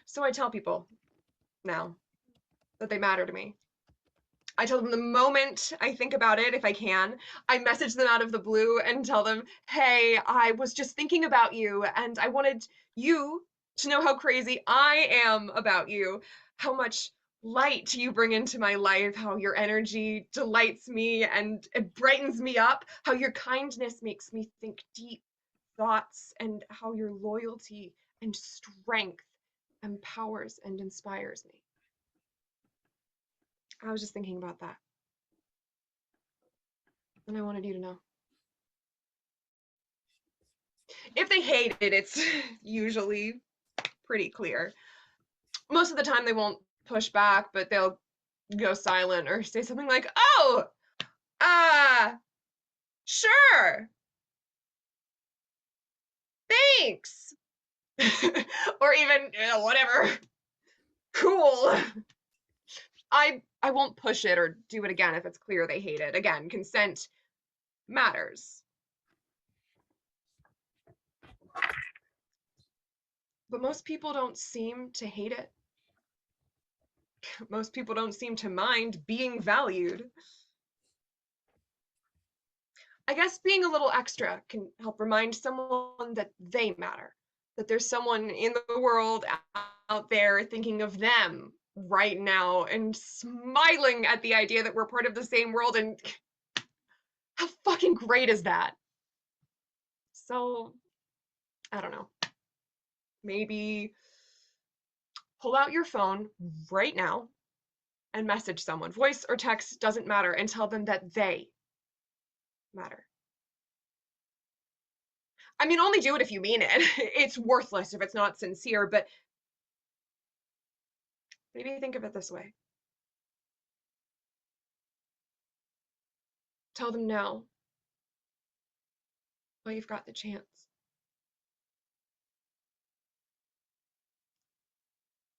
So I tell people now that they matter to me. I tell them the moment I think about it, if I can. I message them out of the blue and tell them, hey, I was just thinking about you, and I wanted you to know how crazy I am about you, how much light you bring into my life, how your energy delights me and it brightens me up, how your kindness makes me think deep thoughts, and how your loyalty and strength empowers and inspires me. I was just thinking about that. And I wanted you to know. If they hate it, it's usually pretty clear. Most of the time they won't push back, but they'll go silent or say something like, oh, sure, thanks. Or even, whatever, cool. I won't push it or do it again if it's clear they hate it. Again, consent matters. But most people don't seem to hate it. Most people don't seem to mind being valued. I guess being a little extra can help remind someone that they matter, that there's someone in the world out there thinking of them right now and smiling at the idea that we're part of the same world and How fucking great is that? So, I don't know. Maybe pull out your phone right now and message someone. Voice or text doesn't matter, and tell them that they matter. I mean, only do it if you mean it. It's worthless if it's not sincere, but maybe think of it this way. Tell them no while you've got the chance.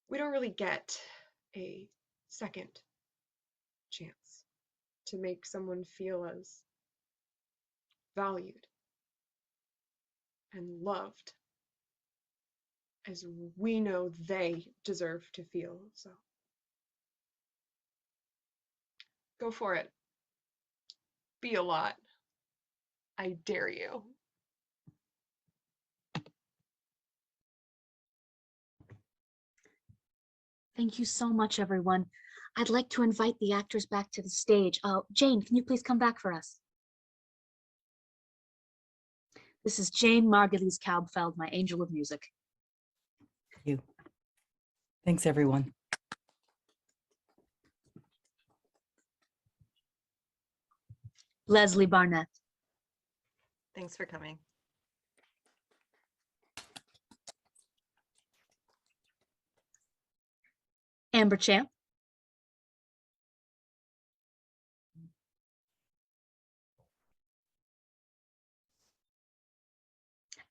We don't really get a second chance to make someone feel as valued and loved as we know they deserve to feel. So go for it. Be a lot. I dare you.
Thank you so much, everyone. I'd like to invite the actors back to the stage. Jane, can you please come back for us? This is Jane Margulies Kalbfeld, my angel of music.
You. Thanks, everyone.
Leslie Barnett.
Thanks for coming.
Amber Champ.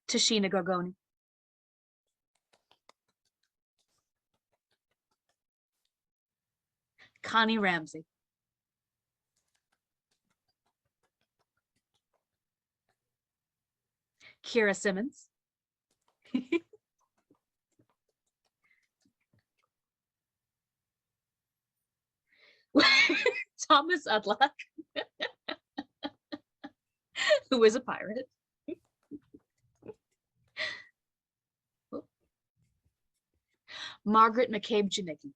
Tashina Gorgone. Connie Ramsey. Kira Simmons. Thomas Udlock, who is a pirate. Margaret McCabe Janicki.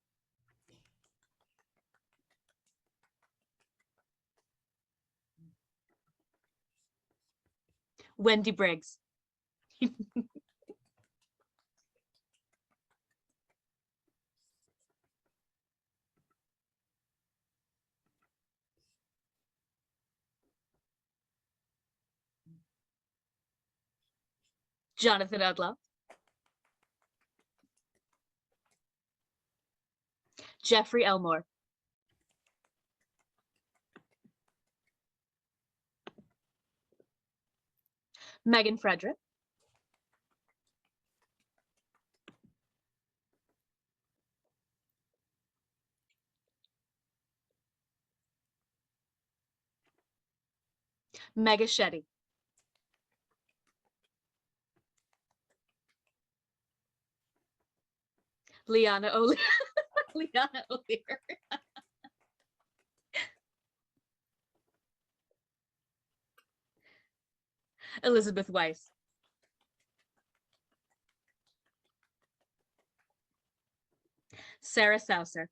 Wendy Briggs. Jonathan Udlock. Jeffrey Elmore. Megan Fraedrich. Megha Shetty. Liana Olear. Liana Olear. Elizabeth Weiss. Sarah Souser.